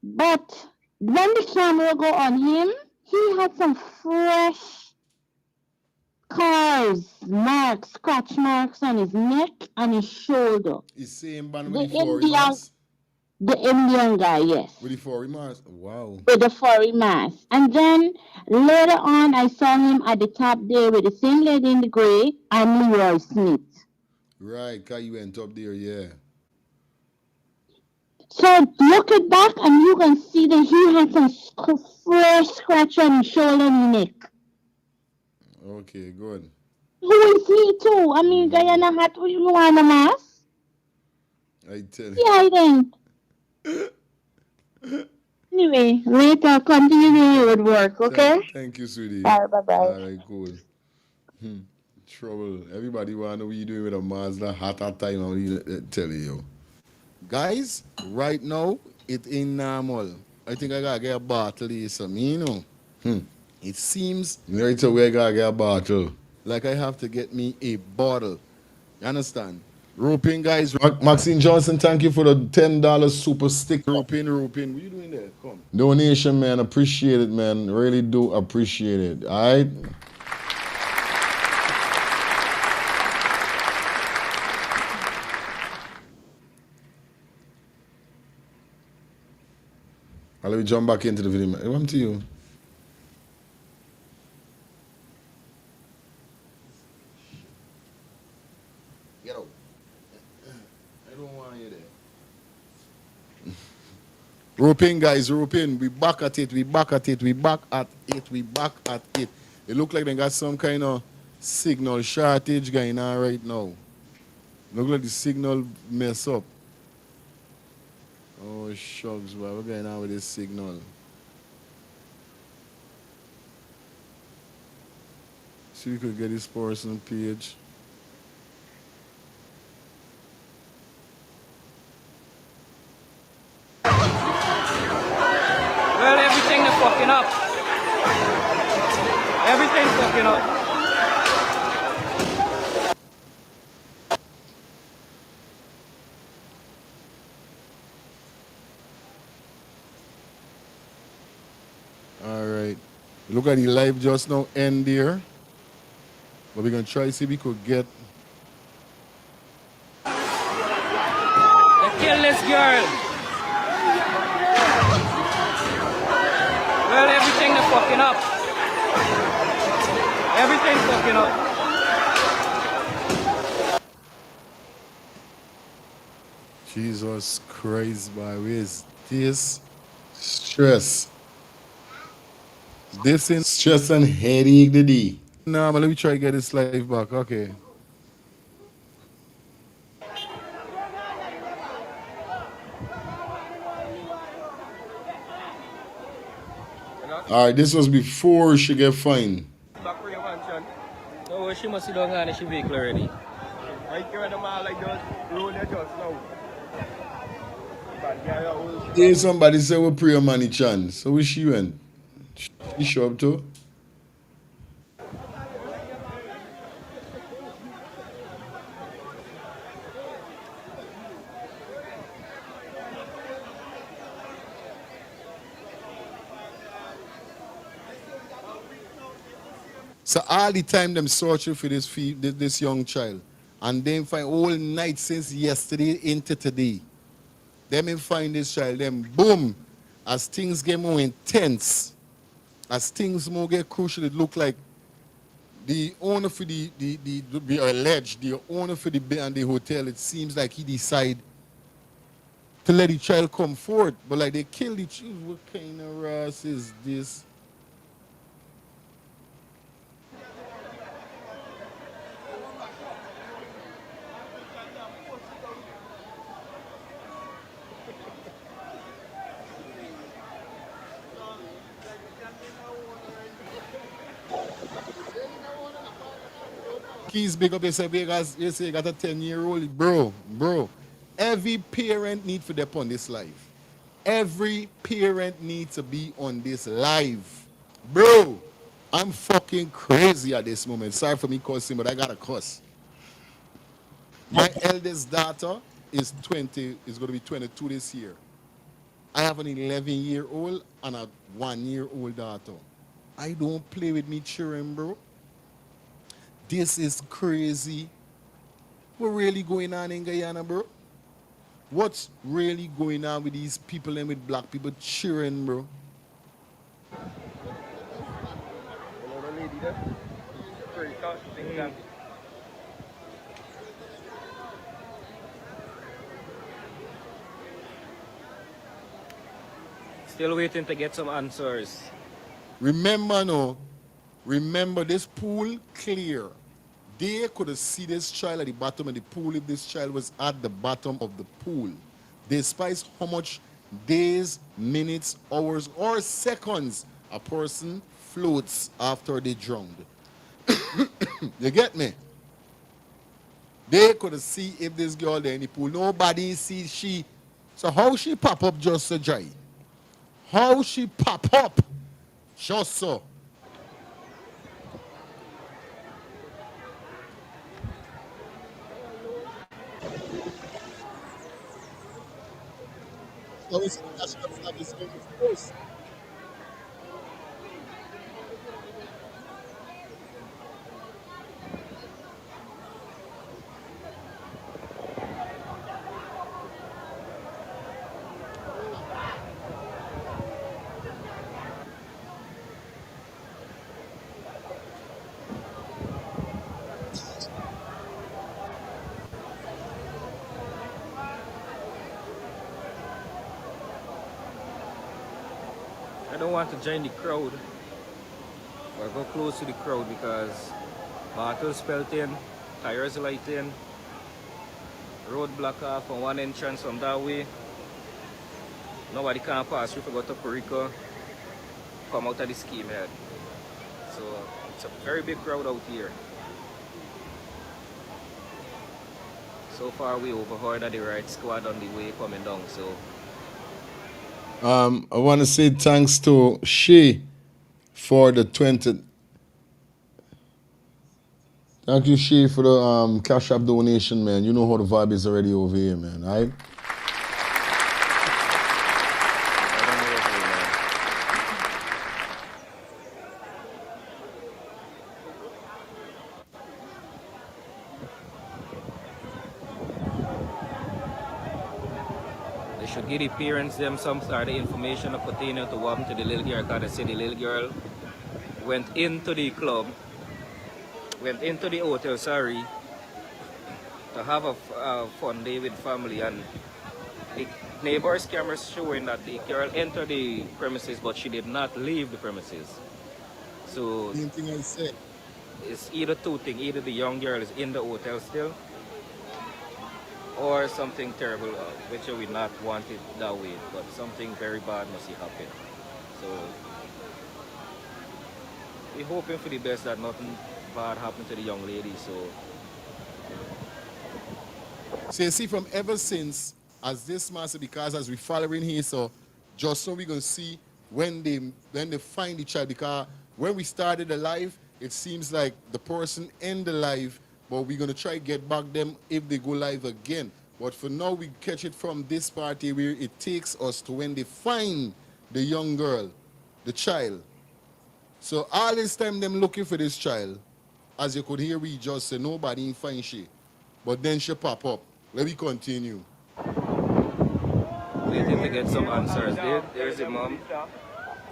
But when the camera go on him, he had some fresh marks, scratch marks on his neck and his shoulder. He's same band with the furry mask? The Indian guy, yes. With the furry mask? Wow. With the furry mask. And then later on, I saw him at the top there with the same lady in the gray and Leroy Smith. Right, because you went up there, yeah. So look at back and you can see that he had some fresh scratch on his shoulder and neck. Okay, good. Who is he too? I mean, Guyana hat, you want a mask? I tell you. Yeah, then. Anyway, later, continue with work, okay? Thank you, sweetie. Bye-bye. All right, cool. Trouble. Everybody want to know what you doing with a Mazda hot time. I'm telling you. Guys, right now, it ain't normal. I think I gotta get a bottle of some, you know. It seems right away I gotta get a bottle. Like I have to get me a bottle. You understand? Roping, guys. Maxine Johnson, thank you for the $10 super stick. Roping. What are you doing there? Come. Donation, man. Appreciate it, man. Really do appreciate it. All right? Let me jump back into the video, man. Come to you. Get out. I don't want you there. Roping, guys, roping. We back at it. It look like they got some kind of signal shortage going on right now. Look like the signal mess up. Oh, shucks, boy. What's going on with this signal? See if we could get this person page. Well, everything is fucking up. Everything's fucking up. All right. Look at the live just now end there. But we're going to try to see if we could get... They killed this girl. Well, everything is fucking up. Everything's fucking up. Jesus Christ, boy. Where is this? Stress. This is stress and headache today. Nah, but let me try to get this live back. Okay. All right, this was before she get fined. Back for your mansion. No, she must sit down and she vehicle already. Right here in the mall like those road there just now. Hey, somebody said we pray money chance. So where she went? She show up too? So all the time them searching for this young child. And then find all night since yesterday into today. Them find this child, then boom, as things get more intense, as things more get crucial, it look like the owner for the owner for the hotel, it seems like he decide to let the child come forward. But like they kill the child. What kind of ass is this? Keys big up yourself because you say you got a 10-year-old. Bro. Every parent need to be on this life. Every parent needs to be on this live. Bro, I'm fucking crazy at this moment. Sorry for me cussing, but I got to cuss. My eldest daughter is 20, is going to be 22 this year. I have an 11-year-old and a 1-year-old daughter. I don't play with me children, bro. This is crazy. What really going on in Guyana, bro? What's really going on with these people and with black people cheering, bro? Still waiting to get some answers. Remember this pool clear. They could see this child at the bottom of the pool if this child was at the bottom of the pool. Despite how much days, minutes, hours, or seconds a person floats after they drowned. You get me? They could see if this girl there in the pool. Nobody sees she. So how she pop up just so dry? How she pop up just so? So it's not the same, of course. I don't want to join the crowd or go close to the crowd because bottles spelt in, tires light in, road block off on one entrance from that way. Nobody can pass through if you go to Perico, come out of the scheme head. So it's a very big crowd out here. So far we overheard the right squad on the way coming down, so I want to say thanks to Shay for the 20. Thank you, Shay, for the Cash App donation, man. You know how the vibe is already over here, man. All right? they should give the parents them some sort of information pertaining to what happened to the little girl, because they say the little girl went into the club, went into the hotel, sorry, to have a fun day with family, and the neighbor's cameras showing that the girl entered the premises but she did not leave the premises. So Same thing I said. It's either two things, either the young girl is in the hotel still or something terrible, which we not want it that way, but something very bad must have happened. So we're hoping for the best that nothing bad happened to the young lady. So you see, from ever since, as this master, because as we following here, so just so we're gonna see when they find the child, because when we started the live, it seems like the person end the live, but we're gonna try get back them if they go live again. But for now, we catch it from this party where it takes us to when they find the young girl, the child. So all this time them looking for this child, as you could hear, we just say nobody find she, but then she pop up. Let me continue. Waiting to get some answers. There's the mom.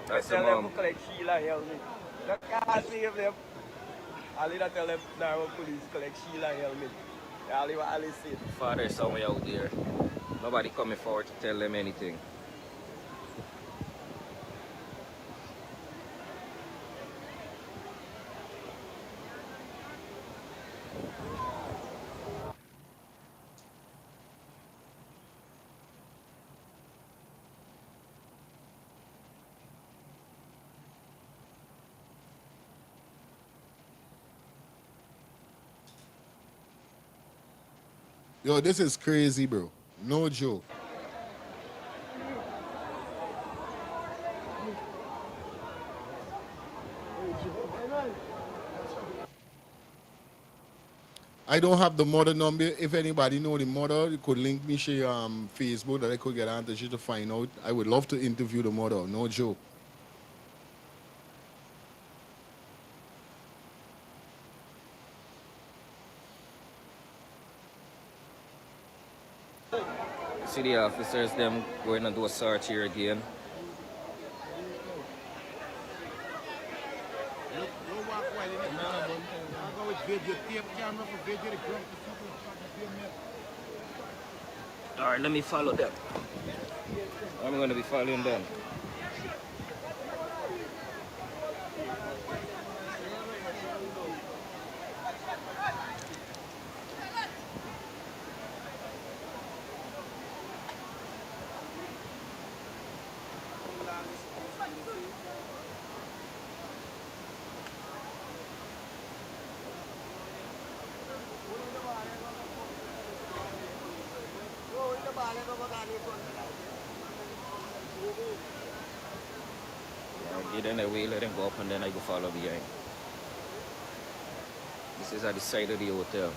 That's the mom. I'll either tell them now police collect Sheila and helmet. I'll say it. Father somewhere out there. Nobody coming forward to tell them anything. Yo, this is crazy, bro. No joke. I don't have the mother number. If anybody know the mother, you could link me to Facebook that I could get onto to find out. I would love to interview the mother. No joke. See the officers them going to do a search here again. Alright, let me follow them. I'm going to be following them. Get in the way, let them go up, and then I go follow behind. This is at the side of the hotel.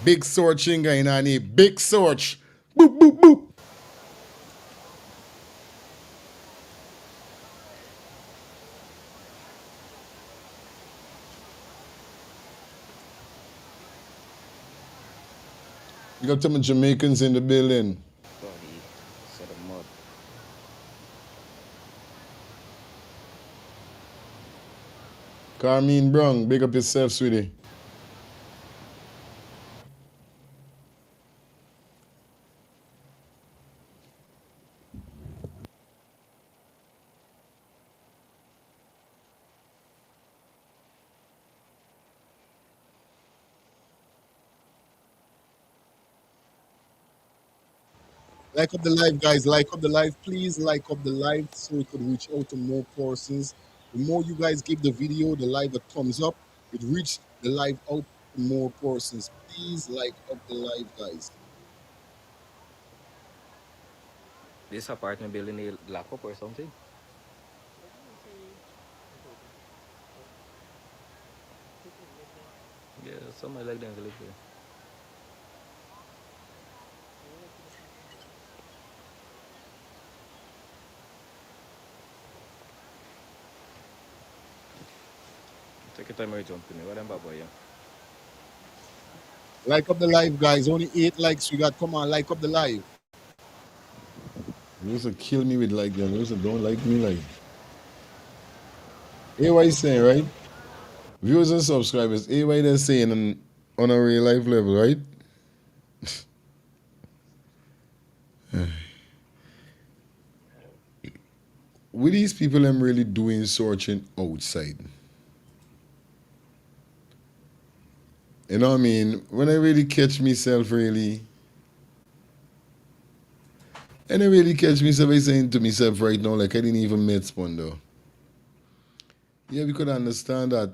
Big searching going on here. Big search. Boop, boop, boop. You got some Jamaicans in the building. Set them up. Carmine Brown, big up yourself, sweetie. Like up the live, guys. Like up the live. Please like up the live so we could reach out to more persons. The more you guys give the video, the live a thumbs up, it reach the live out to more persons. Please like up the live, guys. This apartment building is locked up or something? Yeah, somebody like them to live here. Take your time, jumping. What am I boy? Like up the live, guys. Only 8 likes we got. Come on, like up the live. You used to kill me with like them. You used to don't like me like. Hear what he's saying, right? Viewers and subscribers, hear what they're saying on a real life level, right? What these people I'm really doing searching outside? You know what I mean? When I really catch myself really, and I really catch myself, I saying to myself right now, like I didn't even met Spun though. Yeah, we could understand that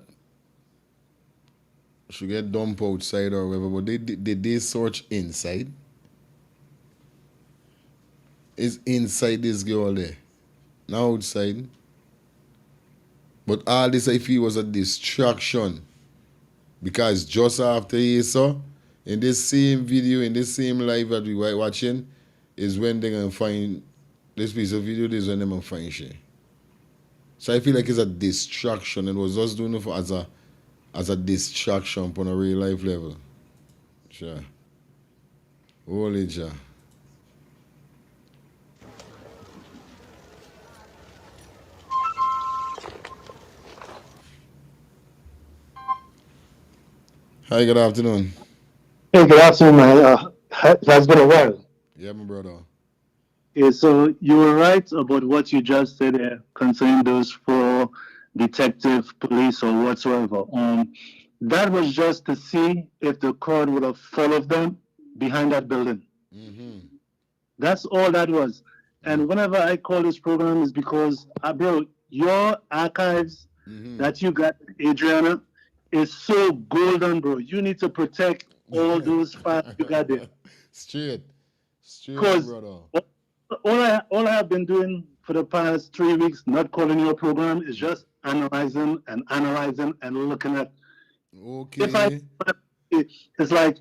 she get dumped outside or whatever, but they search inside. It's inside this girl there, not outside. But all this I feel was a distraction. Because just after he saw, in this same video, in this same live that we were watching, is when they're going to find this piece of video, this is when they're going to find she. So I feel like it's a distraction. It was just doing it for, as a distraction on a real life level. Sure. Holy ja. Hi, good afternoon. Hey, good afternoon, man. It has been a while. Yeah, my brother. Yeah, so you were right about what you just said concerning those 4 detective, police, or whatsoever. that was just to see if the crowd would have followed them behind that building. That's all that was. And whenever I call this program is because, bro, your archives that you got, Adrianna, is so golden, bro. You need to protect all those files you got there. Straight, Because brother. all I have been doing for the past 3 weeks, not calling your program, is just analyzing and looking at. Okay. It's like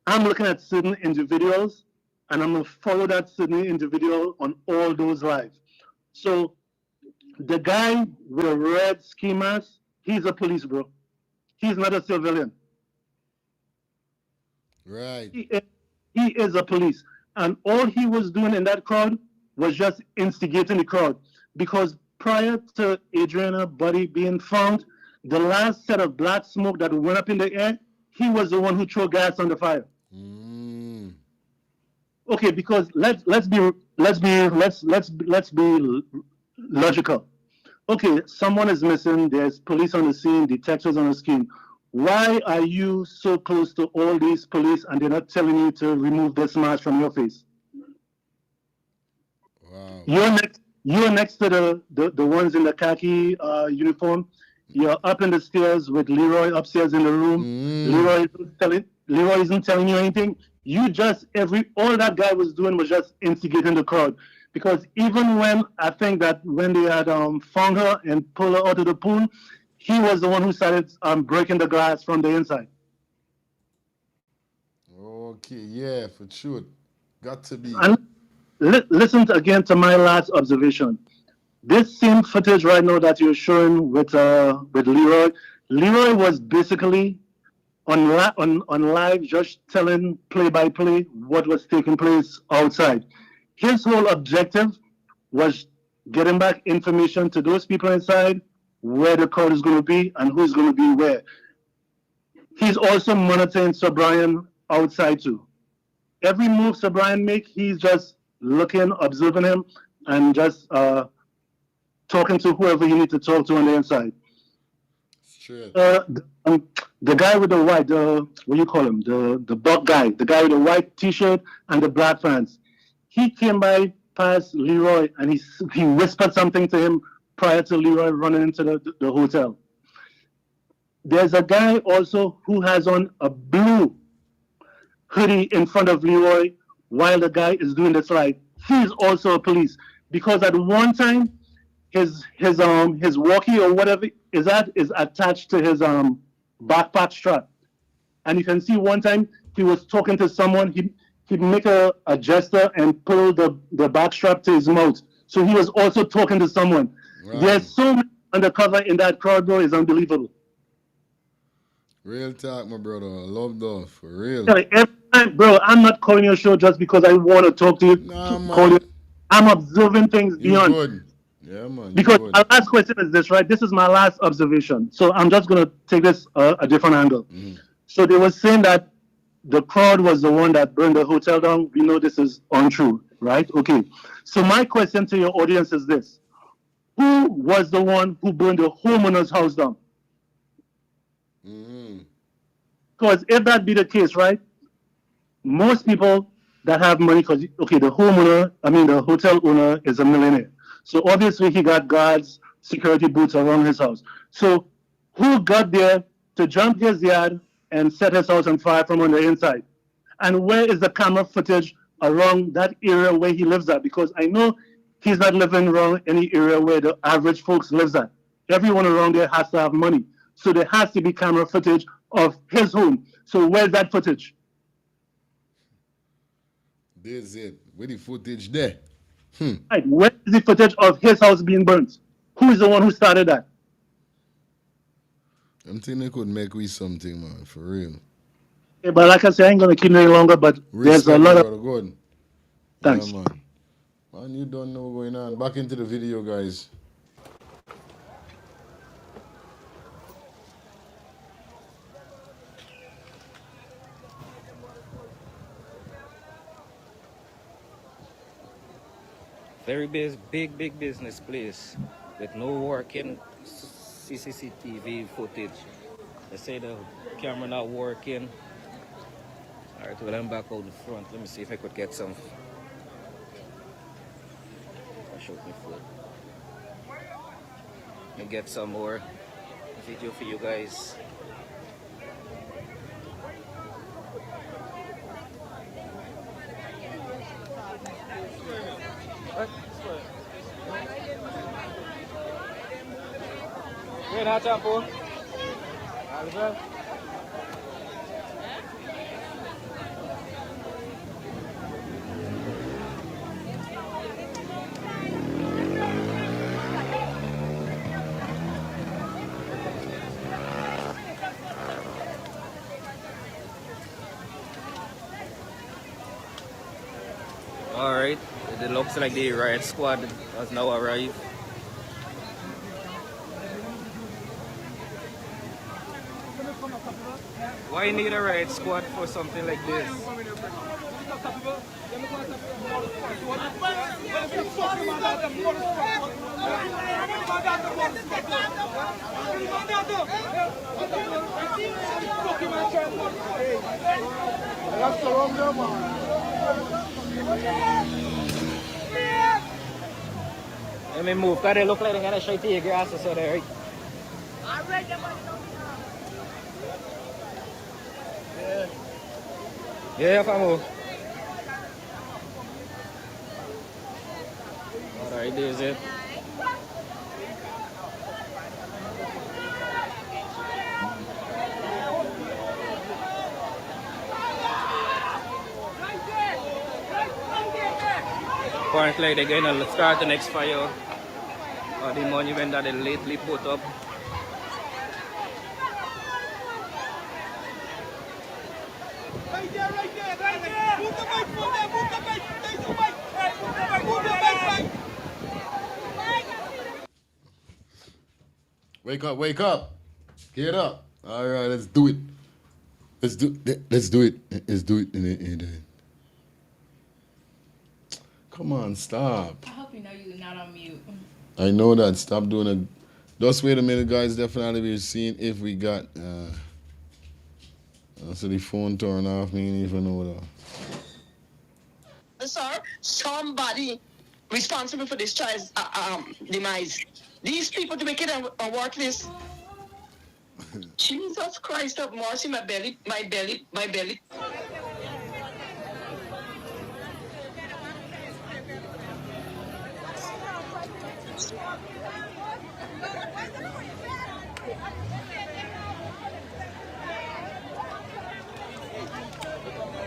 I'm looking at certain individuals, and I'm gonna follow that certain individual on all those lives. So the guy with a red ski mask, he's a police, bro. He's not a civilian. Right. He is a police. And all he was doing in that crowd was just instigating the crowd. Because prior to Adrianna's body being found, the last set of black smoke that went up in the air, he was the one who threw gas on the fire. Okay, because let's be logical. Okay, someone is missing. There's police on the scene, detectives on the scene. Why are you so close to all these police and they're not telling you to remove this mask from your face? Wow. You're next to the ones in the khaki uniform. You're up in the stairs with Leroy upstairs in the room. Leroy isn't telling you anything. You just all that guy was doing was just instigating the crowd. Because even when I think that when they had found her and pulled her out of the pool, he was the one who started breaking the glass from the inside. Okay, yeah, for sure. Got to be. And listen again to my last observation. This same footage right now that you're showing with Leroy, Leroy was basically on live just telling play-by-play what was taking place outside. His whole objective was getting back information to those people inside, where the crowd is going to be and who's going to be where. He's also monitoring Sir Brian outside too. Every move Sir Brian makes, he's just looking, observing him, and just talking to whoever you need to talk to on the inside. Sure. The guy with the white, what do you call him? The buck guy, the guy with the white T-shirt and the black pants. He came by past Leroy and he whispered something to him prior to Leroy running into the hotel. There's a guy also who has on a blue hoodie in front of Leroy while the guy is doing the slide. He's also a police because at one time his walkie or whatever is attached to his backpack strap, and you can see one time he was talking to someone. He'd make a gesture and pull the back strap to his mouth. So he was also talking to someone. Right. There's so much undercover in that crowd, bro. It's unbelievable. Real talk, my brother. Love those, for real. Every time, bro, I'm not calling your show just because I want to talk to you. Nah, man. I'm observing things beyond. Good. Yeah, man. Because my last question is this, right? This is my last observation. So I'm just going to take this a different angle. So they were saying that the crowd was the one that burned the hotel down. We know this is untrue, right? Okay. So my question to your audience is this. Who was the one who burned the homeowner's house down? Because if that be the case, right, most people that have money, because, okay, the hotel owner is a millionaire. So obviously he got guards, security boots around his house. So who got there to jump his yard and set his house on fire from on the inside? And where is the camera footage around that area where he lives at? Because I know he's not living around any area where the average folks lives at. Everyone around there has to have money. So there has to be camera footage of his home. So where's that footage? There's it. Where the footage there? Right. Where is the footage of his house being burnt? Who is the one who started that? I'm thinking they could make we something, man, for real. Yeah, but like I said, I ain't going to keep any longer, but there's a lot of... Good. Thanks. Yeah, man. Man, you don't know what's going on. Back into the video, guys. Very big business place with no working CCTV footage. They say the camera not working. All right, well, I'm back out the front. Let me see if I could get some. I shoot my foot. Let me get some more video for you guys. Wait, hot tempo. Oliver. All right, it looks like the riot squad has now arrived. Why need a riot squad for something like this? Let me move, because they look like they're going to try to take your grass or so there, right? Yeah, if I move. Alright, there's it. Apparently they're going to start the next fire or the monument that they lately put up. Wake up, wake up. Get up. All right, let's do it. Let's do it. Let's do it. Come on, stop. I hope you know you're not on mute. I know that. Stop doing it. Just wait a minute, guys. Definitely we're seeing if we got... so the phone turned off. Me didn't even know that. Sir, somebody responsible for this child's demise. These people to make it a worthless. Jesus Christ of mercy, my belly.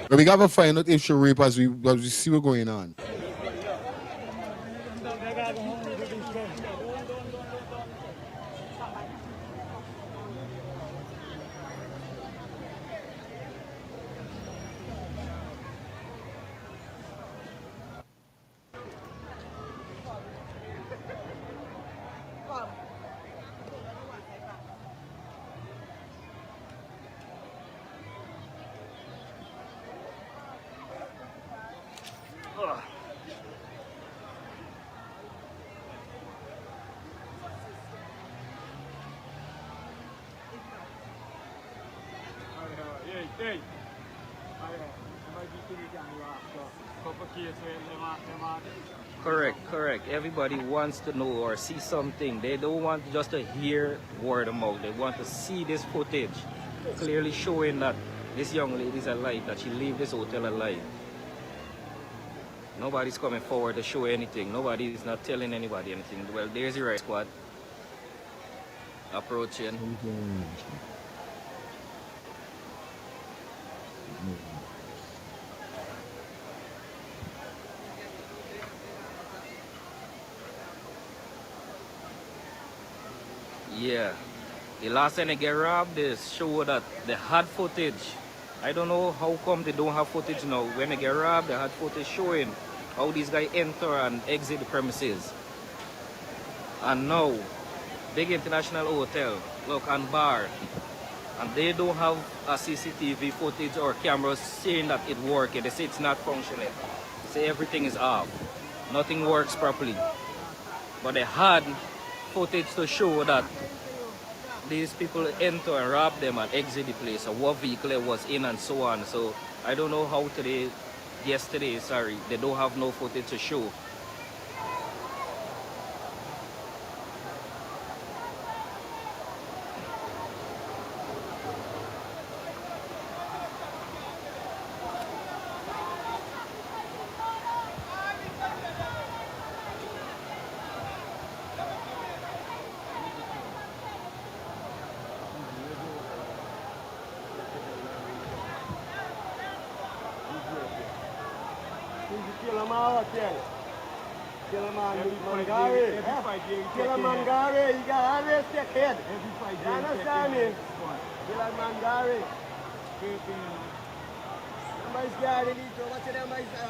But we gotta find out if she rape as we see what's going on. Correct. Everybody wants to know or see something. They don't want just to hear word of mouth. They want to see this footage clearly showing that this young lady is alive, that she left this hotel alive. Nobody's coming forward to show anything. Nobody is not telling anybody anything. Well, there's the riot squad approaching. Yeah, the last time they get robbed, they show that they had footage. I don't know how come they don't have footage now. When they get robbed, they had footage showing how these guys enter and exit the premises. And now, big international hotel, look, and bar, and they don't have a CCTV footage or cameras saying that it working. They say it's not functioning. They say everything is off. Nothing works properly. But they had footage to show that these people enter and rob them and exit the place, or what vehicle it was in and so on. So I don't know how yesterday, sorry, they don't have no footage to show. Kill a man, kill a man, Mangari. Kill a Mangari, you got always take head. You understand me? Kill a Mangari. Somebody's got it, what's it, somebody's got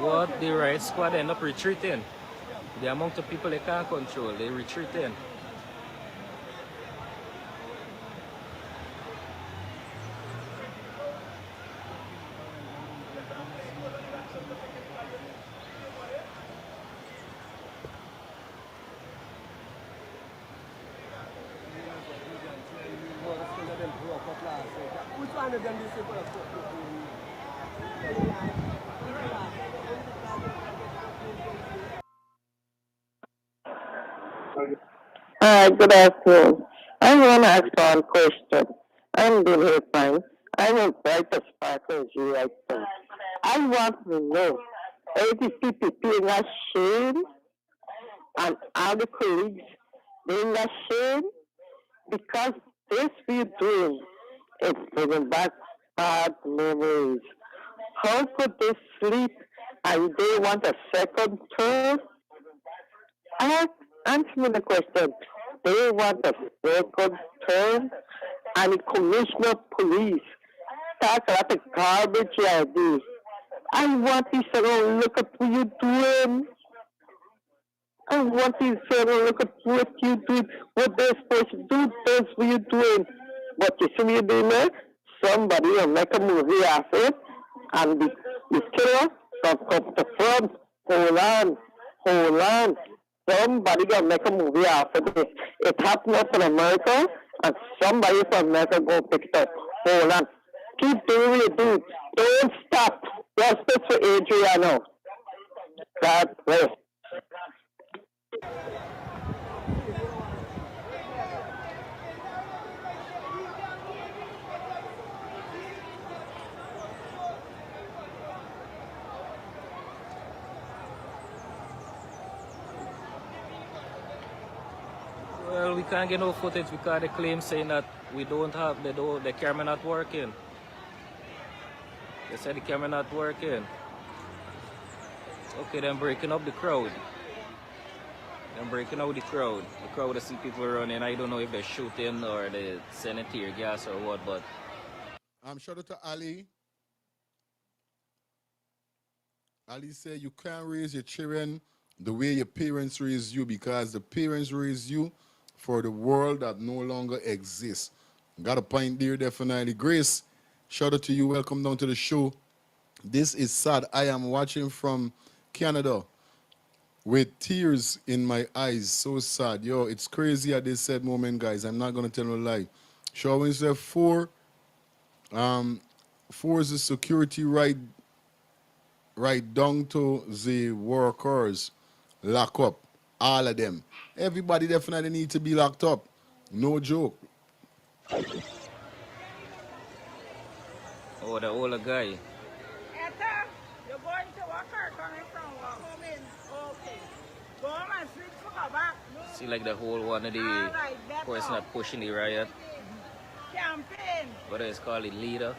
What the right squad end up retreating. The amount of people they can't control, they retreating. Which one of them is Good afternoon. I want to ask one question. I'm doing here fine. I'm a brighter sparkle as you right now. I want to know, are these people being ashamed and are the colleagues being ashamed? Because this we're doing, it's bringing back bad memories. How could they sleep and they want a second term? Answer me the question. They want a second term, and the commissioner of police starts a lot of garbage idea. I want to say, oh, look at what you're doing. I want to say, oh, look at what you're doing. What they're supposed to do, that's what you're doing. But you see what you're doing there? Somebody will make a movie after it, and the killer will come to front. Hold on. Somebody gonna make a movie after this. It happened up in America, and somebody from America go pick it up. Hold on. Keep doing what you do. Don't stop. Justice for Adrianna. God bless. Well, we can't get no footage because they claim saying that the camera not working. They said the camera not working. Okay, then breaking up the crowd. The crowd, I see people running. I don't know if they're shooting or they're sending tear gas or what, but. Shout out to Ali. Ali said you can't raise your children the way your parents raised you, because the parents raised you for the world that no longer exists. Got a point there, definitely. Grace, shout out to you. Welcome down to the show. This is sad. I am watching from Canada with tears in my eyes. So sad. Yo, it's crazy at this sad moment, guys. I'm not going to tell no lie. Showing said 4 is the security right down to the workers. Lock up. All of them. Everybody definitely need to be locked up. No joke. Oh, the older guy. You're going to work or coming from work? Okay. Go home and sleep for her back. See, like the whole one of the person that pushing the riot. Campaign. What is called the leader.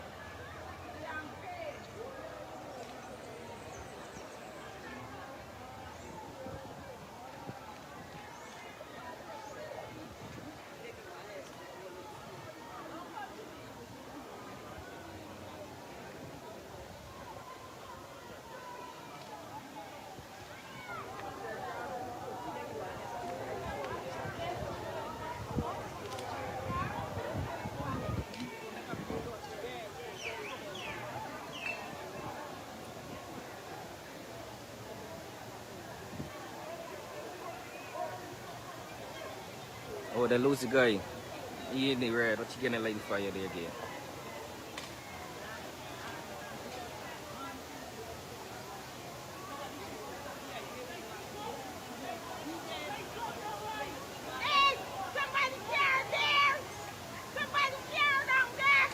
Oh, they lose the guy. He in the red. What you gonna light the fire there again?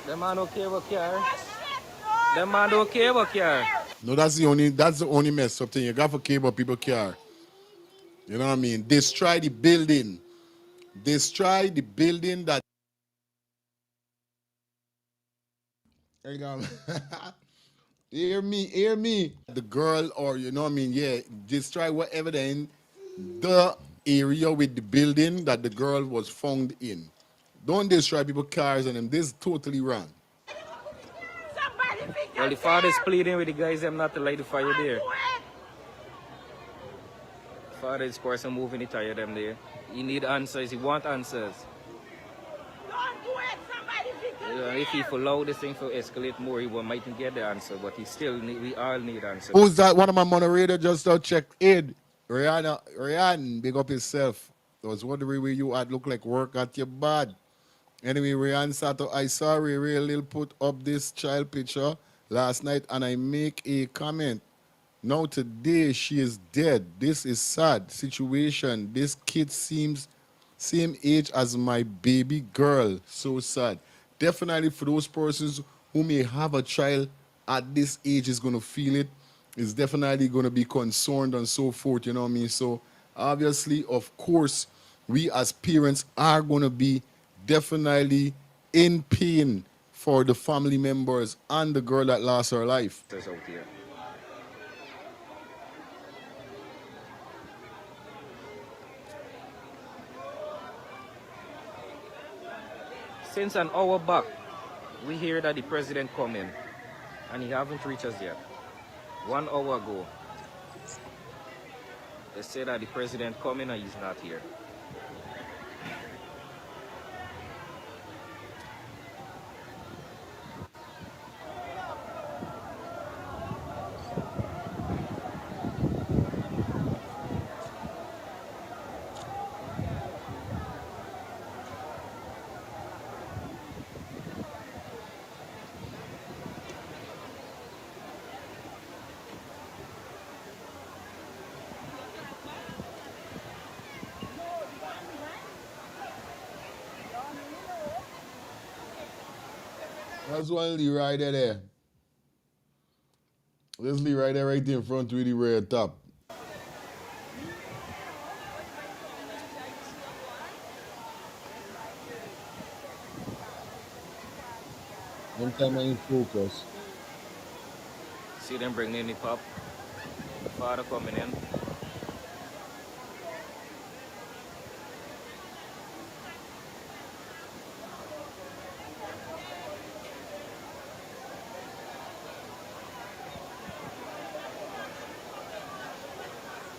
The man don't care about car. The man don't care about car. No, that's the only mess up thing. You got to care about people care. You know what I mean? Destroy the building. Destroy the building that. Hey, hear me. The girl, or you know what I mean? Yeah, destroy whatever then the area with the building that the girl was found in. Don't destroy people's cars and them. This is totally wrong. Well, the father's pleading with the guys them not to light the fire there. The father is person moving the tire them there. He need answers. He want answers. If he allow this thing to escalate more, he mightn't get the answer, but we all need answers. Who's that? One of my moderator just check Ed. Ryan, big up yourself. I was wondering where you at, look like work at your bad. Anyway, Ryan Sato, I saw Ray Lil put up this child picture last night and I make a comment. Now today she is dead. This is sad situation. This kid seems same age as my baby girl. So sad. Definitely for those persons who may have a child at this age is going to feel it. It's definitely going to be concerned and so forth, you know what I mean? So obviously, of course, we as parents are going to be definitely in pain for the family members and the girl that lost her life. Since an hour back, we hear that the president coming, and he haven't reached us yet. 1 hour ago, they say that the president coming and he's not here. That's one Lee Rider there. There's Lee Rider right in front with the red top. One time I in focus. See them bringing in the pop. The father coming in.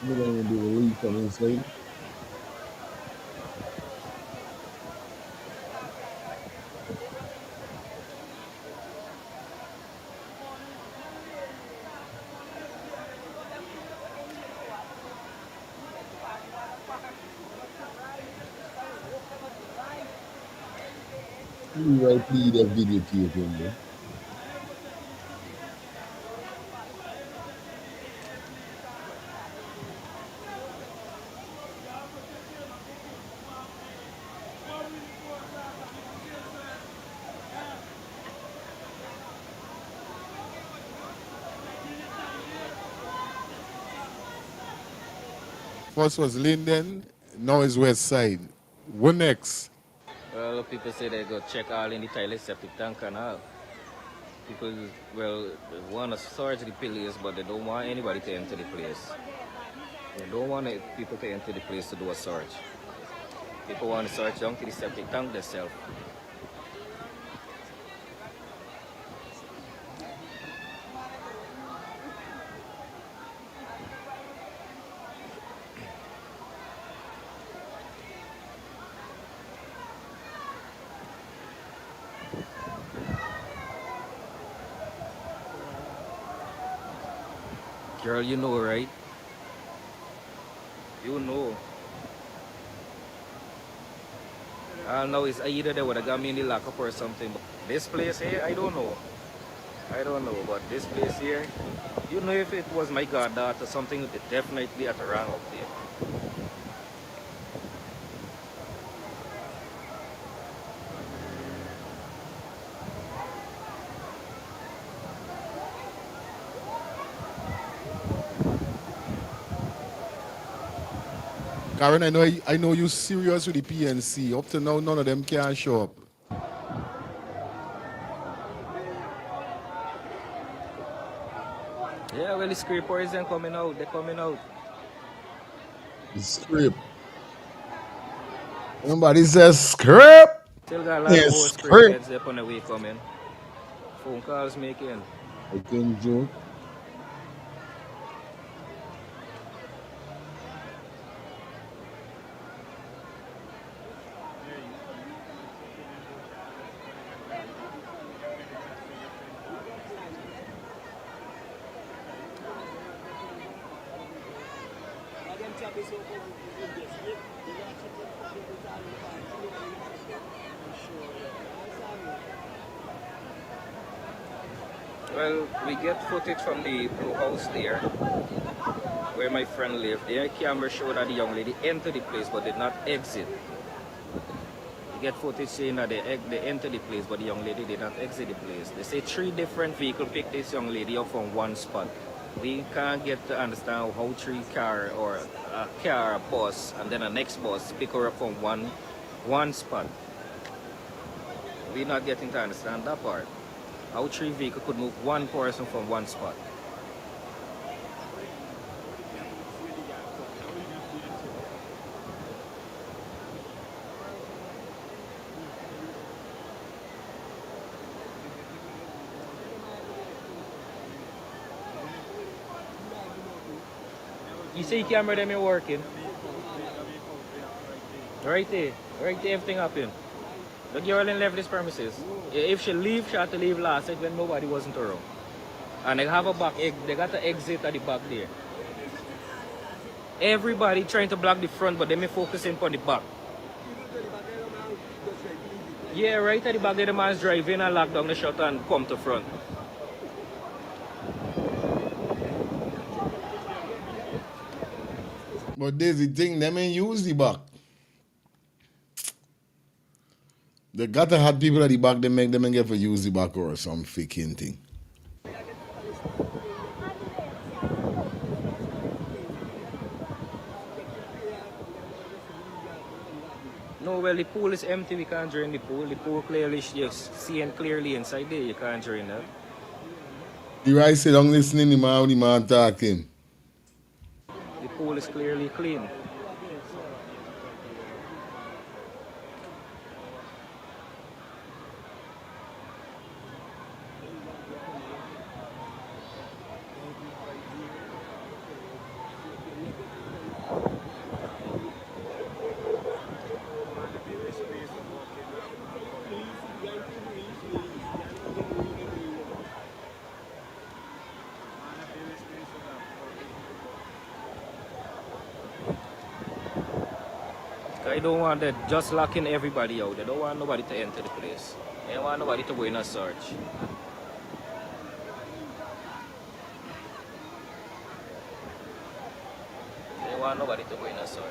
We're going to do a lead from inside. You will play that video tape in there. First was Linden, now is West Side. What next? Well, people say they go check all in the toilet septic tank and all. People, well, they want to search the place, but they don't want anybody to enter the place. They don't want people to enter the place to do a search. People want to search down to the septic tank themselves. Girl, you know, right? You know. I know it's either they would have got me in the lockup or something. But this place here, I don't know. I don't know, but this place here, you know, if it was my goddaughter, something would definitely at the wrong up there. Karen, I know you serious with the PNC. Up to now, none of them can show up. Yeah, well, the scrapers ain't coming out. They're coming out. The script. Somebody says script. Still got a lot of more script heads up on the way coming. Phone calls making. I can joke. Well, we get footage from the blue house there, where my friend lived. Their camera showed that the young lady entered the place but did not exit. We get footage saying that they entered the place but the young lady did not exit the place. They say 3 different vehicles picked this young lady up from one spot. We can't get to understand how 3 car or a car, a bus, and then a next bus pick her up from one spot. We're not getting to understand that part. How 3 vehicles could move one person from one spot. You see camera them working? Right there, everything happened. The girl didn't leave this premises. If she leave, she had to leave last night when nobody wasn't around. And they have a back, they got to exit at the back there. Everybody trying to block the front, but they may focusing on the back. Yeah, right at the back there, the man's driving and lock down the shutter and come to front. But there's the thing, them ain't use the back. They gotta have people at the back, they make them get for use the back or some faking thing. No, well, the pool is empty, we can't drain the pool. The pool clearly, you're seeing clearly inside there, you can't drain that. The right sit down listening to the man talking. The pool is clearly clean. I don't want that just locking everybody out. They don't want nobody to enter the place. They don't want nobody to go in a search. They don't want nobody to go in a search.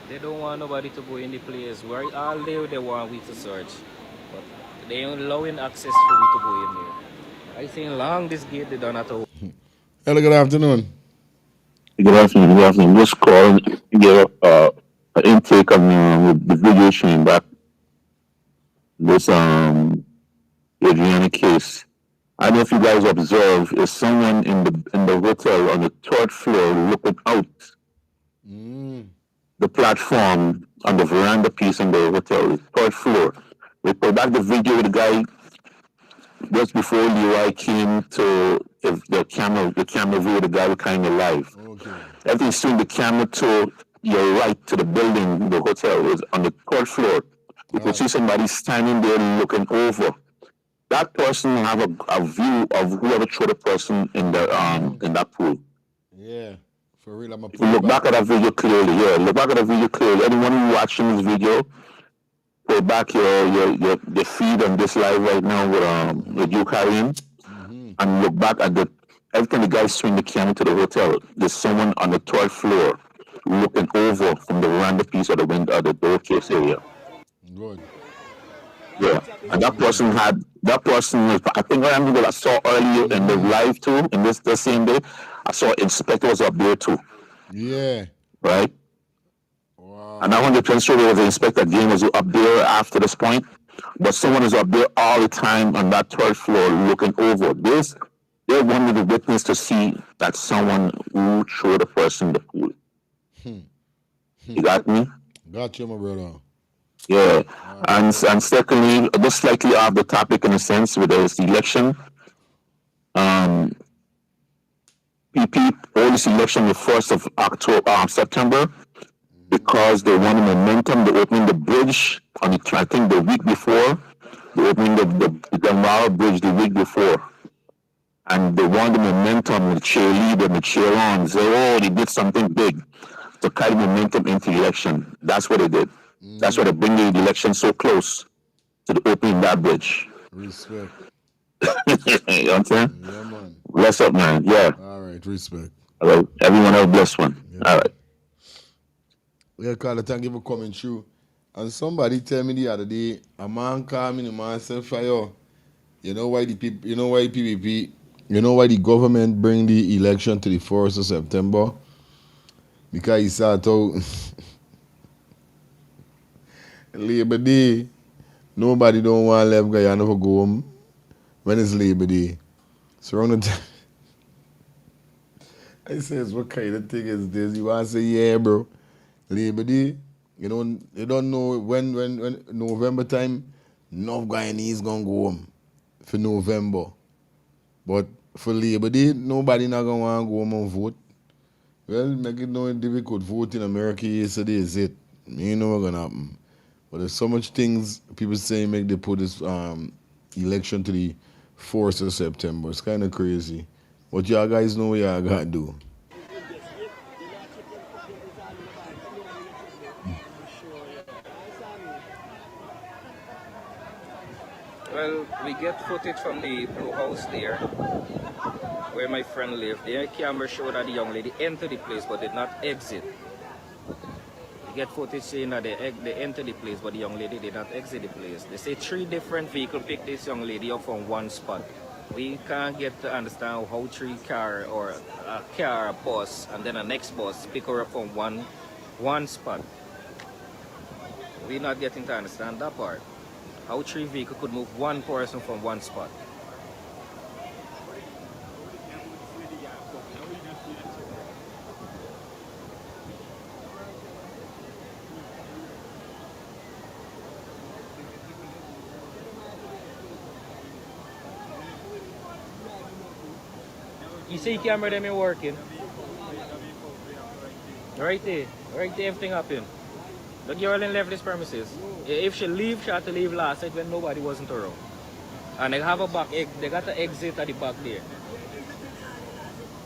They don't want nobody to go in the place. Right all day they want we to search. But they ain't allowing access for we to go in there. I think long this gate they don't have to. Hello, good afternoon. Good afternoon, Just calling to get an intake of the video showing back this Adrianna case. I don't know if you guys observe, is someone in the hotel on the 3rd floor looking out the platform on the veranda piece in the hotel, the 3rd floor. We put back the video with the guy just before Leroy came to the camera view of the guy was kind of live. Everything's showing the camera to your right to the building, the hotel is on the 3rd floor. You can see somebody standing there looking over. That person will have a view of whoever threw the person in that pool. Yeah, for real. I'm a If you look back at that video clearly, look back at that video clearly. Anyone who watching this video, put back your feed on this live right now with you, Karim, and look back at everything the guys swing the camera to the hotel. There's someone on the 3rd floor looking over from the veranda piece of the window of the doorcase area. Good. Yeah, and that person was, I think I saw earlier in the live too, in the same day, I saw Inspector was up there too. Yeah. Right? Wow. And I'm 100% sure there was an Inspector again was up there after this point, but someone is up there all the time on that 3rd floor looking over. They wanted the witness to see that someone who threw the person in the pool. You got me? Got you, my brother. Yeah, and secondly, just slightly off the topic in a sense with this election, PP hold this election the 1st of September because they wanted momentum. They're opening the bridge on I think the week before. They're opening the Delmar Bridge the week before, and they want the momentum, the cheerleader, the cheer-ons. They did something big to carry momentum into the election. That's what they did. That's why they bring the election so close to the opening of that bridge. Respect. You know what I'm saying? Yeah, man. Bless up, man. Yeah. All right, respect. All right. Everyone have a blessed one. Yeah. All right. Yeah, Carla, thank you for coming through. And somebody tell me the other day, a man called me, the man said, Fire, you know why the government bring the election to the 1st of September? Because he said, Labor Day, nobody don't want to leave Guyana for go home when it's Labor Day. So around the time, I says, what kind of thing is this? You want to say, yeah, bro, Labor Day, you don't know when November time, enough Guyanese going to go home for November. But for Labor Day, nobody not going to want to go home and vote. Well, make it no difficult vote in America yesterday, is it? You know what's going to happen. But there's so much things people say make they put this election to the 4th of September. It's kind of crazy. But y'all guys know what y'all got to do. Well, we get footage from the blue house there, where my friend lived. The camera showed that the young lady entered the place but did not exit. We get footage saying that they entered the place but the young lady did not exit the place. They say 3 different vehicles picked this young lady up from one spot. We can't get to understand how 3 car or a car, a bus, and then a next bus pick her up from one spot. We're not getting to understand that part. How 3 vehicles could move one person from one spot. You see camera them ain't working. Right there, everything happened. The girl then left this premises. If she leave, she had to leave last night when nobody wasn't around. And they have a back, they got to exit at the back there.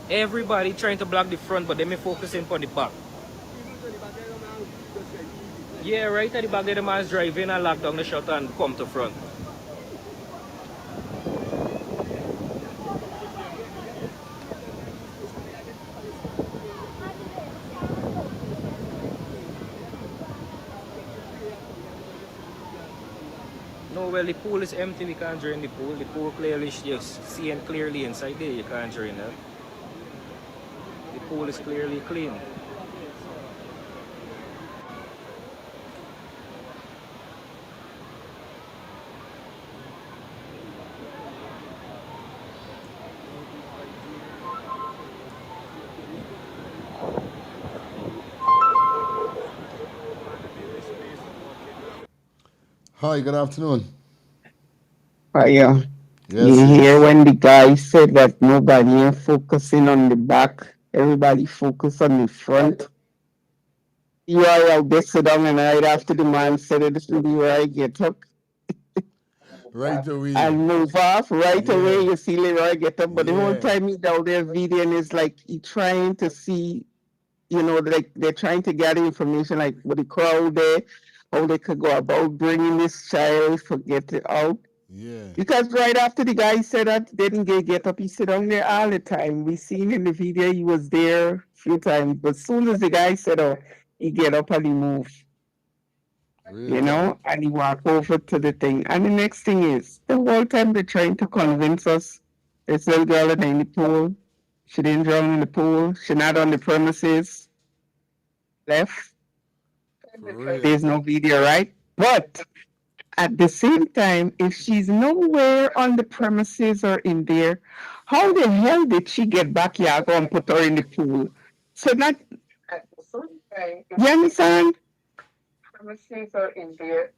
Everybody trying to block the front, but they may focusing on the back. Yeah, right at the back there, the man's driving and lock down the shutter and come to front. No, well, the pool is empty, we can't drain the pool. The pool clearly, you're seeing clearly inside there, you can't drain it. The pool is clearly clean. Hi, good afternoon. Yeah. Yes, You hear yes. when the guy said that nobody ain't focusing on the back, everybody focus on the front. You are out there sit down and right after the man said it, this will be where I get up Right away. and move off right Yeah. away. You see Leroy get up, but the whole Yeah. time he down there videoing is like he trying to see, you know, like they're trying to gather information, like with the crowd there, how they could go about bringing this child, forget it out. Yeah. Because right after the guy said that, they didn't get up. He sit down there all the time. We seen in the video he was there a few times, but as soon as the guy said, "Oh," he get up and he moved. You know, and he walk over to the thing. And the next thing is, the whole time they're trying to convince us, this little girl in the pool, she didn't drown in the pool, she not on the premises, left. There's no video, right? But at the same time, if she's nowhere on the premises or in there, how the hell did she get back here and put her in the pool? So not, you understand? Premises are in there.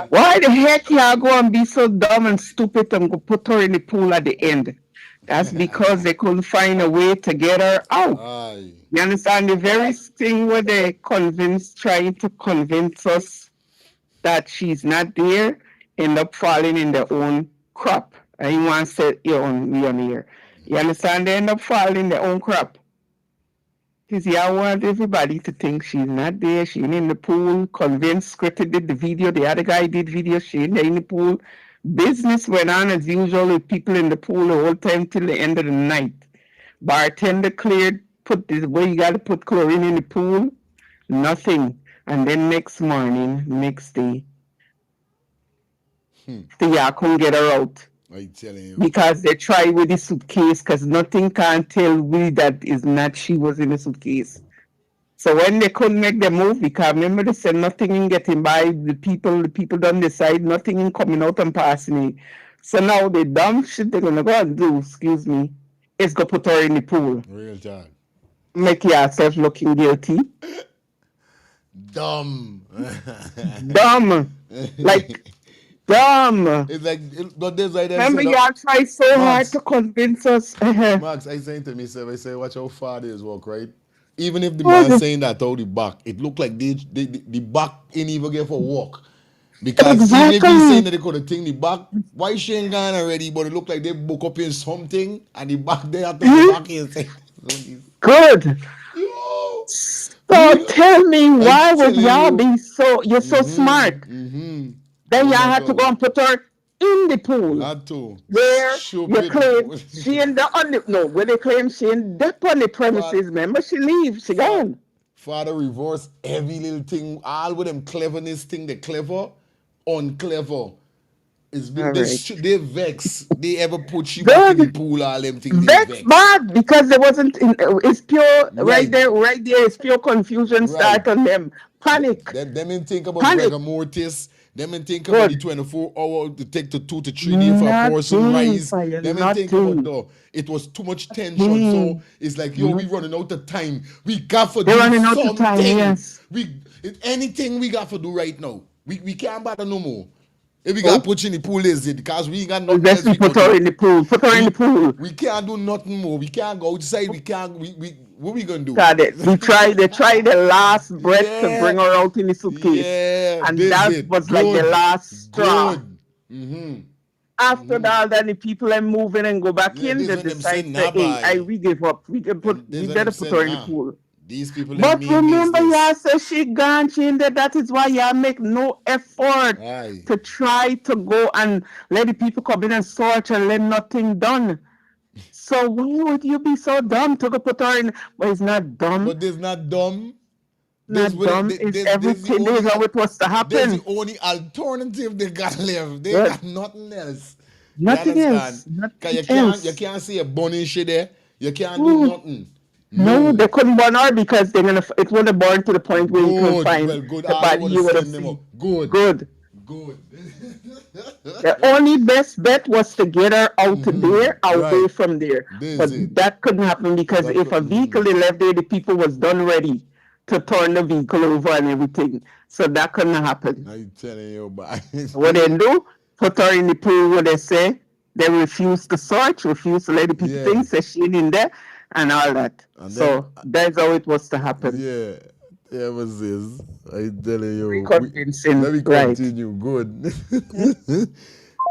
Why the heck y'all go and be so dumb and stupid and go put her in the pool at the end? That's because they couldn't find a way to get her out. You understand? The very thing where they trying to convince us that she's not there, end up falling in their own crop. And you want to say your own here. You understand? They end up falling in their own crop. Because I want everybody to think she's not there, she ain't in the pool, convinced, scripted did the video, the other guy did video, she ain't in the pool. Business went on as usual with people in the pool the whole time till the end of the night. Bartender cleared, put this way you gotta put chlorine in the pool, nothing. And then next morning, next day, y'all couldn't get her out. I telling you. Because they try with the suitcase, because nothing can tell we that is not she was in the suitcase. So when they couldn't make the move, because remember they said nothing in getting by the people don't decide, nothing in coming out and passing it. So now the dumb shit they're gonna go and do, excuse me, is go put her in the pool. Real time. Make yourself looking guilty. Dumb. Dumb. Like dumb. It's like, but there's like remember y'all try so hard to convince us. Max, I saying to myself, I say, watch how far this walk, right? Even if the man saying that out the back, it looked like the back ain't even get for a walk. Because even if he's saying that they could have taken the back, why she ain't gone already? But it looked like they book up in something and the back there at the back is good. So tell me, why would y'all be so, you're so smart? Then y'all had to go and put her in the pool. Had to. Where you claim she ain't on the, no, where they claim she ain't up on the premises, remember she leaves, she gone. Father reverse every little thing, all with them cleverness thing, they clever, unclever. It's been, they vex. They ever put you back in the pool, all them things. Vex bad because there wasn't, it's pure, right there, it's pure confusion start on them. Panic. Them ain't think about rigor mortis. Them ain't think about the 24 hour to take the 2 to 3 days for a person rise. Them ain't think about though. It was too much tension. So it's like, yo, we running out of time. We got to do something. Anything we got to do right now. We can't bother no more. If we got to put you in the pool, is it? Because we ain't got nothing else we put her in the pool. Put her in the pool. We can't do nothing more. We can't go outside. We can't. What we gonna do? They tried the last breath to bring her out in the suitcase, and that was like the last straw. After that, then the people are moving and go back in. They decide, hey, we give up. We better put her in the pool. These people. But remember, y'all say she gone, she in there. That is why y'all make no effort to try to go and let the people come in and sort and let nothing done. So why would you be so dumb to go put her in? But it's not dumb. But it's not dumb. Not dumb. It's everything. This is how it was to happen. That's the only alternative they got left. They got nothing else. Nothing else. You can't see a bunny shit there. You can't do nothing. No, they couldn't burn her because it would have burned to the point where you couldn't find the body. You would have seen. Good. The only best bet was to get her out there, away from there. But that couldn't happen because if a vehicle they left there, the people was done ready. to turn the vehicle over and everything. So that couldn't happen. I'm telling you, boy. What they do, put her in the pool, what they say, they refuse to search, refuse to let the people think, say she in there, and all that. And so that's how it was to happen. Yeah. Yeah, what's this? I'm telling you. Convincing, Let me right. continue. Good.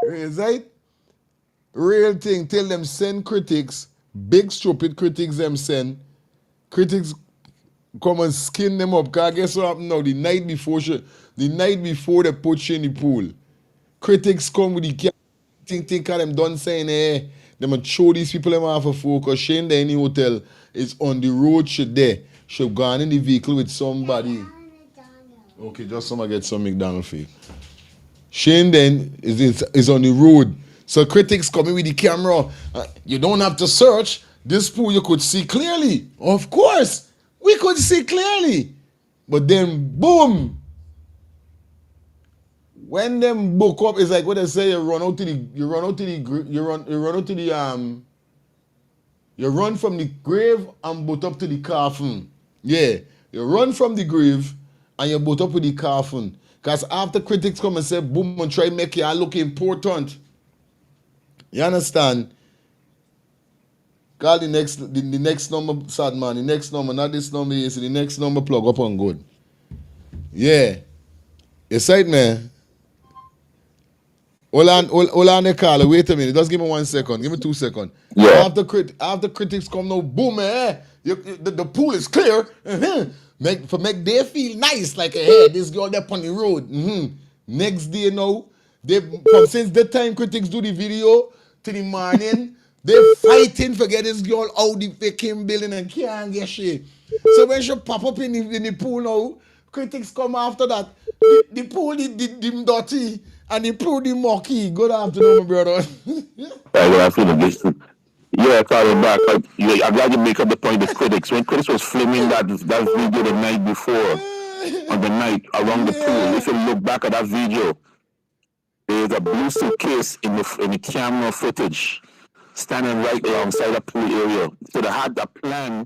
Is right? Real thing. Tell them send critics, big stupid critics them send. Critics come and skin them up. Cause guess what happened now? The night before they put you in the pool. Critics come with the think them done saying, hey, they might show these people them off a focus. Shane there in the hotel is on the road shit there. Should gone in the vehicle with somebody. Okay, just somebody get some McDonald's for you. Shane then is on the road. So critics coming with the camera. You don't have to search. This pool you could see clearly. Of course, we could see clearly. But then boom. When them book up, it's like what they say. You run from the grave and boat up to the coffin. Yeah, you run from the grave and you boat up with the coffin. Because after critics come and say, boom, and try to make you look important. You understand? Call the next number, sad man. The next number, not this number, is the next number plug up on good. Yeah. You said, man. Hold on the caller. Wait a minute. Just give me 1 second. Give me 2 seconds. Yeah. After critics come now, boom, the pool is clear. Make they feel nice, like hey, this girl there on the road. Next day now, since the time critics do the video to the morning, they fighting for get this girl out the fucking building and can't get shit. So when she pop up in the pool now, critics come after that. The pool the dirty and the pool the mucky. Good afternoon, my brother. Yeah, calling back. I'm glad you make up the point with critics. When critics was filming that video the night before, on the night around the pool, if you look back at that video, there's a blue suitcase in the camera footage standing right alongside the pool area. So they had a plan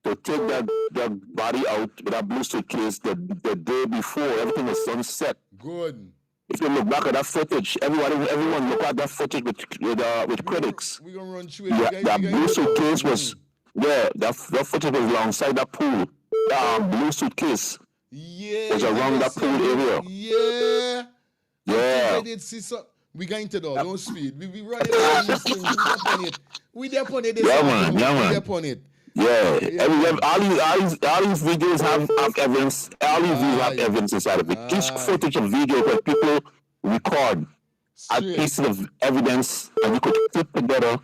to take that body out with that blue suitcase the day before. Everything was sunset. Good. If you look back at that footage, everyone look at that footage with critics. We're gonna run through it. That blue suitcase was that footage was alongside that pool. That blue suitcase was around that pool area. Yeah. Yeah. I did see some. We got into that. Don't speed. We run it on these things. We there on it. Yeah, man. We there on it. Yeah. All these videos have evidence. All these videos have evidence inside of it. Each footage of video where people record a piece of evidence, and you could put together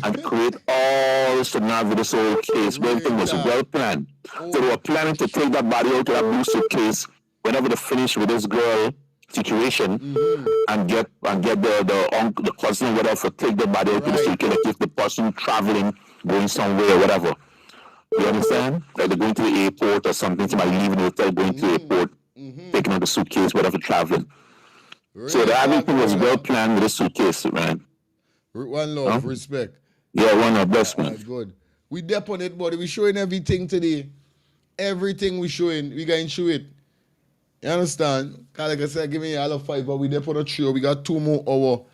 and create all the scenario of this whole case. Where everything was well planned. So they were planning to take that body out of that blue suitcase whenever they finish with this girl situation, and get the cousin or whatever take the body out of the suitcase, if the person traveling, going somewhere or whatever. You understand? Like they're going to the airport or something, somebody leaving the hotel, going to the airport, taking out the suitcase, whatever, traveling. So everything was well planned with the suitcase, man. One love, respect. Yeah, one love, best, man. Good. We dep on it, buddy. We showing everything today. Everything we showing, we going to show it. You understand? Like I said, give me all of 5 hours. We dep on a show. We got 2 more hours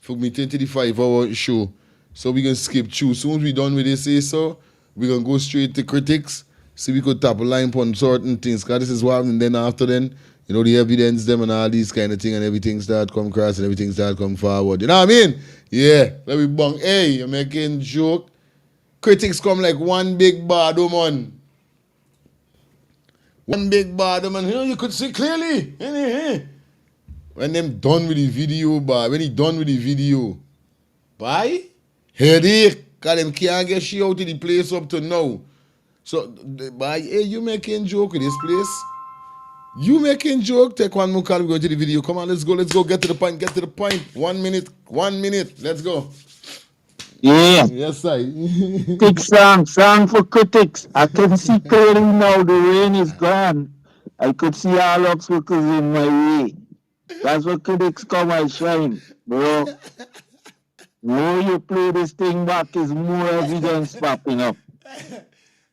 for me to the 5-hour show. So we can skip through. Soon as we done with this, so we gonna go straight to critics. See we could tap a line on certain things. Cause this is what happened. Then after then, you know, the evidence them and all these kind of thing, and everything start come across and everything start come forward. You know what I mean? Yeah. Let me bang. Hey, you're making joke. Critics come like one big bad woman. One big bad woman. You know, you could see clearly. When them done with the video, when he done with the video, bye. Headache. Cause them can't get she out of the place up to now. So, hey, you making joke with this place? You making joke? Take one more call, we go to the video. Come on, let's go, get to the point, 1 minute, let's go. Yeah. Yes, I. Big song for critics. I can see clearly now the rain is gone. I could see all obstacles in my way. That's what critics come and shine, bro. More you play this thing back is more evidence popping up.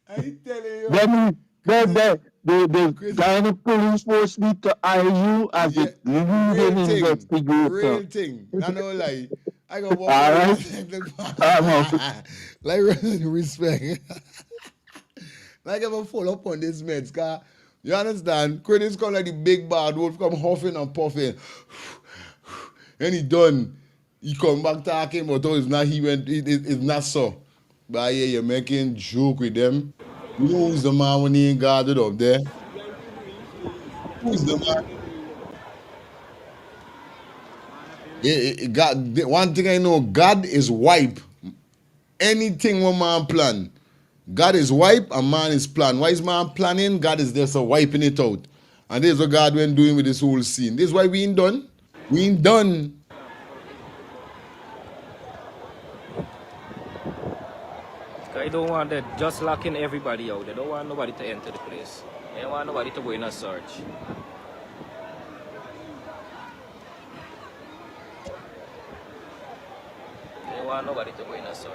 I tell you. Then The guy in the police force need to hire you as the leading investigator. Real thing. I know lie. I go walk All on right. like respect. Like if I fall up on this meds, cause you understand, critics come like the big bad wolf come huffing and puffing. And he done. He come back talking, but it's not he went it's not so. But yeah, you're making joke with them. You know who's the man when he ain't guarded up there? Who's the man? God, one thing I know, God is wipe. Anything one man plan. God is wipe and man is plan. Why is man planning? God is there so wiping it out. And this is what God went doing with this whole scene. This is why we ain't done. We ain't done. I don't want that just locking everybody out. They don't want nobody to enter the place. They don't want nobody to go in a search. They don't want nobody to go in a search.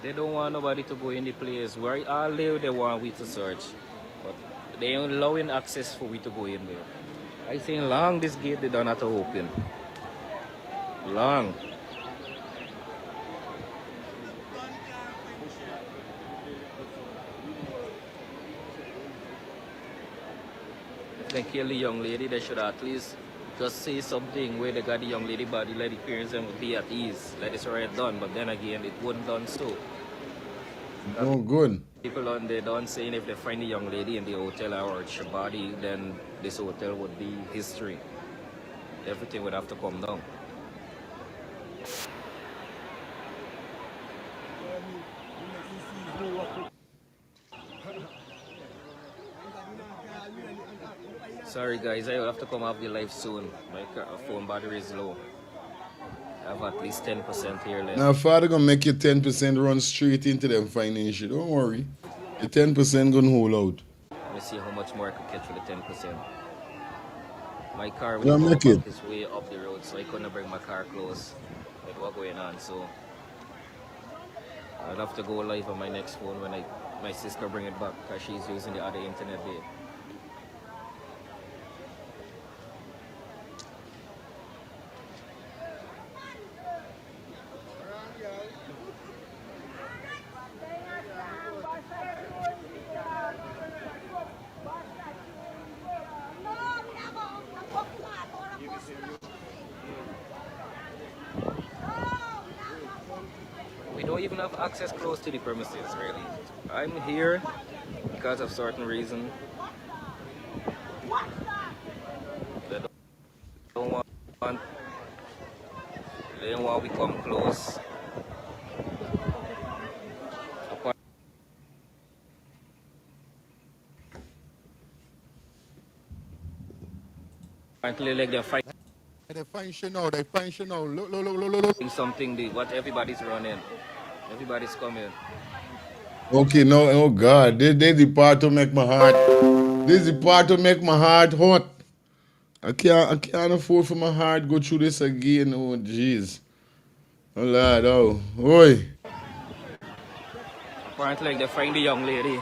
They don't want nobody to go in the place. Where all they want we to search. But they ain't allowing access for we to go in there. I think long this gate they don't have to open. Long. If they kill the young lady, they should at least just say something where they got the young lady body, let the parents them be at ease. Let it's already done, but then again, it wasn't done so. Oh, good. People on there don't saying if they find the young lady in the hotel or her body, then this hotel would be history. Everything would have to come down. Sorry guys, I will have to come off the live soon. My phone battery is low. I have at least 10% here left. Now, Father gonna make your 10% run straight into them financial. Don't worry. Your 10% gonna hold out. Let me see how much more I could catch for the 10%. My car Yeah, will make go it. back is way up the road, so I couldn't bring my car close with what's going on. So I'll have to go live on my next phone when my sister bring it back because she's using the other internet there. We don't even have access close to the premises, really. I'm here because of certain reason. They don't want we come close. Apparently, like they're fighting. They find you now. They find you now. Look. Something what everybody's running. Everybody's coming. Okay, no, oh God, this is the part to make my heart. This is the part to make my heart hot. I can't afford for my heart go through this again. Oh jeez. Oh Lord, oh, oi. Apparently, like they find the young lady.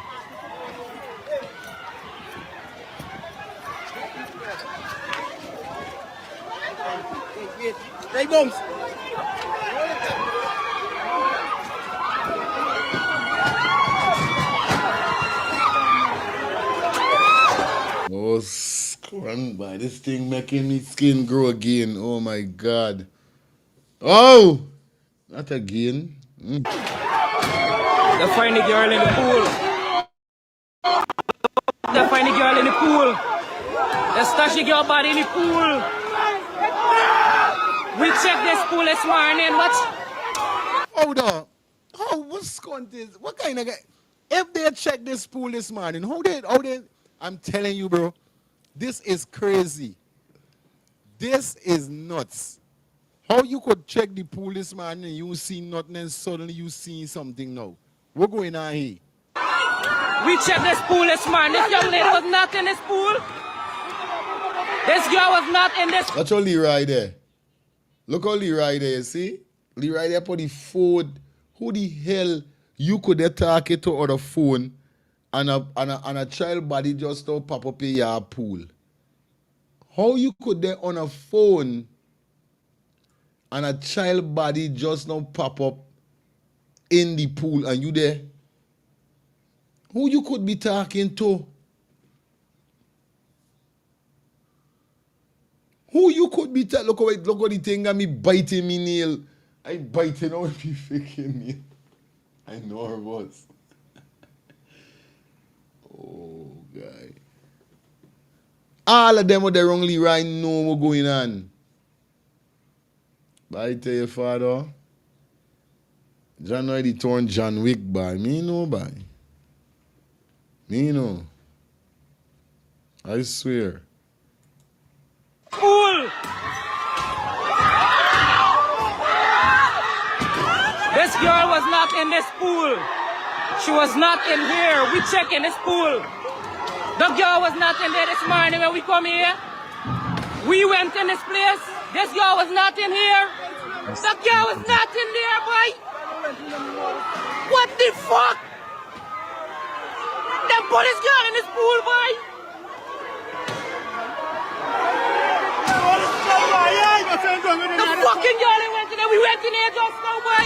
Hey, Bums. Oh, scrun by this thing making me skin grow again. Oh my God. Oh, not again. They find the girl in the pool. They find the girl in the pool. They stash the girl body in the pool. We checked this pool this morning. What? Hold on. What's going this? What kind of guy? If they check this pool this morning, how they? I'm telling you, bro, this is crazy. This is nuts. How you could check the pool this morning and you see nothing and suddenly you see something now? What's going on here? We checked this pool this morning. This young lady was not in this pool. This girl was not in this. Watch how Leroy there. Look how Leroy there, you see? Leroy there put the phone. Who the hell you could attack it to other phone and a child body just now pop up in your pool? How you could there on a phone and a child body just now pop up in the pool and you there? Who you could be talking to? Who you could be talking? Look how the thing got me biting me nail. I biting out my freaking nail. I know her was. Oh, guy. All of them are the wrongly right know what's going on. But I tell you, father, John already turned John Wick by. Me know by. Me know. I swear. Pool. This girl was not in this pool. She was not in here. We check in this pool. The girl was not in there this morning when we come here. We went in this place. This girl was not in here. The girl was not in there, boy. What the fuck? They put this girl in this pool, boy. The fucking girl went in there. We went in there just now, boy.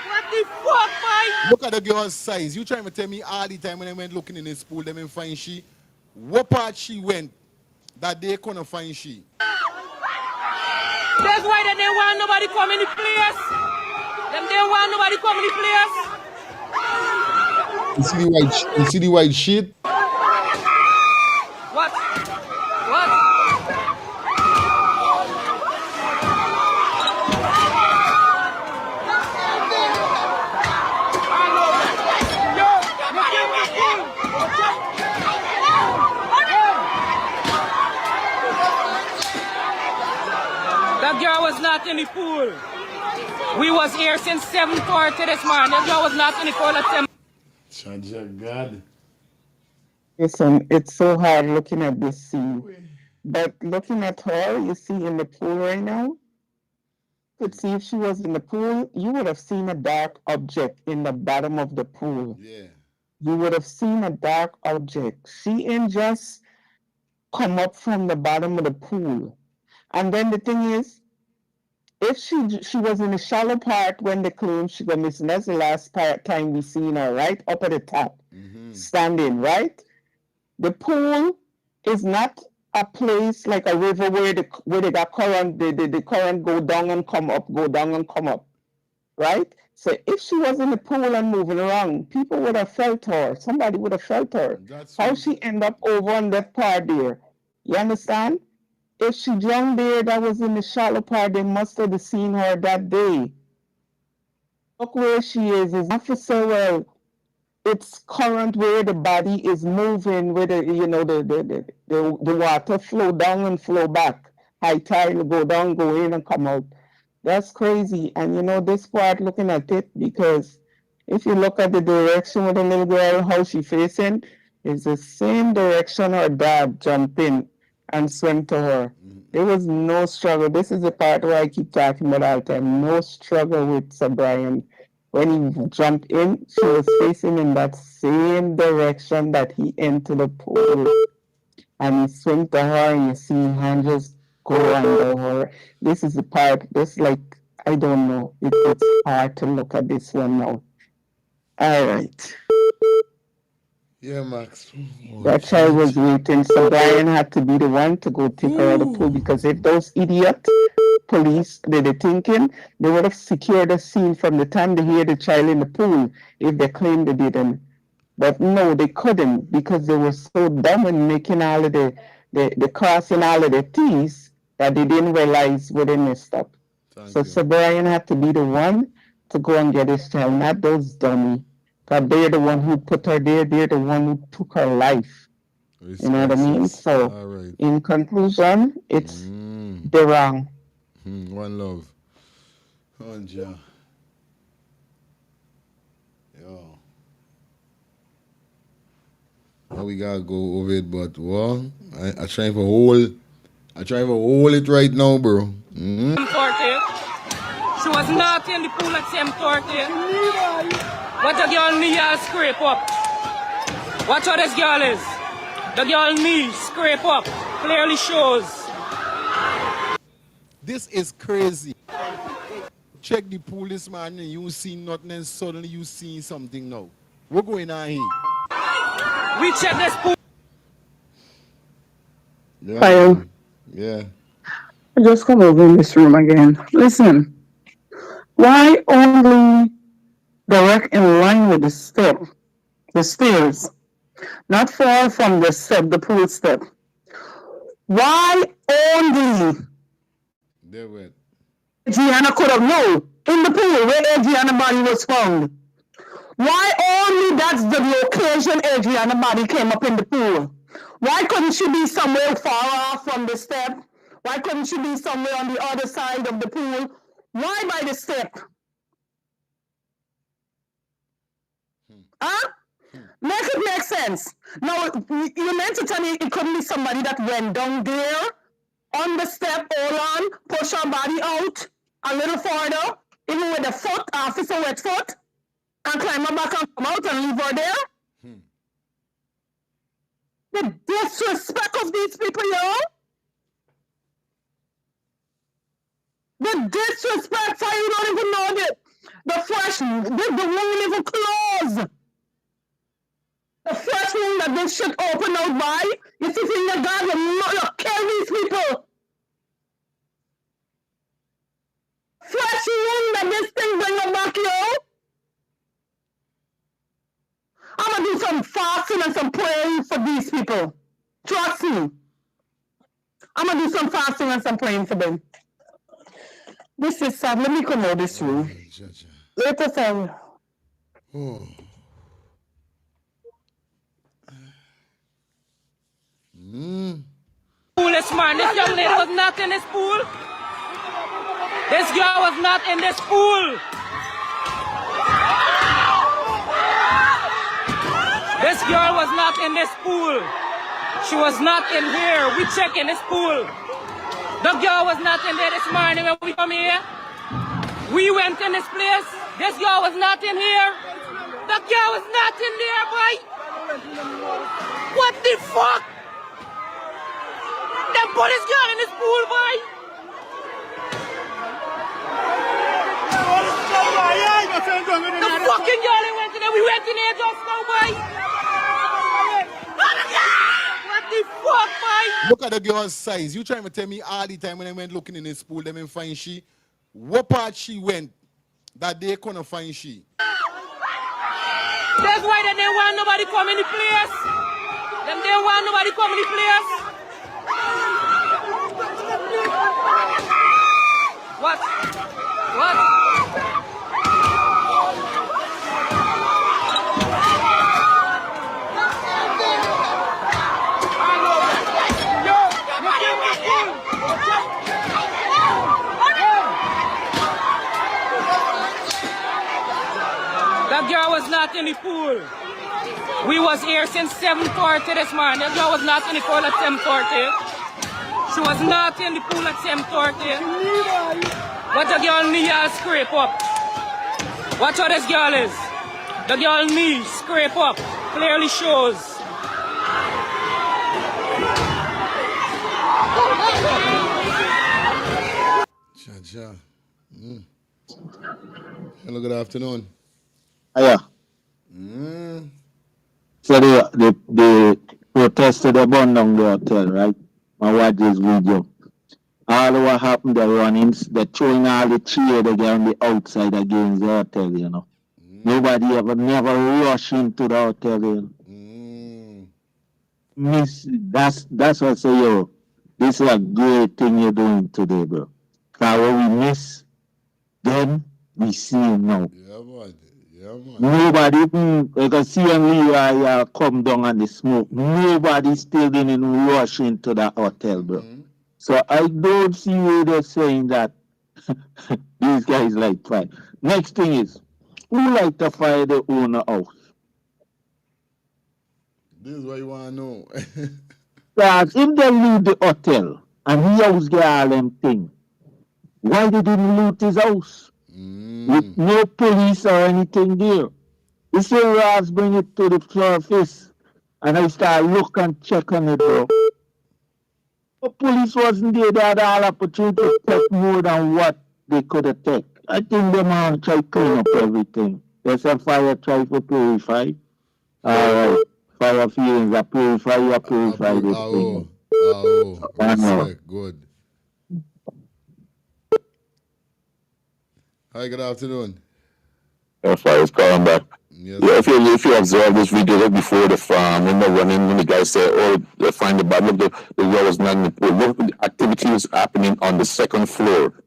What the fuck, boy? Look at the girl's size. You trying to tell me all the time when I went looking in this pool, they didn't find she. What part she went that they couldn't find she? That's why they didn't want nobody come in the place. Them didn't want nobody come in the place. You see the white sheet? What? That girl was not in the pool. We was here since 7:40 this morning. That girl was not in the pool at 7. God. Listen, it's so hard looking at this scene. But looking at her, you see in the pool right now, you could see if she was in the pool, you would have seen a dark object in the bottom of the pool. Yeah. You would have seen a dark object. She ain't just come up from the bottom of the pool. And then the thing is, if she was in the shallow part when they claim she got missing, that's the last time we seen her, right? Up at the top, standing, right? The pool is not a place like a river where they got current, the current go down and come up, go down and come up, right? So if she was in the pool and moving around, people would have felt her. Somebody would have felt her. How she end up over on that part there? You understand? If she drowned there, that was in the shallow part, they must have seen her that day. Look where she is officer, well, it's current where the body is moving, where the water flow down and flow back. High tide will go down, go in and come out. That's crazy. And this part looking at it, because if you look at the direction with the little girl, how she facing, is the same direction her dad jumped in and swim to her. There was no struggle. This is the part where I keep talking about all the time. No struggle with Sir Brian. When he jumped in, she was facing in that same direction that he entered the pool. And he swam to her, and you see him just go under her. This is the part, I don't know. It's hard to look at this one now. All right. Yeah, Max. That child was waiting, so Brian had to be the one to go take her out of the pool, because if those idiots police, they thinking they would have secured the scene from the time they hear the child in the pool if they claimed they didn't. But no, they couldn't because they were so dumb in making all of the crossing all of the T's that they didn't realize where they messed up. So Sir Brian had to be the one to go and get his child, not those dummy. Because they're the one who put her there, they're the one who took her life. You know what I mean? So in conclusion, it's they're wrong. One love. Oh, ja. Yo. Now we gotta go over it, but what? I try to hold it right now, bro. She was not in the pool at 7:30. What the girl knee has scrape up. Watch how this girl is. The girl knee scrape up. Clearly shows. This is crazy. Check the pool this morning, you see nothing, and suddenly you see something now. What's going on here? We check this pool. Yeah. Kyle. Yeah. I just come over in this room again. Listen, why only direct in line with the stairs, not far from the step, the pool step? Why only? There went. Adrianna could have known in the pool where Adrianna's body was found. Why only that's the location Adrianna's body came up in the pool? Why couldn't she be somewhere far off from the step? Why couldn't she be somewhere on the other side of the pool? Why by the step? Huh? Make it make sense. Now, you meant to tell me it couldn't be somebody that went down there on the step, hold on, push her body out a little farther, even with the foot, officer wet foot, and climb her back and come out and leave her there? The disrespect of these people, yo. The disrespect, how you don't even know that the flesh, the wound even closed. The first wound that this shit open out by, you see in the garden, you kill these people. Flesh wound that this thing bring them back, yo. I'm gonna do some fasting and some praying for these people. Trust me. I'm gonna do some fasting and some praying for them. This is sad. Let me come out this room. Later, son. Oh. Pool this man. This young lady was not in this pool. This girl was not in this pool. This girl was not in this pool. She was not in here. We check in this pool. The girl was not in there this morning when we come here. We went in this place. This girl was not in here. The girl was not in there, boy. What the fuck? Them put this girl in this pool, boy. The fucking girl went in there. We went in there just now, boy. What the fuck, boy? Look at the girl's size. You trying to tell me all the time when I went looking in this pool, they didn't find she. What part she went that they couldn't find she? That's why they didn't want nobody come in the place. Them didn't want nobody come in the place. What? What? That girl was not in the pool. We was here since 7:40 this morning. That girl was not in the pool at 7:40. She was not in the pool at 7:40. What the girl knee has scrape up. Watch how this girl is. The girl knee scrape up. Clearly shows. Cha-cha. Hello, good afternoon. Yeah. So the protested the burn down the hotel, right? I watch this video. all what happened, the runnings, the throwing all the cheer they get on the outside against the hotel, you know. Nobody never rush into the hotel, you know. Miss, that's what I say, yo. This is a great thing you're doing today, bro. Because when we miss them, we see him now. Yeah, man. Yeah, man. Nobody, you can see when we come down on the smoke, nobody still didn't rush into the hotel, bro. So I don't see where they're saying that these guys like fire. Next thing is, who like to fire the owner house? This is what you want to know. Because if they leave the hotel and he house get all them things, why they didn't loot his house? With no police or anything there. You see Ross bring it to the surface and I start look and check on it, bro. The police wasn't there, they had all opportunity to take more than what they could have taken. I think the man try to clean up everything. There's a fire try to purify. Alright. Fire feelings are purify, you purify this thing. Respect, good. Hi, good afternoon. Fire is calling back. Yes. Yeah, if you observe this video right before the farm, when they're running, when the guy said, "Oh, they find the body," look, the girl was not in the pool. Look, the activity was happening on the second floor.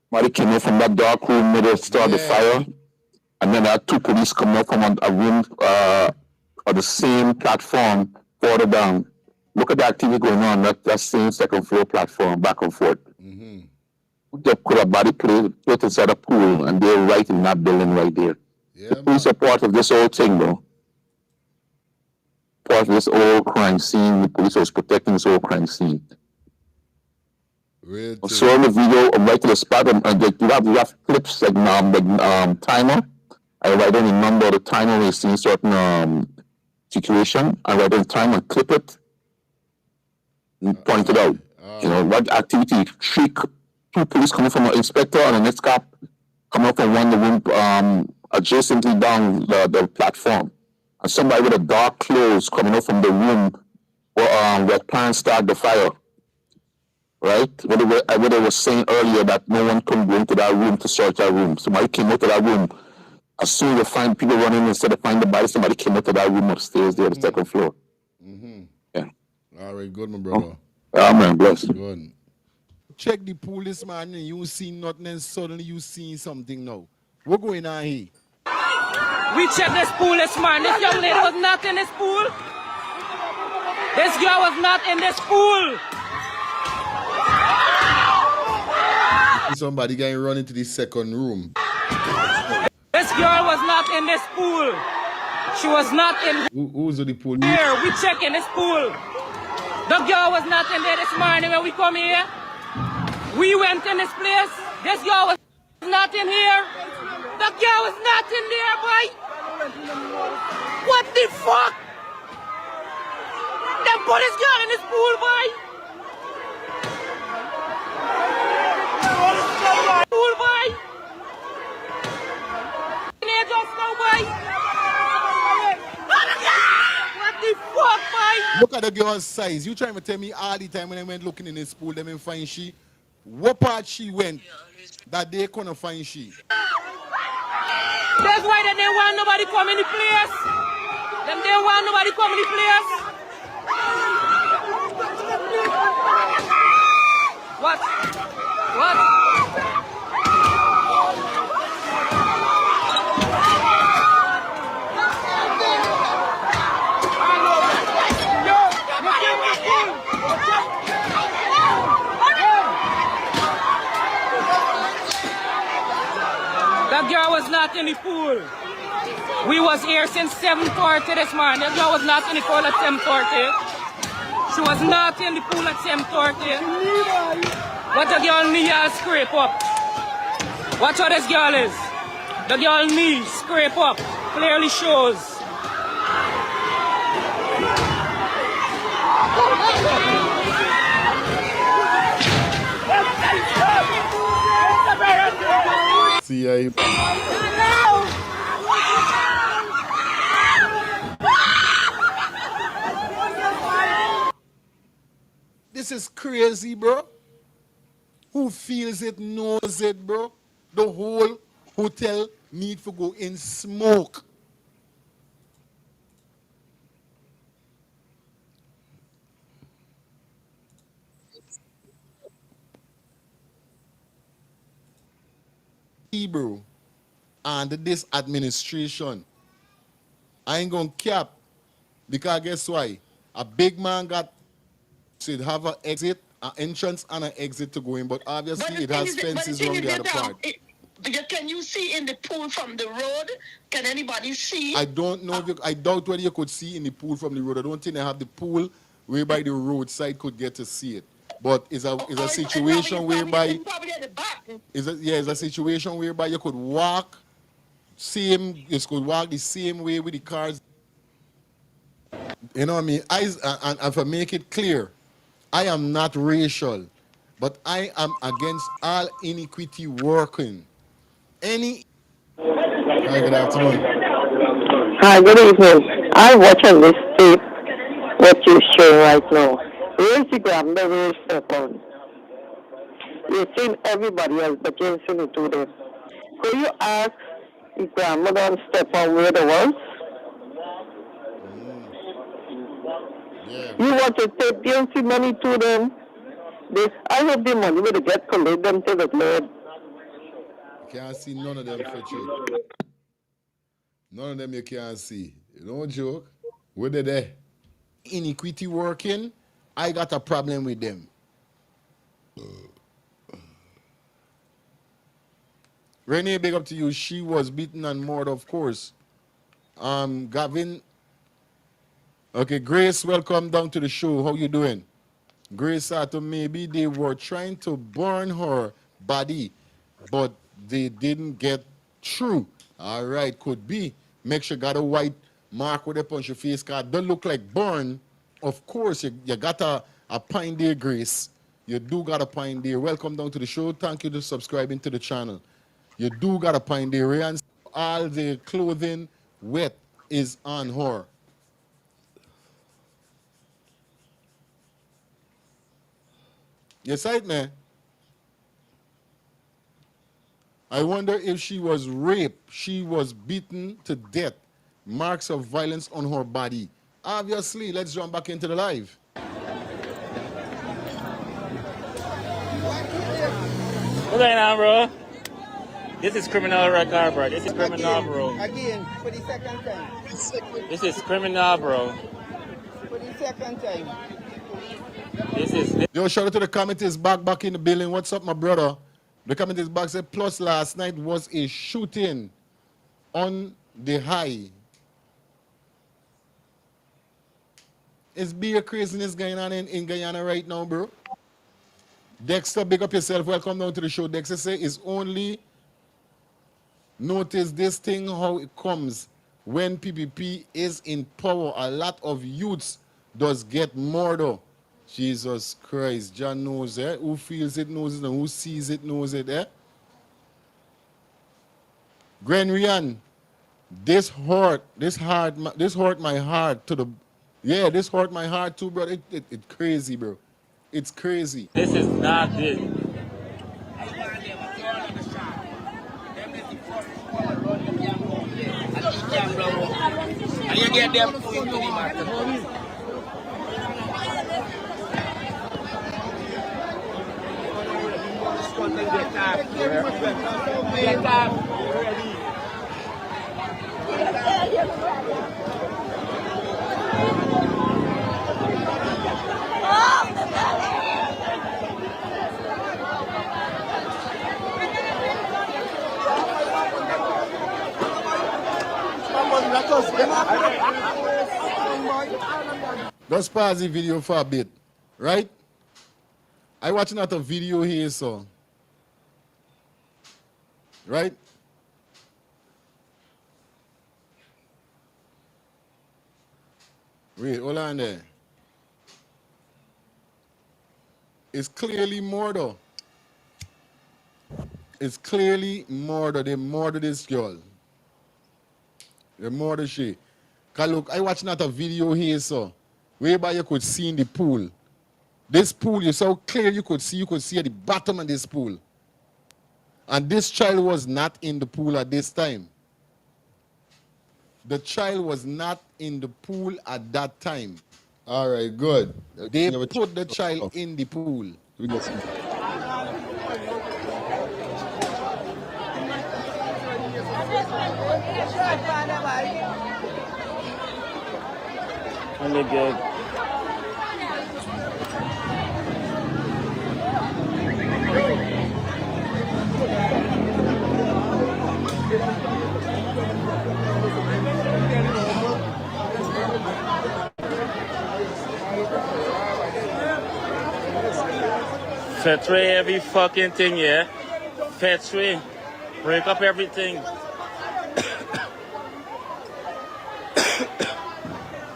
Somebody came out from that dark room where they started the fire, and then there are two police come out from a room on the same platform further down. Look at the activity going on that same second floor platform, back and forth. They put a body plate inside a pool, and they're right in that building right there. The police are part of this whole thing, though. Part of this whole crime scene. The police was protecting this whole crime scene. So in the video, right to the spot, you have clips like timer. I write down the number of the timer when you see certain situation. I write down the timer, clip it, and point it out. You know, what activity, two police coming from an inspector and the next cop coming up from one of the room adjacently down the platform. And somebody with a dark clothes coming up from the room where parents started the fire. Right? What they were saying earlier that no one could go into that room to search that room. Somebody came out of that room. As soon as they find people running instead of find the body, somebody came out of that room upstairs there, the second floor. Yeah. All right, good, my brother. Man, bless. Good. Check the police, man, and you see nothing, and suddenly you see something now. What's going on here? We check this pool this morning. This young lady was not in this pool. This girl was not in this pool. Somebody going to run into the second room. This girl was not in this pool. She was not in Who's the pool? here. We check in this pool. The girl was not in there this morning when we come here. We went in this place. This girl was not in here. The girl was not in there, boy. What the fuck? Them put this girl in this pool, boy. Pool, boy. Just now, boy. What the fuck, boy? Look at the girl's size. You trying to tell me all the time when I went looking in this pool, them and find she. What part she went that they couldn't find she? That's why they didn't want nobody come in the place. Them didn't want nobody come in the place. What? What? That girl was not in the pool. We was here since 7:40 this morning. That girl was not in the pool at 7:40. She was not in the pool at 7:40. What the girl knee has scrape up. Watch how this girl is. The girl knee scrape up. Clearly shows. See, I... This is crazy, bro. Who feels it knows it, bro. The whole hotel need to go in smoke. Bro, and this administration, I ain't gonna cap, because guess why? A big man got should have an exit, an entrance and an exit to go in, but obviously it has fences around the other part. Can you see in the pool from the road? Can anybody see? I don't know. I doubt whether you could see in the pool from the road. I don't think they have the pool whereby the roadside could get to see it. But it's a situation whereby it's a situation whereby you could walk you could walk the same way with the cars. You know what I mean? And if I make it clear, I am not racial, but I am against all inequity working. Hi, good afternoon. Hi, good evening. I'm watching this tape, what you're showing right now. Where's the grandmother step on? You've seen everybody else, but you haven't seen it to them. Could you ask the grandmother and step on where there was? You want to take guilty money to them? I hope the money will get collect them to the Lord. Can't see none of them for true. None of them you can't see. You don't joke. Where they there? Inequity working, I got a problem with them. Renee, big up to you. She was beaten and murdered, of course. Gavin. Okay, Grace, welcome down to the show. How you doing? Grace Sato, maybe they were trying to burn her body, but they didn't get through. All right, could be. Make sure you got a white mark with a punch your face card. Don't look like burn. Of course, you got a pine there, Grace. You do got a pine there. Welcome down to the show. Thank you for subscribing to the channel. You do got a pine there. And all the clothing wet is on her. You sight, man. I wonder if she was raped, she was beaten to death, marks of violence on her body. Obviously, let's jump back into the live. What's going on, bro? This is criminal record, bro. This is criminal, bro. Again, for the second time. This is criminal, bro. For the second time. Yo, shout out to the committees back in the building. What's up, my brother? The committees back said, plus last night was a shooting on the high. It's beer craziness going on in Guyana right now, bro. Dexter, big up yourself. Welcome down to the show. Dexter say it's only notice this thing how it comes when PPP is in power. A lot of youths does get murdered. Jesus Christ, John knows it. Who feels it knows it, and who sees it knows it. Gren Rian, this hurt my heart to the. Yeah, this hurt my heart too, bro. It's crazy, bro. It's crazy. This is not it. And you get them into the market. Get up. Let's pause the video for a bit, right? I watching out a video here, so. Right? Wait, hold on there. It's clearly murder. It's clearly murder. They murdered this girl. They murdered she. Cause look, I watching out a video here, so whereby you could see in the pool. This pool, you saw clear you could see at the bottom of this pool. And this child was not in the pool at this time. The child was not in the pool at that time. All right, good. They put the child in the pool. We get some. Only good. Fetch away every fucking thing, yeah? Fetch away. Break up everything.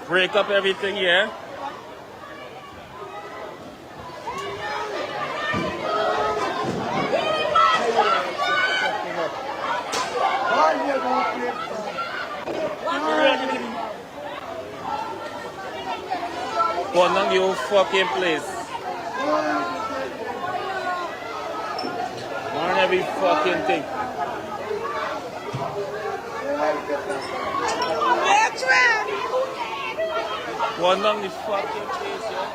Break up everything, yeah? Put on your fucking place. Burn every fucking thing. Put on the fucking place, yeah?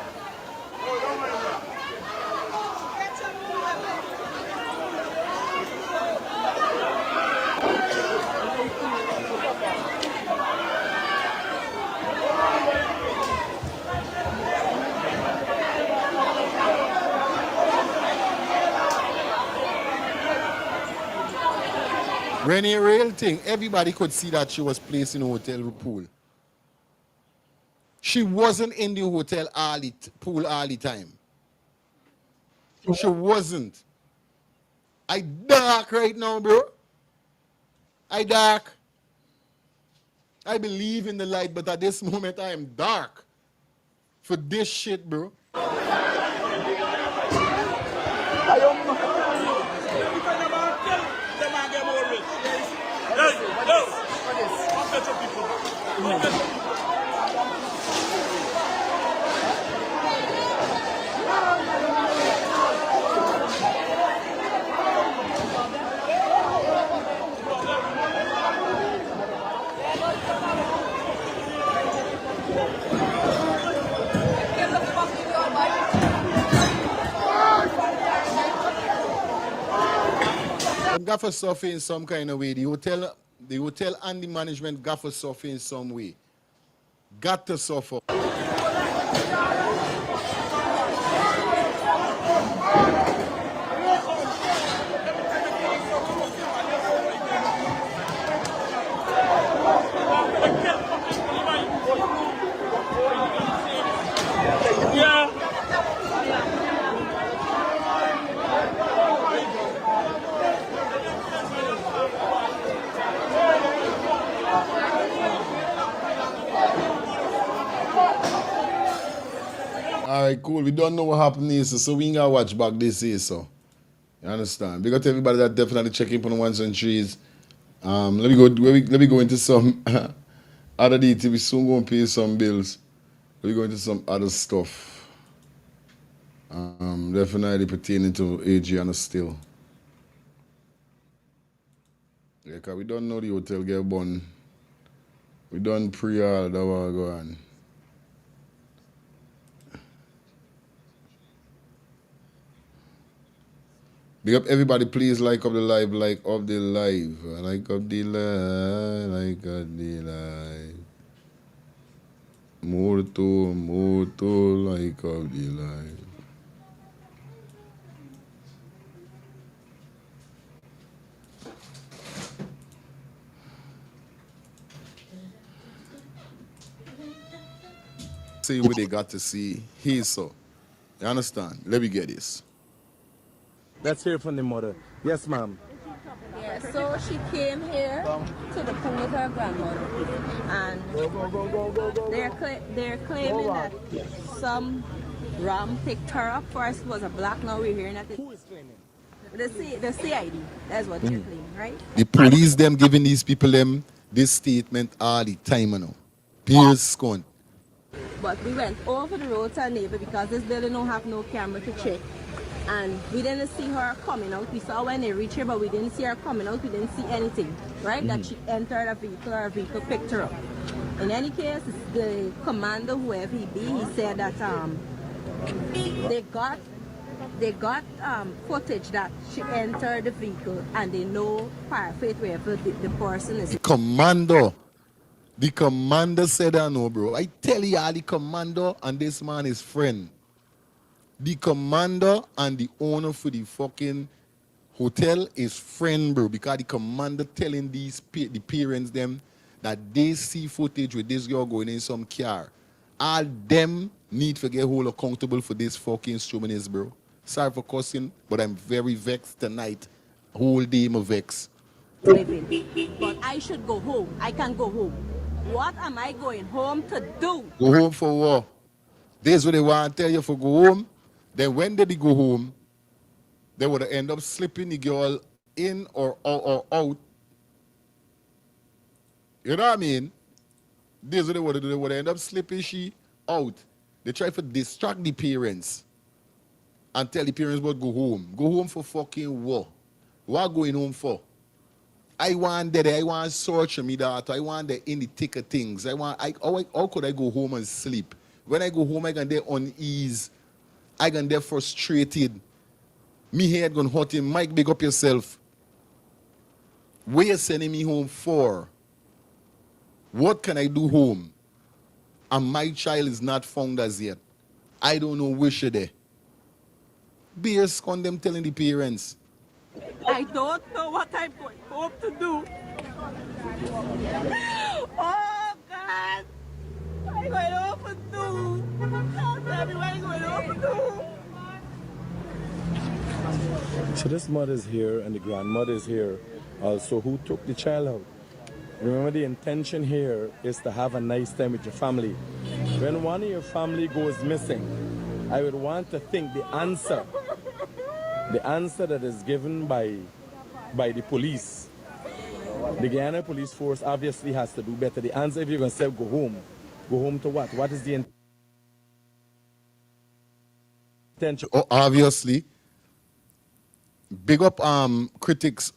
Rennie, real thing, everybody could see that she was placed in a hotel pool. She wasn't in the hotel pool all the time. She wasn't. I dark right now, bro. I dark. I believe in the light, but at this moment I am dark. For this shit, bro. Gaffer suffer in some kind of way. The hotel and the management gaffer suffer in some way. Got to suffer. Alright, cool. We don't know what happened here, so we ain't gotta watch back this here, so. You understand? Big up to everybody that definitely checking on the ones and trees. Let me go into some other details. We soon gonna pay some bills. Let me go into some other stuff. Definitely pertaining to Adrianna still. Yeah, cause we don't know the hotel get bun. We don't pre-all that will go on. Big up everybody, please like up the live, like up the live, like up the live, like up the live. More to, like up the live. See what they got to see here, so. You understand? Let me get this. Let's hear from the mother. Yes, ma'am. Yeah, so she came here to the pool with her grandmother, and they're claiming that some ram picked her up. First it was a black, now we're hearing that. Who is claiming? The CID. That's what they're claiming, right? The police them giving these people them this statement all the time, you know. Pierce Scone. But we went over the road to our neighbor because this building don't have no camera to check. And we didn't see her coming out. We saw when they reached her, but we didn't see her coming out. We didn't see anything, right? That she entered a vehicle or a vehicle picked her up. In any case, the commander, whoever he be, he said that they got footage that she entered the vehicle and they know paraphrase wherever the person is. The commander said I know, bro. I tell you, the commander and this man is friend. The commander and the owner for the fucking hotel is friend, bro, because the commander telling the parents them that they see footage with this girl going in some car. All them need to get hold accountable for this fucking instrument, bro. Sorry for cussing, but I'm very vexed tonight. Whole day I'm vexed. But I should go home. I can go home. What am I going home to do? Go home for what? This is what they want to tell you for go home. Then when did they go home? They would end up slipping the girl in or out. You know what I mean? This is what they would do. They would end up slipping she out. They try to distract the parents and tell the parents about go home. Go home for fucking what? What going home for? I want that. I want search me daughter. I want the in the thick of things. How could I go home and sleep? When I go home, I can get unease. I can get frustrated. Me head gonna hurt him. Mike, big up yourself. Where you sending me home for? What can I do home? And my child is not found as yet. I don't know where she there. Bears con them telling the parents. I don't know what I'm going home to do. Oh, God. What am I going home to do? Tell me what I'm going home to do. So this mother's here and the grandmother's here also who took the child out. Remember, the intention here is to have a nice time with your family. When one of your family goes missing, I would want to think the answer that is given by the police, the Guyana police force obviously has to do better. The answer, if you're going to say go home to what? What is the intention? Oh, obviously. Big up critics.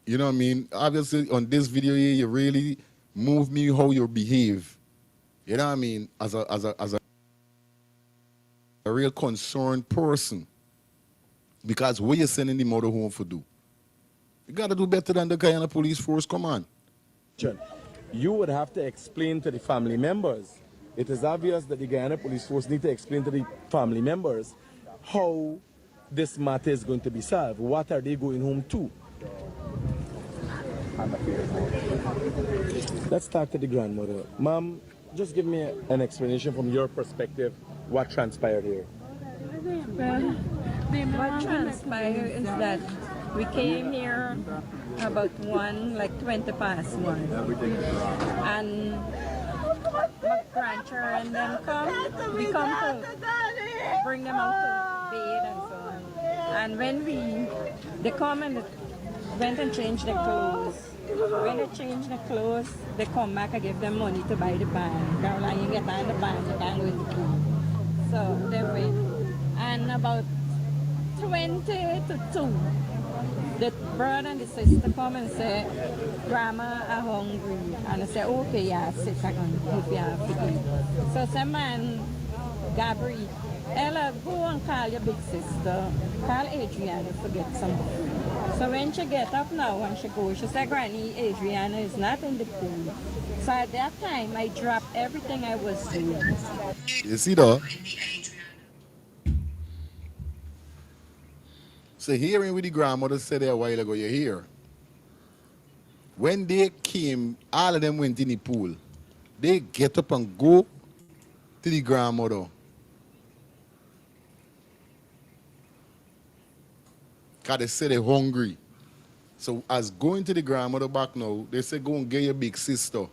You know what I mean? Obviously, on this video here, you really move me how you behave. You know what I mean? As a real concerned person. Because what you're sending the mother home for do? You got to do better than the Guyana police force. Come on. You would have to explain to the family members. It is obvious that the Guyana police force need to explain to the family members how this matter is going to be solved. What are they going home to? Let's talk to the grandmother. Mom, just give me an explanation from your perspective what transpired here. What transpired is that we came here about 20 past 1. And my grandchildren and them come, we come to bring them out to bed and so on. And when they come and went and changed their clothes. When they change their clothes, they come back and give them money to buy the band. Caroline, you get on the band, you can't go in the pool. So they went. And about 20 to 2, the brother and the sister come and say, Grandma are hungry. And I say, okay, yeah, sit, I can give you have to eat. So some man, Gabriel, Ella, go and call your big sister. Call Adrianna to get some food. So when she get up now, when she goes, she said, Granny, Adrianna is not in the pool. So at that time, I dropped everything I was doing. You see that? So hearing what the grandmother said there a while ago, you hear? When they came, all of them went in the pool. They get up and go to the grandmother. Because they say they're hungry. So as going to the grandmother back now, they say go and get your big sister.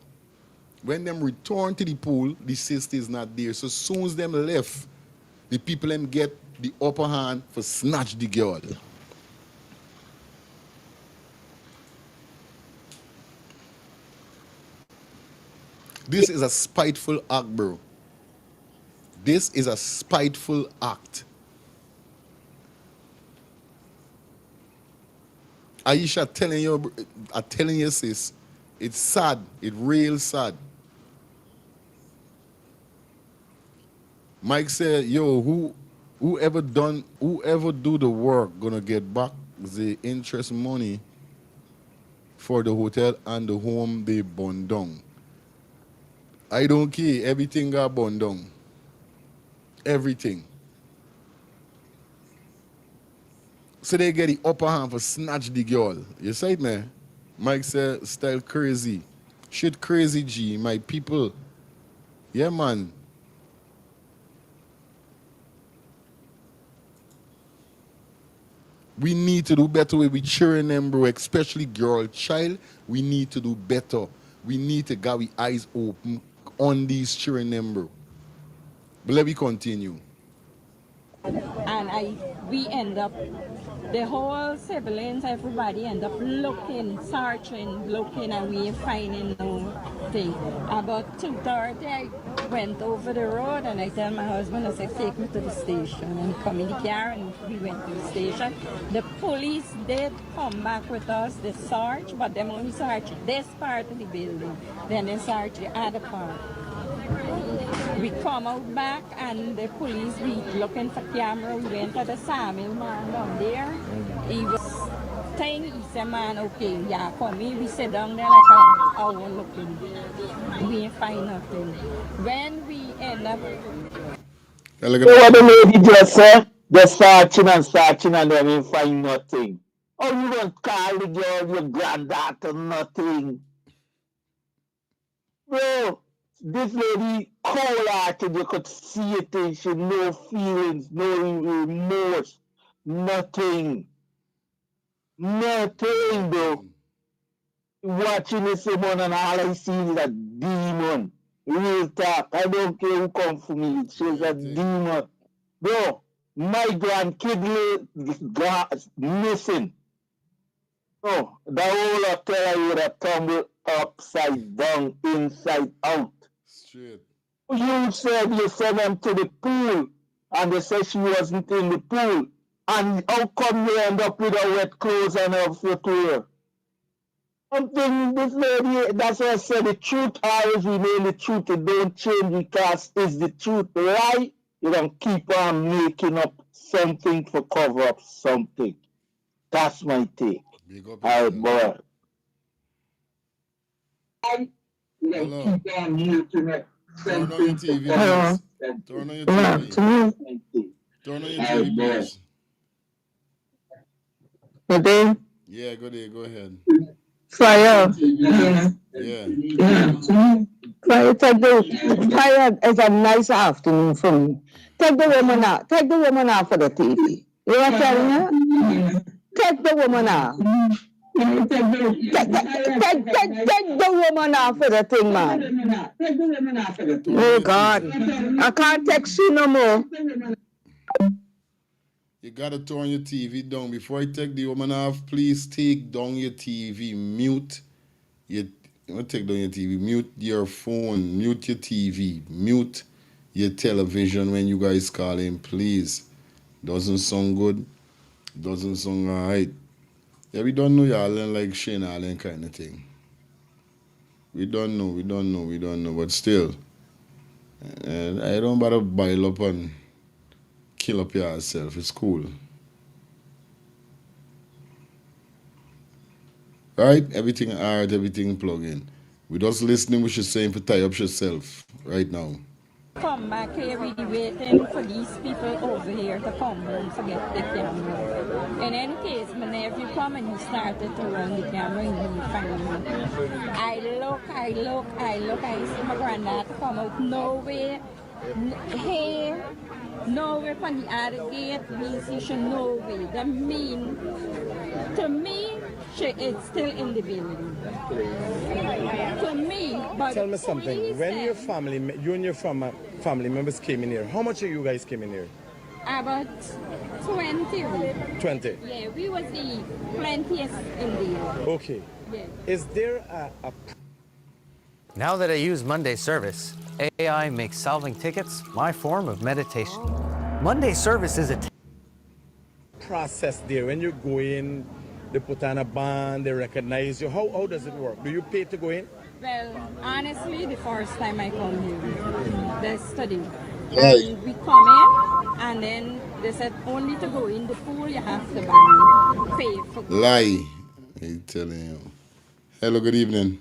When them return to the pool, the sister is not there. So as soon as them left, the people them get the upper hand for snatch the girl. This is a spiteful act, bro. This is a spiteful act. Aisha telling you, sis, it's sad. It's real sad. Mike said, yo, whoever do the work gonna get back the interest money for the hotel and the home they burn down. I don't care. Everything got burned down. Everything. So they get the upper hand for snatch the girl. You see it, man? Mike said, style crazy. Shit crazy, G. My people. Yeah, man. We need to do better with children, them, bro. Especially girl, child. We need to do better. We need to get our eyes open on these children, them, bro. But let me continue. And we end up, the whole siblings, everybody end up looking, searching, looking, and we ain't finding no thing. About 2:30, I went over the road and I tell my husband, I said, take me to the station. And come in the car and we went to the station. The police did come back with us, they search, but they only search this part of the building. Then they search the other part. We come out back and the police, we looking for camera. We went to the Samuel man down there. He was saying, he said, man, okay, yeah, come in. We sit down there like an hour looking. We ain't find nothing. When we end up... So what the lady just said? Just searching and then we find nothing. Oh, you don't call the girl your granddaughter nothing. Bro. This lady cold-hearted, you could see it, she no feelings, no remorse, nothing. Nothing, bro. Watching this woman and all I see is a demon. Real talk. I don't care who come for me. She's a demon. Bro, my grandkid missing. Bro, the whole hotel I would have tumbled upside down, inside out. Straight. You said you sent them to the pool and they said she wasn't in the pool. And how come you end up with her wet clothes and her footwear? Something, this lady, that's why I said the truth always remain the truth. It don't change because it's the truth. Lie, you don't keep on making up something to cover up something. That's my take. All right, boy. Hello. Keep on making up something. Turn on your TV, please. Turn on your TV. Turn on your TV, please. Good day. Yeah, good day. Go ahead. Fire. Yeah. Fire, Fire is a nice afternoon for me. Take the woman out. Take the woman out for the TV. You know what I'm telling you? Take the woman out. Take the woman out for the thing, man. Oh, God. I can't text you no more. You gotta turn your TV down. Before I take the woman off, please take down your TV. Mute your, take down your TV. Mute your phone. Mute your TV. Mute your television when you guys call in, please. Doesn't sound good. Doesn't sound alright. Yeah, we don't know y'all like Shane Allen kind of thing. We don't know. But still, I don't bother bile up and kill up yourself. It's cool. Right? Everything alright, everything plug in. We just listening what she's saying for tie up yourself right now. Come back here, we waiting for these people over here to come home to get the camera. In any case, whenever you come and you started to run the camera, you find me. I look, I see my granddad come out nowhere. Here, nowhere from the other gate, we see she nowhere. That mean, to me, she is still in the building. To me, but tell me something. When your family, you and your family members came in here, how much of you guys came in here? About 20. 20? Yeah, we was the plentiest in there. Okay. Yeah. Is there a Now that I use Monday service, AI makes solving tickets my form of meditation. Monday service is a process there. When you go in, they put on a band, they recognize you. How does it work? Do you pay to go in? Well, honestly, the first time I come here, they study. And we come in, and then they said only to go in the pool, you have to pay for. Lie. I'm telling you. Hello, good evening.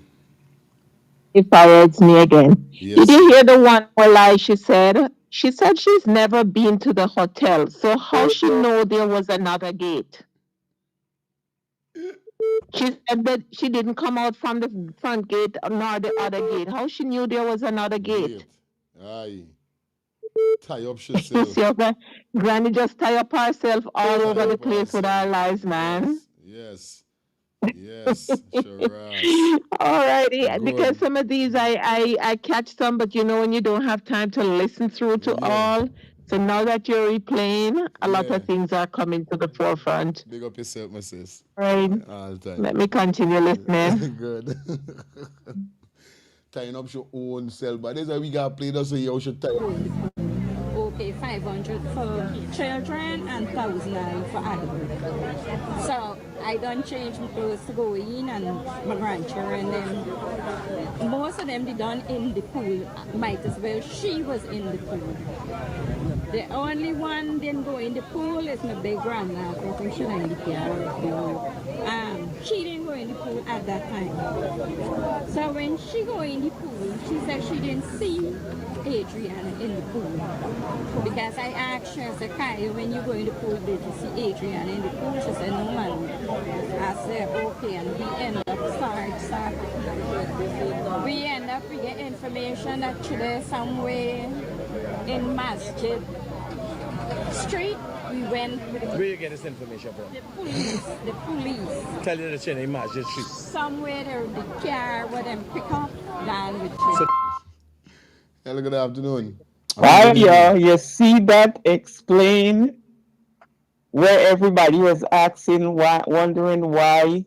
If it's me again. Yes. Did you hear the one more lie she said? She said she's never been to the hotel. So how she know there was another gate? She said that she didn't come out from the front gate nor the other gate. How she knew there was another gate? Aye. Tie up yourself. See how Granny just tie up herself all over the place with our lies, man. Yes. Yes. Sure. All righty. Because some of these I catch some, but you know when you don't have time to listen through to all. So now that you're replaying, a lot of things are coming to the forefront. Big up yourself, my sis. Right. All the time. Let me continue listening. Good. Tying up your own self, but that's why we got played us so you should tie up. Okay, 500 for children and 1,000 for adults. So I don't change my clothes to go in, and my grandchildren, then most of them they done in the pool. Might as well she was in the pool. The only one didn't go in the pool is my big granddaughter. I think she in the car. She didn't go in the pool at that time. So when she go in the pool, she said she didn't see Adrianna in the pool. Because I asked her, I said, Kyle, when you go in the pool, did you see Adrianna in the pool? She said, no, man. I said, okay, and we end up we get information that she's somewhere in Masjid Street. We went. Where you get this information from? The police. Tell you that you're in Masjid Street. Somewhere there, the car where them pick up down with you. So, hello, good afternoon. Well, yeah, you see that explain where everybody was asking, wondering why,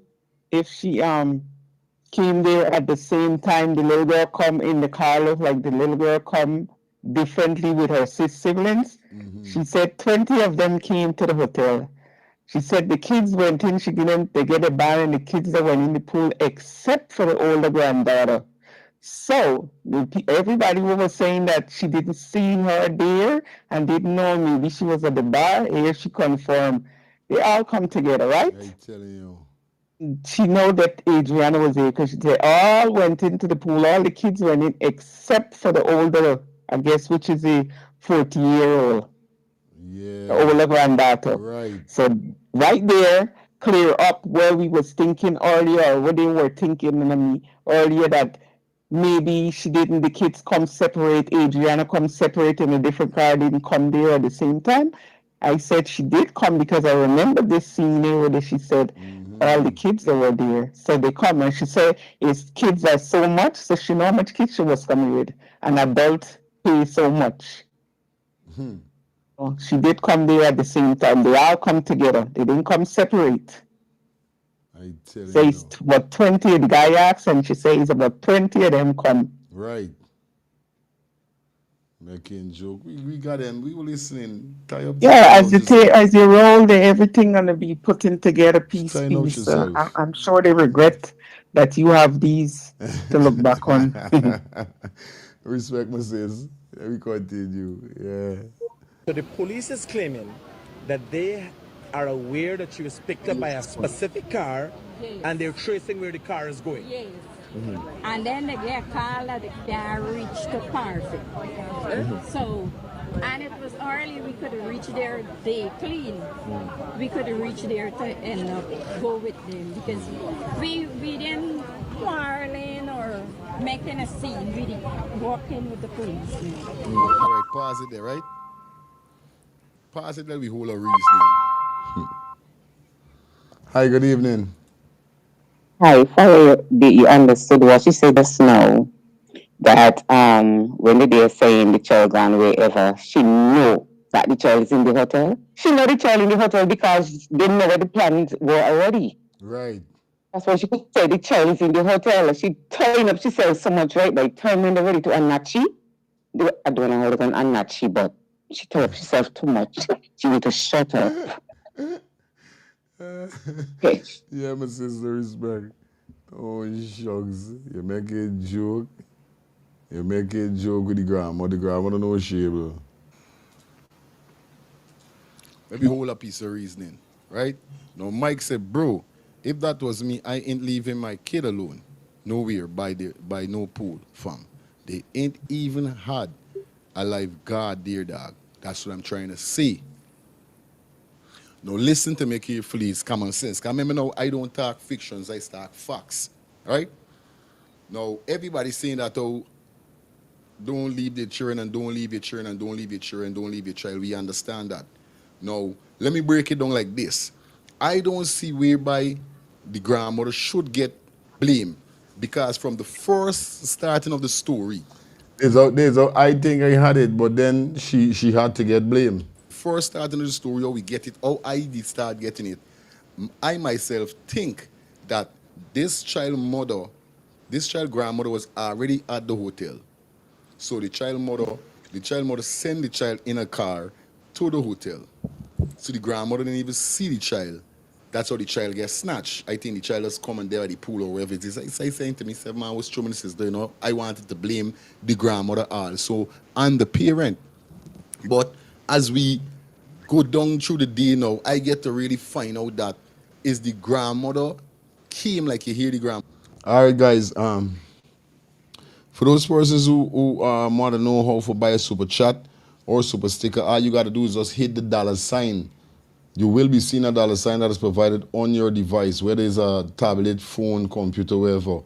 if she came there at the same time the little girl come in the car, look like the little girl come differently with her siblings. She said 20 of them came to the hotel. She said the kids went in, they get a bar, and the kids that went in the pool except for the older granddaughter. So everybody was saying that she didn't see her there and didn't know maybe she was at the bar. Here she confirmed. They all come together, right? I'm telling you. She know that Adrianna was there because they all went into the pool. All the kids went in except for the older, I guess, which is the 40-year-old. Yeah. The older granddaughter. Right. So right there, clear up where we was thinking earlier, or what they were thinking earlier, that maybe the kids come separate, Adrianna come separate in a different car, didn't come there at the same time. I said she did come because I remember this scene there where she said all the kids that were there. So they come, and she said his kids are so much, so she know how much kids she was coming with. An adult pay so much. So she did come there at the same time. They all come together. They didn't come separate. I tell so you. It's about 20, the guy asked, and she says about 20 of them come. Right. Making joke. We got them. We were listening. Tie up. Yeah, as you roll, everything gonna be putting together piece. I'm sure they regret that you have these to look back on. Respect my sis. We continue. Yeah. So the police is claiming that they are aware that she was picked up by a specific car, and they're tracing where the car is going. Yes. And then they get a call that the car reached the party. So, and it was early, we could have reached there, they clean. We could have reached there to end up go with them because we didn't quarreling or making a scene, we didn't walk in with the police. All right, pause it there, right? Pause it there, we hold a reasoning. Hi, good evening. Hi, if you understood what she said just now, that when the day saying the child gone wherever, she knew that the child is in the hotel. She know the child in the hotel because they know where the plans were already. Right. That's why she could say the child is in the hotel. She tying up, she sells so much right now. Turning ready to Anachi. I don't know how to Anachi, but she tied up herself too much. She need to shut up. Okay. Yeah, my sister, respect. Oh, shucks. You make a joke. You make a joke with the grandma. The grandma don't know she able. Maybe hold a piece of reasoning, right? Now, Mike said, bro, if that was me, I ain't leaving my kid alone. Nowhere by no pool, fam. They ain't even had a lifeguard there, dog. That's what I'm trying to say. Now, listen to me carefully. It's common sense. Because remember now, I don't talk fictions, I talk facts, right? Now, everybody's saying that, oh, don't leave the children and don't leave your children and don't leave your children, don't leave your child. We understand that. Now, let me break it down like this. I don't see whereby the grandmother should get blamed because from the first starting of the story, I think I had it, but then she had to get blamed. First starting of the story, how we get it, how I did start getting it, I myself think that this child grandmother was already at the hotel. So the child mother sent the child in a car to the hotel. So the grandmother didn't even see the child. That's how the child gets snatched. I think the child was coming there at the pool or wherever it is. I saying to me, man, what's true, sister, you know, I wanted to blame the grandmother also and the parent. But as we go down through the day now, I get to really find out that is the grandmother came like you hear the grandmother. All right, guys. For those persons who want to know how to buy a super chat or super sticker, all you got to do is just hit the $sign. You will be seeing a $sign that is provided on your device, whether it's a tablet, phone, computer, wherever.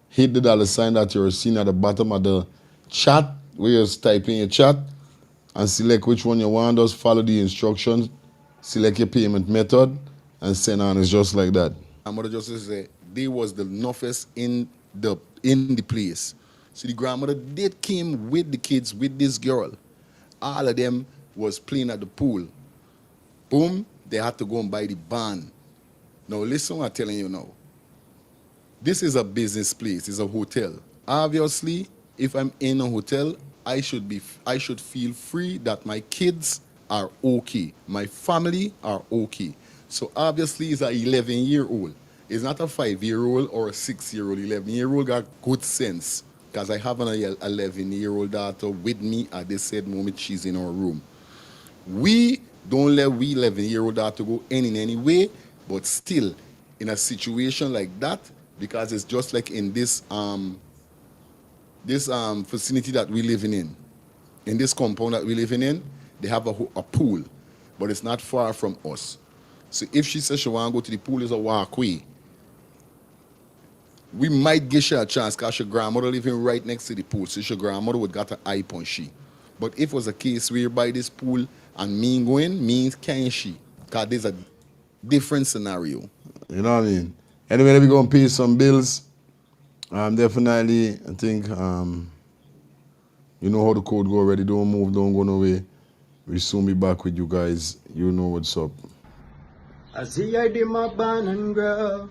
Hit the $sign that you're seeing at the bottom of the chat, where you're typing your chat, and select which one you want. Just follow the instructions, select your payment method, and send on. It's just like that. Grandmother just said they was the toughest in the place. So the grandmother did came with the kids with this girl. All of them was playing at the pool. Boom, they had to go and buy the band. Now listen what I'm telling you now. This is a business place, it's a hotel. Obviously, if I'm in a hotel, I should feel free that my kids are okay. My family are okay. So obviously it's an 11-year-old. It's not a 5-year-old or a 6-year-old. 11-year-old got good sense. Because I have an 11-year-old daughter with me at this said moment she's in our room. We don't let we 11-year-old daughter go in any way, but still in a situation like that, because it's just like in this vicinity that we're living in this compound that we're living in, they have a pool, but it's not far from us. So if she says she want to go to the pool, it's a walkway. We might give her a chance because her grandmother living right next to the pool, so her grandmother would got her eye on she. But if it was a case whereby this pool and me going, means can she? Because there's a different scenario. You know what I mean? Anyway, let me go and pay some bills. Definitely, I think, you know how the code go already. Don't move, don't go nowhere. We'll soon be back with you guys. You know what's up. I see I did my band and girl.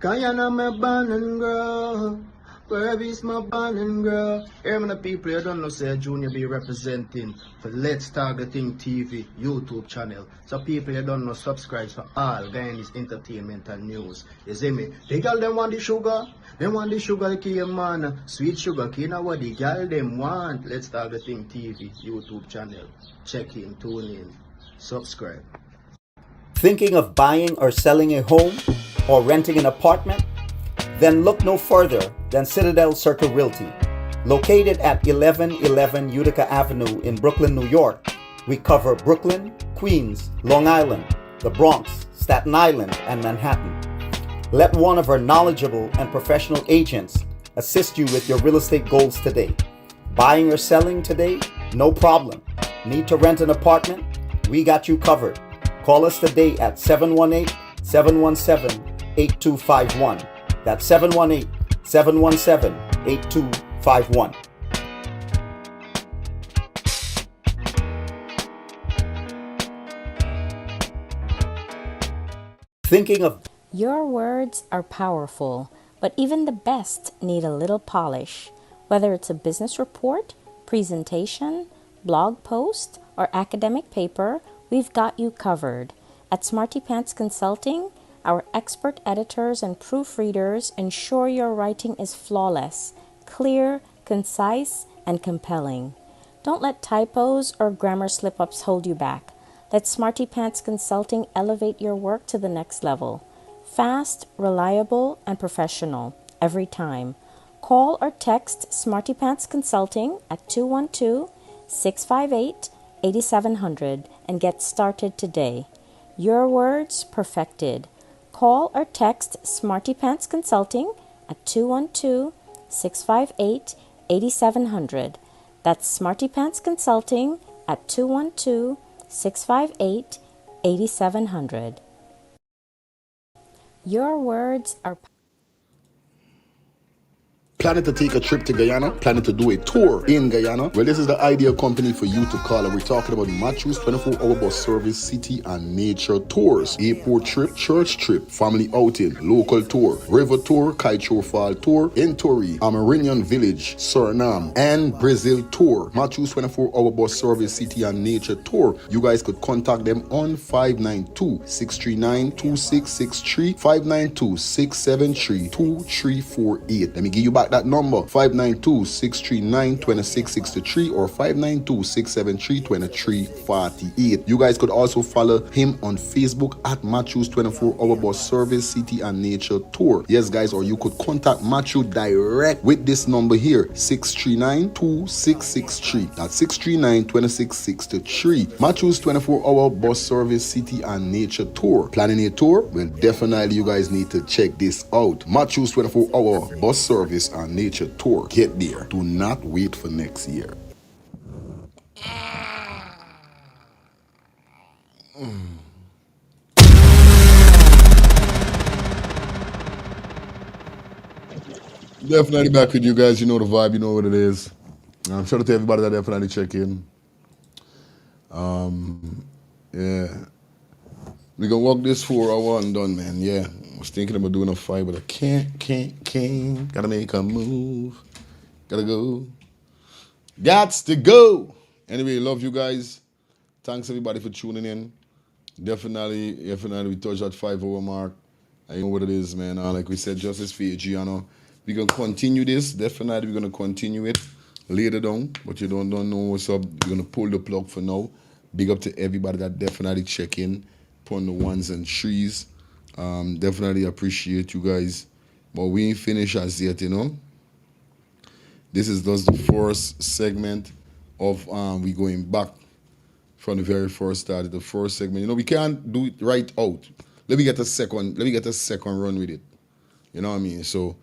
Kayana my band and girl. Where is my band and girl? Here many people you don't know say Junior be representing for Let's Targeting TV YouTube channel. So people you don't know subscribe for all Guyanese entertainment and news. You see me? The girl them want the sugar. They want the sugar cane man. Sweet sugar cane what the girl them want. Let's Targeting TV YouTube channel. Check in, tune in, subscribe. Thinking of buying or selling a home or renting an apartment? Then look no further than Citadel Circle Realty. Located at 1111 Utica Avenue in Brooklyn, New York, we cover Brooklyn, Queens, Long Island, the Bronx, Staten Island, and Manhattan. Let one of our knowledgeable and professional agents assist you with your real estate goals today. Buying or selling today? No problem. Need to rent an apartment? We got you covered. Call us today at 718-717-8251. That's 718-717-8251. Thinking of Your words are powerful, but even the best need a little polish. Whether it's a business report, presentation, blog post, or academic paper, we've got you covered. At Smarty Pants Consulting, our expert editors and proofreaders ensure your writing is flawless, clear, concise, and compelling. Don't let typos or grammar slip-ups hold you back. Let Smarty Pants Consulting elevate your work to the next level. Fast, reliable, and professional every time. Call or text Smarty Pants Consulting at 212-658-8700 and get started today. Your words perfected. Call or text Smarty Pants Consulting at 212-658-8700. That's Smarty Pants Consulting at 212-658-8700. Your words are... Planning to take a trip to Guyana? Planning to do a tour in Guyana? Well, this is the ideal company for you to call, and we're talking about Matthew's 24-hour bus service, city and nature tours, airport trip, church trip, family outing, local tour, river tour, Kaitro Fall tour, Entori, Amarinian Village, Suriname, and Brazil tour. Matthew's 24-hour bus service, city and nature tour. You guys could contact them on 592-639-2663, 592-673-2348. Let me give you back that number, 592-639-2663 or 592-673-2348. You guys could also follow him on Facebook at Matthew's 24-hour bus service, city and nature tour. Yes, guys, or you could contact Matthew direct with this number here, 639-2663. That's 639-2663. Matthew's 24-hour bus service, city and nature tour. Planning a tour? Well, definitely you guys need to check this out. Matthew's 24-hour bus service and nature tour. Get there. Do not wait for next year. Definitely back with you guys. You know the vibe. You know what it is. Shout out to everybody that definitely check in. Yeah. We gonna walk this 4 hour and done, man. Yeah. I was thinking about doing a 5, but I can't. Gotta make a move. Gotta go. Gots to go. Anyway, love you guys. Thanks everybody for tuning in. Definitely we touched that 5 hour mark. I know what it is, man. Like we said, justice for Adrianna. We're gonna continue this. Definitely we're gonna continue it later down. But you don't know what's up. We're gonna pull the plug for now. Big up to everybody that definitely check in upon the ones and threes. Definitely appreciate you guys. But we ain't finished as yet, you know. This is just the first segment of we going back from the very first start. The first segment. You know, we can't do it right out. Let me get a second run with it. You know what I mean? So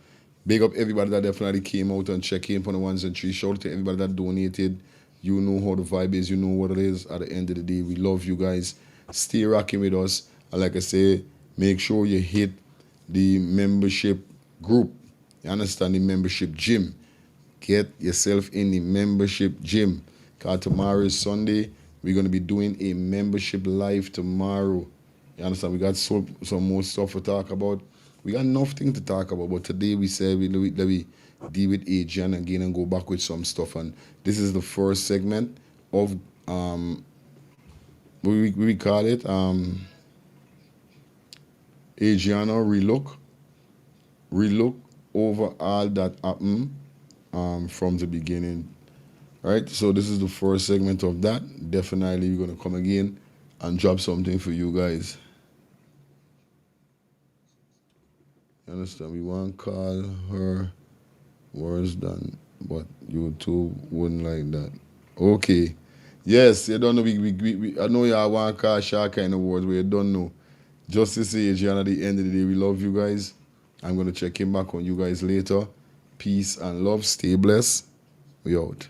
big up everybody that definitely came out and check in for the ones and threes. Shout out to everybody that donated. You know how the vibe is, you know what it is. At the end of the day, we love you guys. Stay rocking with us. And like I say, make sure you hit the membership group. You understand? The membership gym. Get yourself in the membership gym. Because tomorrow is Sunday. We're going to be doing a membership live tomorrow. You understand? We got some more stuff to talk about. We got nothing to talk about. But today we said we deal with Adrianna again and go back with some stuff. And this is the first segment of we call it Adrianna Relook over all that happened from the beginning. Right? So this is the first segment of that. Definitely we're gonna come again and drop something for you guys. You understand? We won't call her worse than, but YouTube wouldn't like that. Okay. Yes, you don't know. I know you want to call Shark kind of words, but you don't know. Justice Adrianna, at the end of the day, we love you guys. I'm going to check in back on you guys later. Peace and love. Stay blessed. We out.